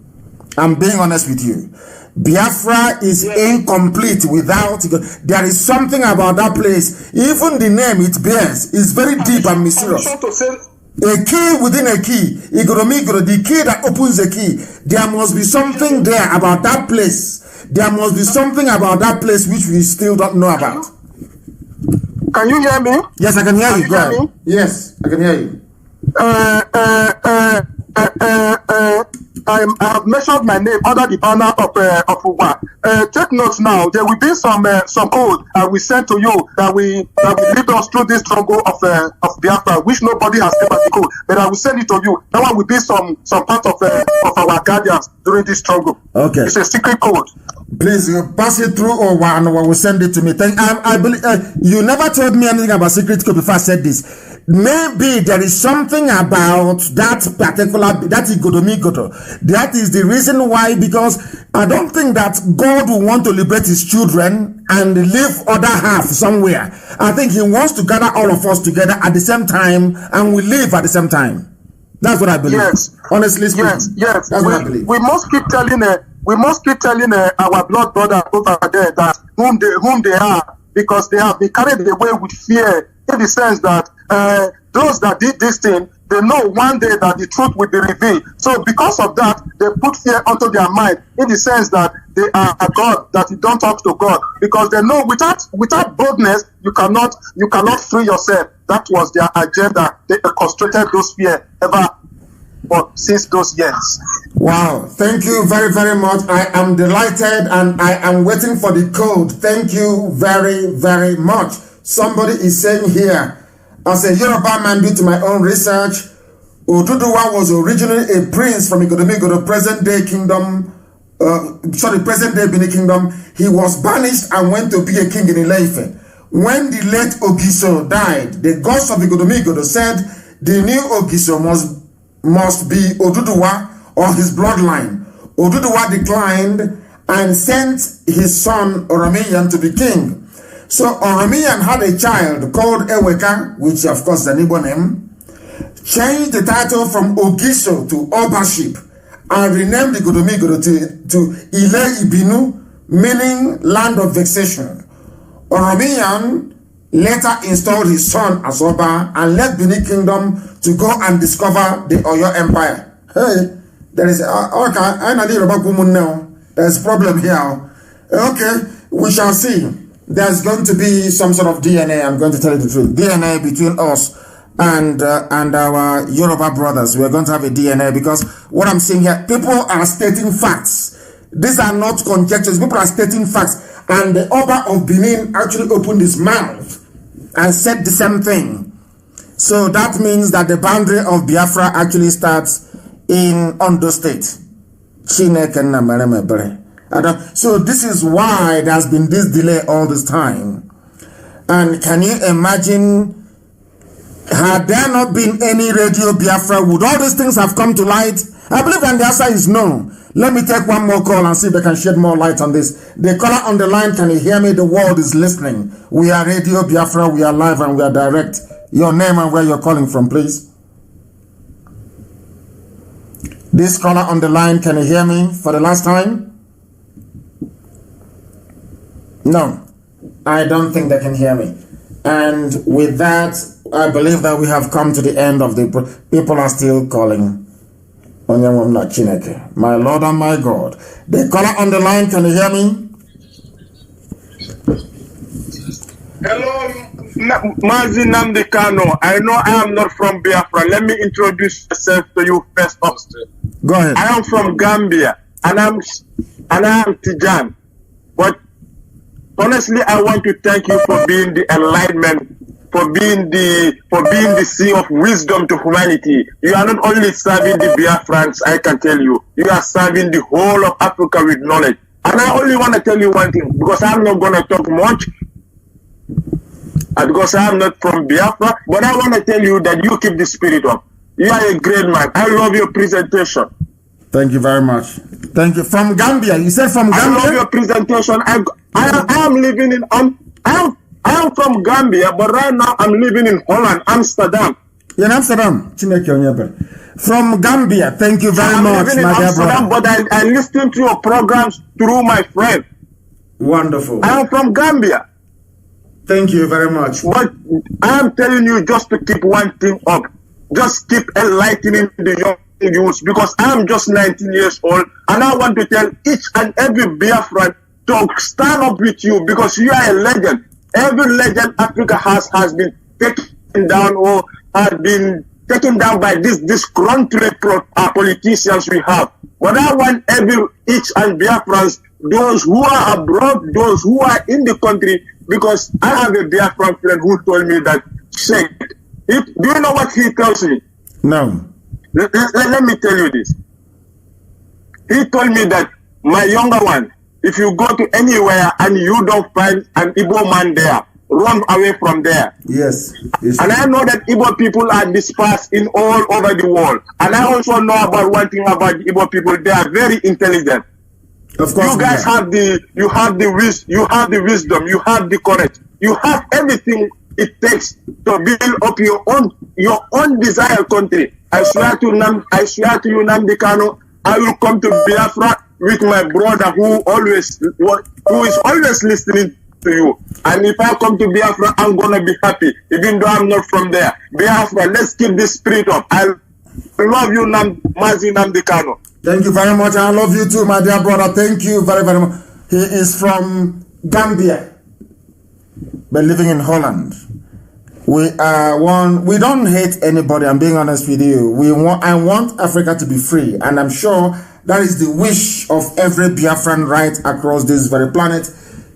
[SPEAKER 2] I'm being honest with you. Biafra is incomplete without Igodomigodo. There is something about that place. Even the name it bears is very deep and mysterious. A key within a key. Igodomigodo, the key that opens the key. There must be something there about that place. There must be something about that place which we still don't know about.
[SPEAKER 11] Can you hear me?
[SPEAKER 2] Yes, I can hear you. Go ahead. Yes, I can hear you. I
[SPEAKER 11] have mentioned my name under the banner of Uwa. Take notes now. There will be some code we send to you that will lead us through this struggle of Biafra, which nobody has ever the code. But I will send it to you. That one will be some part of our guardians during this struggle.
[SPEAKER 2] Okay.
[SPEAKER 11] It's a secret code.
[SPEAKER 2] Please pass it through or will send it to me. I believe you never told me anything about secret code before I said this. Maybe there is something about that particular, that Igodomigodo. That is the reason why, because I don't think that God will want to liberate his children and leave other half somewhere. I think he wants to gather all of us together at the same time and we live at the same time. That's what I believe.
[SPEAKER 11] Yes.
[SPEAKER 2] Honestly speaking.
[SPEAKER 11] Yes.
[SPEAKER 2] That's what I believe.
[SPEAKER 11] We must keep telling our blood brother over there that whom they are, because they have been carried away with fear, in the sense that those that did this thing, they know one day that the truth will be revealed. So because of that, they put fear onto their mind, in the sense that they are a God, that you don't talk to God, because they know without boldness you cannot free yourself. That was their agenda. They concentrated those fear ever since those years.
[SPEAKER 2] Wow, thank you very, very much. I am delighted and I am waiting for the code. Thank you very, very much. Somebody is saying here, as a Yoruba man, due to my own research, Oduduwa was originally a prince from Igodomigodo, present-day Benin Kingdom. He was banished and went to be a king in Ile-Ife. When the late Ogiso died, the gods of Igodomigodo said the new Ogiso must be Oduduwa or his bloodline. Oduduwa declined and sent his son Oromiyan to be king. So Oromiyan had a child called Eweka, which of course is an Igbo name, changed the title from Ogiso to Obaship, and renamed Igodomigodo to Ile Ibinu, meaning land of vexation. Oromiyan later installed his son as Oba and left Benin Kingdom to go and discover the Oyo Empire. Hey, there is there's a problem here. Okay, we shall see. There's going to be some sort of DNA, I'm going to tell you the truth. DNA between us and our Yoruba brothers. We're going to have a DNA, because what I'm seeing here, people are stating facts. These are not conjectures. People are stating facts. And the Oba of Benin actually opened his mouth and said the same thing. So that means that the boundary of Biafra actually starts in Ondo State. So this is why there has been this delay all this time. And can you imagine, had there not been any Radio Biafra, would all these things have come to light? I believe that the answer is no. Let me take one more call and see if they can shed more light on this. The caller on the line, can you hear me? The world is listening. We are Radio Biafra, we are live and we are direct. Your name and where you're calling from, please. This caller on the line, can you hear me for the last time? No, I don't think they can hear me. And with that, I believe that we have come to the end of the... People are still calling. My Lord and my God. The caller on the line, can you hear me?
[SPEAKER 12] Hello, Mazi Nnamdi Kanu. I know I am not from Biafra. Let me introduce myself to you first.
[SPEAKER 2] Go ahead.
[SPEAKER 12] I am from Gambia, and I am Tijan. But honestly, I want to thank you for being the enlightenment, for being the sea of wisdom to humanity. You are not only serving the Biafrans, I can tell you. You are serving the whole of Africa with knowledge. And I only want to tell you one thing, because I'm not going to talk much, because I'm not from Biafra, but I want to tell you that you keep the spirit up. You are a great man. I love your presentation.
[SPEAKER 2] Thank you very much. Thank you. From Gambia. You said from Gambia?
[SPEAKER 12] I love your presentation. I am living in I am from Gambia, but right now I'm living in Holland, Amsterdam.
[SPEAKER 2] You're in Amsterdam. From Gambia. Thank you very much,
[SPEAKER 12] living in
[SPEAKER 2] my dear
[SPEAKER 12] Amsterdam,
[SPEAKER 2] brother.
[SPEAKER 12] but I listen to your programs through my friend.
[SPEAKER 2] Wonderful.
[SPEAKER 12] I am from Gambia.
[SPEAKER 2] Thank you very much.
[SPEAKER 12] But I am telling you just to keep one thing up. Just keep enlightening the young youths, because I am just 19 years old, and I want to tell each and every Biafran to stand up with you, because you are a legend. Every legend Africa has been taken down, or has been taken down by this disgruntled politicians we have. But I want each and Biafrans, those who are abroad, those who are in the country, because I have a Biafran friend who told me that, Sheikh, do you know what he tells me?
[SPEAKER 2] No.
[SPEAKER 12] Let me tell you this. He told me that, my younger one, if you go to anywhere and you don't find an Igbo man there, run away from there.
[SPEAKER 2] Yes.
[SPEAKER 12] And I know that Igbo people are dispersed in all over the world. And I also know about one thing about the Igbo people. They are very intelligent.
[SPEAKER 2] Of course,
[SPEAKER 12] you guys have the wisdom, you have the courage, you have everything it takes to build up your own desired country. I swear to you, Nnamdi Kanu, I will come to Biafra with my brother who is always listening to you. And if I come to Biafra, I'm gonna be happy, even though I'm not from there. Biafra, let's keep this spirit up. I love you, Mazi Nnamdi Kanu.
[SPEAKER 2] Thank you very much. I love you too, my dear brother. Thank you very, very much. He is from Gambia, but living in Holland. We don't hate anybody. I'm being honest with you. I want Africa to be free, and I'm sure that is the wish of every Biafran right across this very planet.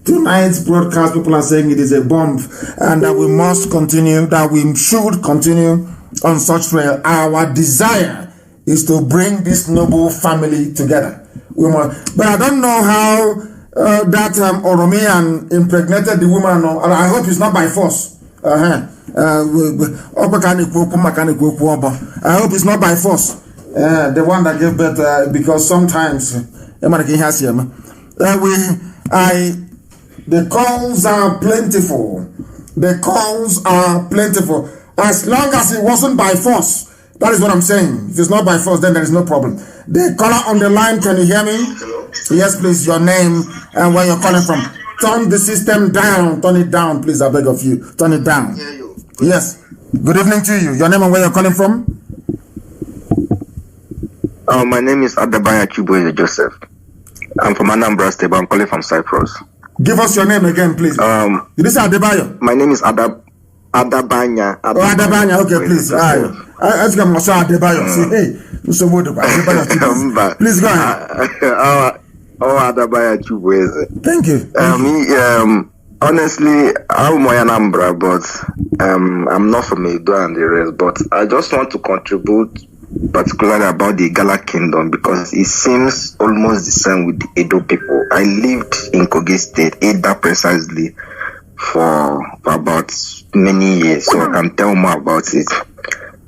[SPEAKER 2] Tonight's broadcast, people are saying it is a bomb, and that we must continue, that we should continue on such trail. Our desire is to bring this noble family together. But I don't know how that Oromian impregnated the woman. I hope it's not by force. I hope it's not by force. The one that gave birth, because sometimes the calls are plentiful. The calls are plentiful. As long as it wasn't by force. That is what I'm saying. If it's not by force, then there is no problem. The caller on the line, can you hear me?
[SPEAKER 13] Hello?
[SPEAKER 2] Yes, please. Your name and where you're calling from. Turn the system down. Turn it down, please. I beg of you. Turn it down.
[SPEAKER 13] Hear you.
[SPEAKER 2] Yes. Good evening to you. Your name and where you're calling from?
[SPEAKER 13] My name is Adabanya Chuboye Joseph. I'm from Anambra State, but I'm calling from Cyprus.
[SPEAKER 2] Give us your name again, please. Did you say Adebayo?
[SPEAKER 13] My name is Adabanya.
[SPEAKER 2] Adabanya. Okay, please. I think I'm also Adebayo. Hey, please go ahead.
[SPEAKER 13] Adabanya Chuboye.
[SPEAKER 2] Thank you.
[SPEAKER 13] Honestly, I'm Anambra, but I'm not from Edo and the rest. But I just want to contribute particularly about the Igala Kingdom, because it seems almost the same with the Edo people. I lived in Kogi State, Edo precisely, for about many years, so I can tell more about it.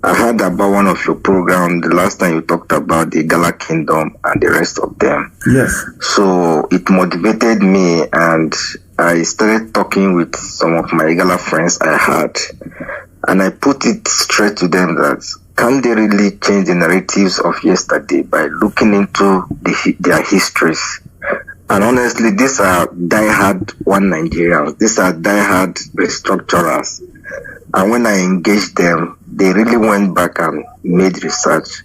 [SPEAKER 13] I heard about one of your programs the last time you talked about the Igala Kingdom and the rest of them.
[SPEAKER 2] Yes.
[SPEAKER 13] So it motivated me, and I started talking with some of my Igala friends I had, and I put it straight to them that can they really change the narratives of yesterday by looking into their histories? And honestly, these are diehard One Nigerians. These are diehard restructurers. And when I engaged them, they really went back and made research.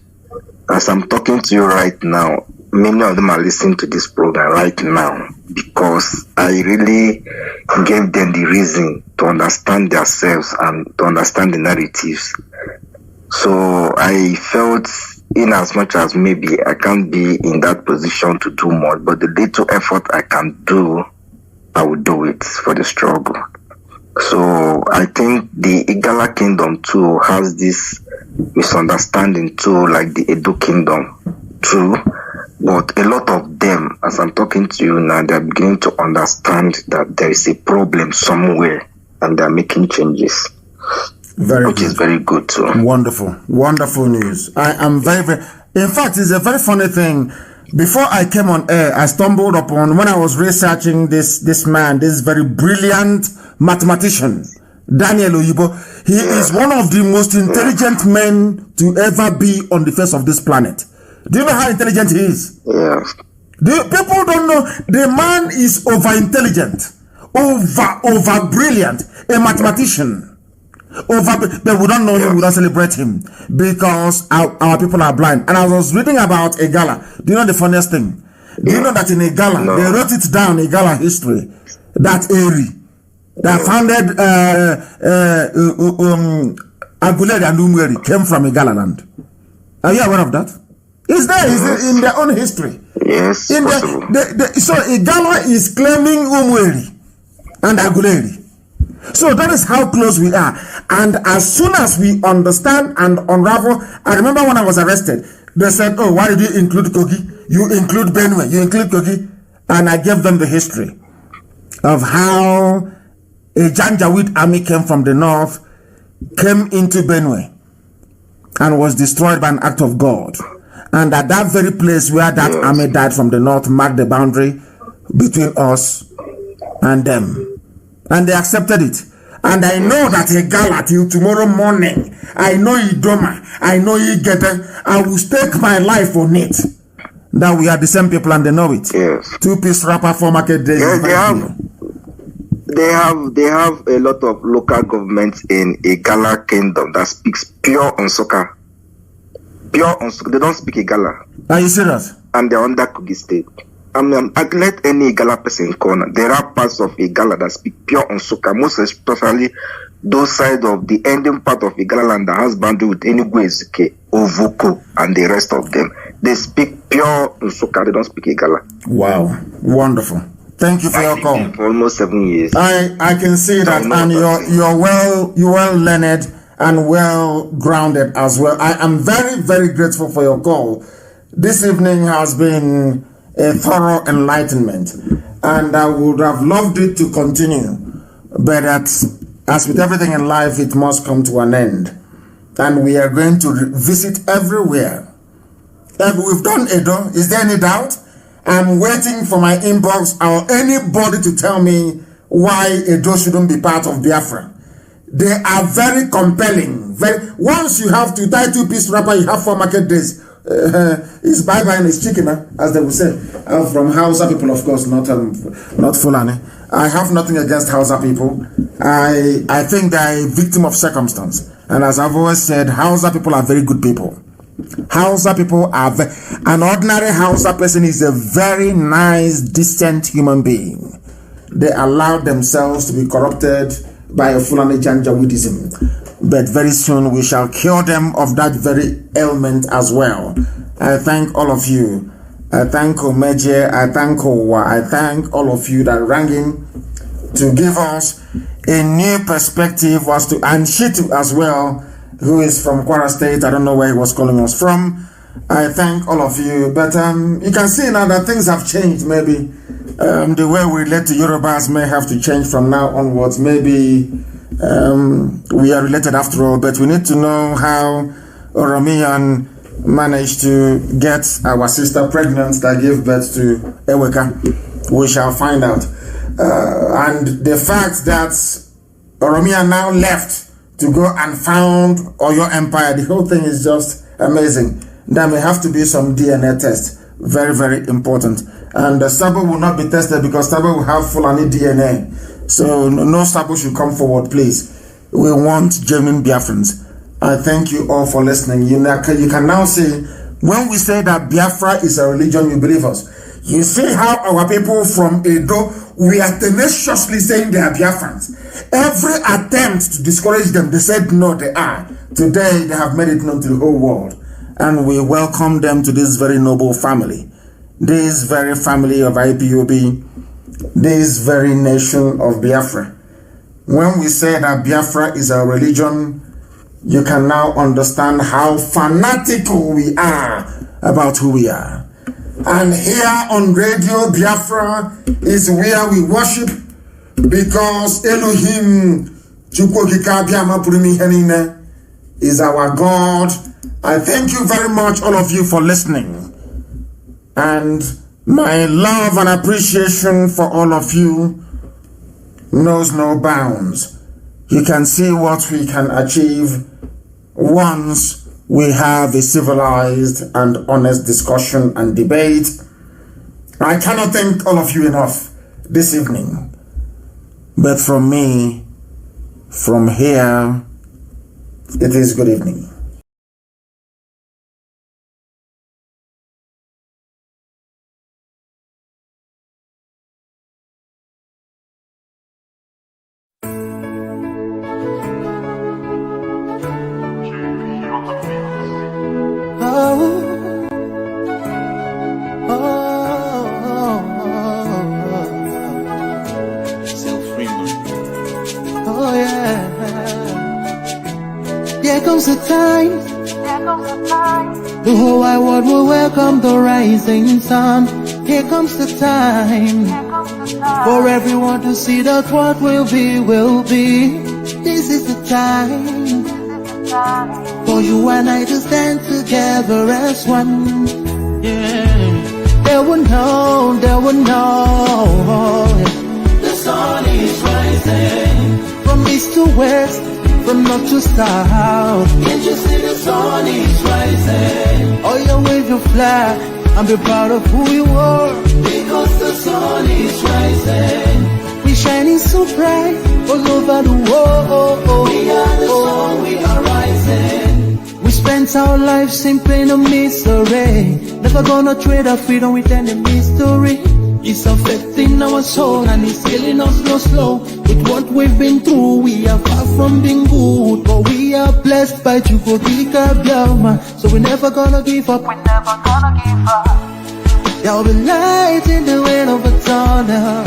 [SPEAKER 13] As I'm talking to you right now, many of them are listening to this program right now, because I really gave them the reason to understand themselves and to understand the narratives. So I felt, in as much as maybe I can't be in that position to do more, but the little effort I can do, I will do it for the struggle. So I think the Igala Kingdom too has this misunderstanding too, like the Edo Kingdom too. But a lot of them, as I'm talking to you now, they're beginning to understand that there is a problem somewhere and they're making changes. Which is very good too.
[SPEAKER 2] Wonderful. Wonderful news. I am very, in fact, it's a very funny thing. Before I came on air, I stumbled upon, when I was researching this man, this very brilliant mathematician, Daniel Oyibo. He is one of the most intelligent men to ever be on the face of this planet. Do you know how intelligent he is? People don't know. The man is over-intelligent, over brilliant, a mathematician. But we don't know him, we don't celebrate him because our people are blind. And I was reading about Igala. Do you know the funniest thing? Do you know that in Igala, they wrote it down, Igala history, that Eri that founded Aguleri and Umweri came from Igala land. Are you aware of that? It's there, it's in their own history.
[SPEAKER 13] Yes,
[SPEAKER 2] so Igala is claiming Umweri and Aguleri. So that is how close we are. And as soon as we understand and unravel, I remember when I was arrested, they said, oh, why did you include Kogi? You include Benue, you include Kogi. And I gave them the history of how a Janjaweed army came from the north, came into Benue, and was destroyed by an act of God. And at that very place where that army died from the north marked the boundary between us and them. And they accepted it. And I know that Igala till tomorrow morning, I know Idoma, I know Igete, I will stake my life on it. That we are the same people and they know it.
[SPEAKER 13] Yes.
[SPEAKER 2] Two-piece rapper for market days.
[SPEAKER 13] Yes, they have a lot of local governments in Igala Kingdom that speaks pure Nsukka. Pure Nsukka. They don't speak Igala.
[SPEAKER 2] Are you serious?
[SPEAKER 13] And they're under Kogi State. I let any Igala person corner. There are parts of Igala that speak pure Nsukka, most especially those sides of the ending part of Igala land that has boundary with Enugu Ezike, Ovoko, and the rest of them. They speak pure Nsukka, they don't speak Igala.
[SPEAKER 2] Wow, wonderful. Thank you for your call.
[SPEAKER 13] For almost 7 years.
[SPEAKER 2] I can see that, and you're well learned and well grounded as well. I am very, very grateful for your call. This evening has been a thorough enlightenment, and I would have loved it to continue, but as with everything in life, it must come to an end, and we are going to visit everywhere. And we've done Edo. Is there any doubt? I'm waiting for my inbox or anybody to tell me why Edo shouldn't be part of Biafra. They are very compelling. Once you have to tie two-piece wrapper, you have 4 market days. It's bye-bye and it's chicken, as they will say. I'm from Hausa people, of course, not Fulani. I have nothing against Hausa people. I think they're a victim of circumstance. And as I've always said, Hausa people are very good people. Hausa people are an ordinary Hausa person is a very nice, decent human being. They allow themselves to be corrupted by a Fulani Janjaweedism. But very soon we shall cure them of that very ailment as well. I thank all of you. I thank Omeje, I thank Owa, I thank all of you that rang in to give us a new perspective as to, and Shitu as well, who is from Kwara State. I don't know where he was calling us from. I thank all of you. But you can see now that things have changed. Maybe the way we relate to Yorubas may have to change from now onwards. Maybe we are related after all, but we need to know how Oromiyan managed to get our sister pregnant that gave birth to Eweka. We shall find out. And the fact that Oromiyan now left to go and found Oyo Empire, the whole thing is just amazing. There may have to be some DNA test. Very, very important. And the Sabo will not be tested because Sabo will have Fulani DNA. So no Sabo should come forward, please. We want genuine Biafrans. I thank you all for listening. You can now see, when we say that Biafra is a religion, you believe us. You see how our people from Edo, we are tenaciously saying they are Biafrans. Every attempt to discourage them, they said no, they are. Today, they have made it known to the whole world. And we welcome them to this very noble family. This very family of IPOB. This very nation of Biafra. When we say that Biafra is our religion, you can now understand how fanatical we are about who we are. And here on Radio Biafra is where we worship, because Elohim is our God. I thank you very much, all of you, for listening. And my love and appreciation for all of you knows no bounds. You can see what we can achieve once we have a civilized and honest discussion and debate. I cannot thank all of you enough this evening. But from me, from here, it is good evening.
[SPEAKER 1] The whole wide world will welcome the rising sun. Here comes the time for everyone to see that what will be, will be. This is the time for you and I to stand together as one. Yeah, they will know, they will know. The sun is rising from east to west, from north to south. Can't you see the sun is rising? Oh, you wave your flag and be proud of who you are, because the sun is rising. We shining so bright all over the world. We are the sun, we are rising. We spent our lives in pain and misery, never gonna trade our freedom with any mystery. It's affecting our soul and it's killing us slow. With what we've been through, we are far from being good, but we are blessed by Chukwuka Biafra. So we're never gonna give up. We're never gonna give up. There'll be light in the wind of a tunnel.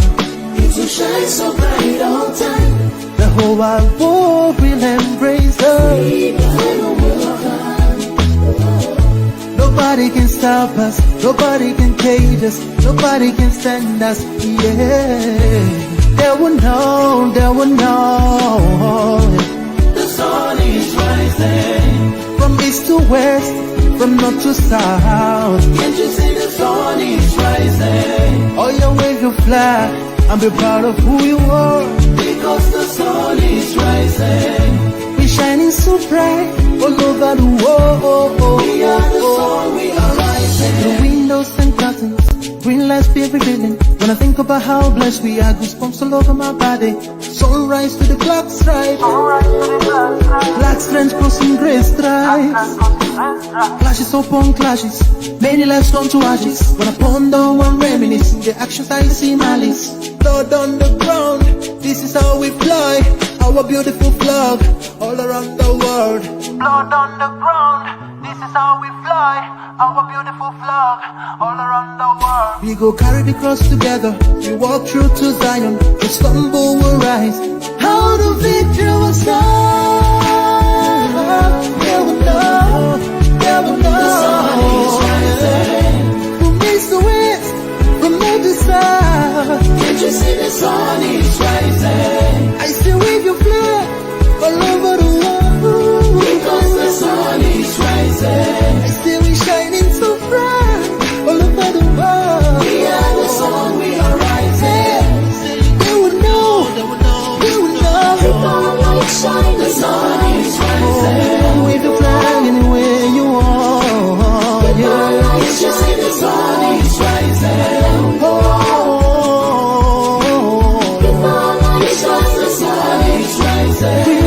[SPEAKER 1] It will shine so bright all time. The whole wide world will embrace us. Nobody can stop us, nobody can cage us, nobody can stand us, yeah. They will know, they will know. The sun is rising from east to west, from north to south. Can't you see the sun is rising? Oh, you wave your flag and be proud of who you are, because the sun is rising. We're shining so bright all over the world. We are the sun, we are rising. The windows and curtains, green lights be revealing. When I think about how blessed we are, goosebumps all over my body. Sunrise to the clock strike, black strands crossing grey stripes. Clashes upon clashes, many lives come to ashes. When I ponder and reminisce, the actions I see malice. Blood on the ground, this is how we fly. Our beautiful flag all around the world. Blood on the ground, this is how we fly. Our beautiful flag all around the world. We go carry the cross together. We walk through to Zion. We stumble, will rise. How the victory will start. They will know. They will know. The sun is rising from east to west, from north to south. Can't you see the sun is rising? I still wave your flag all over the world, because the sun is rising. I still be shining so bright all over the world. We are the sun, we are rising. They would know, they would know, they would know. Our light shine, the sun is rising. Wave your flag anywhere you want. Yeah. Our light shine, the sun is rising. Oh. The sun is rising.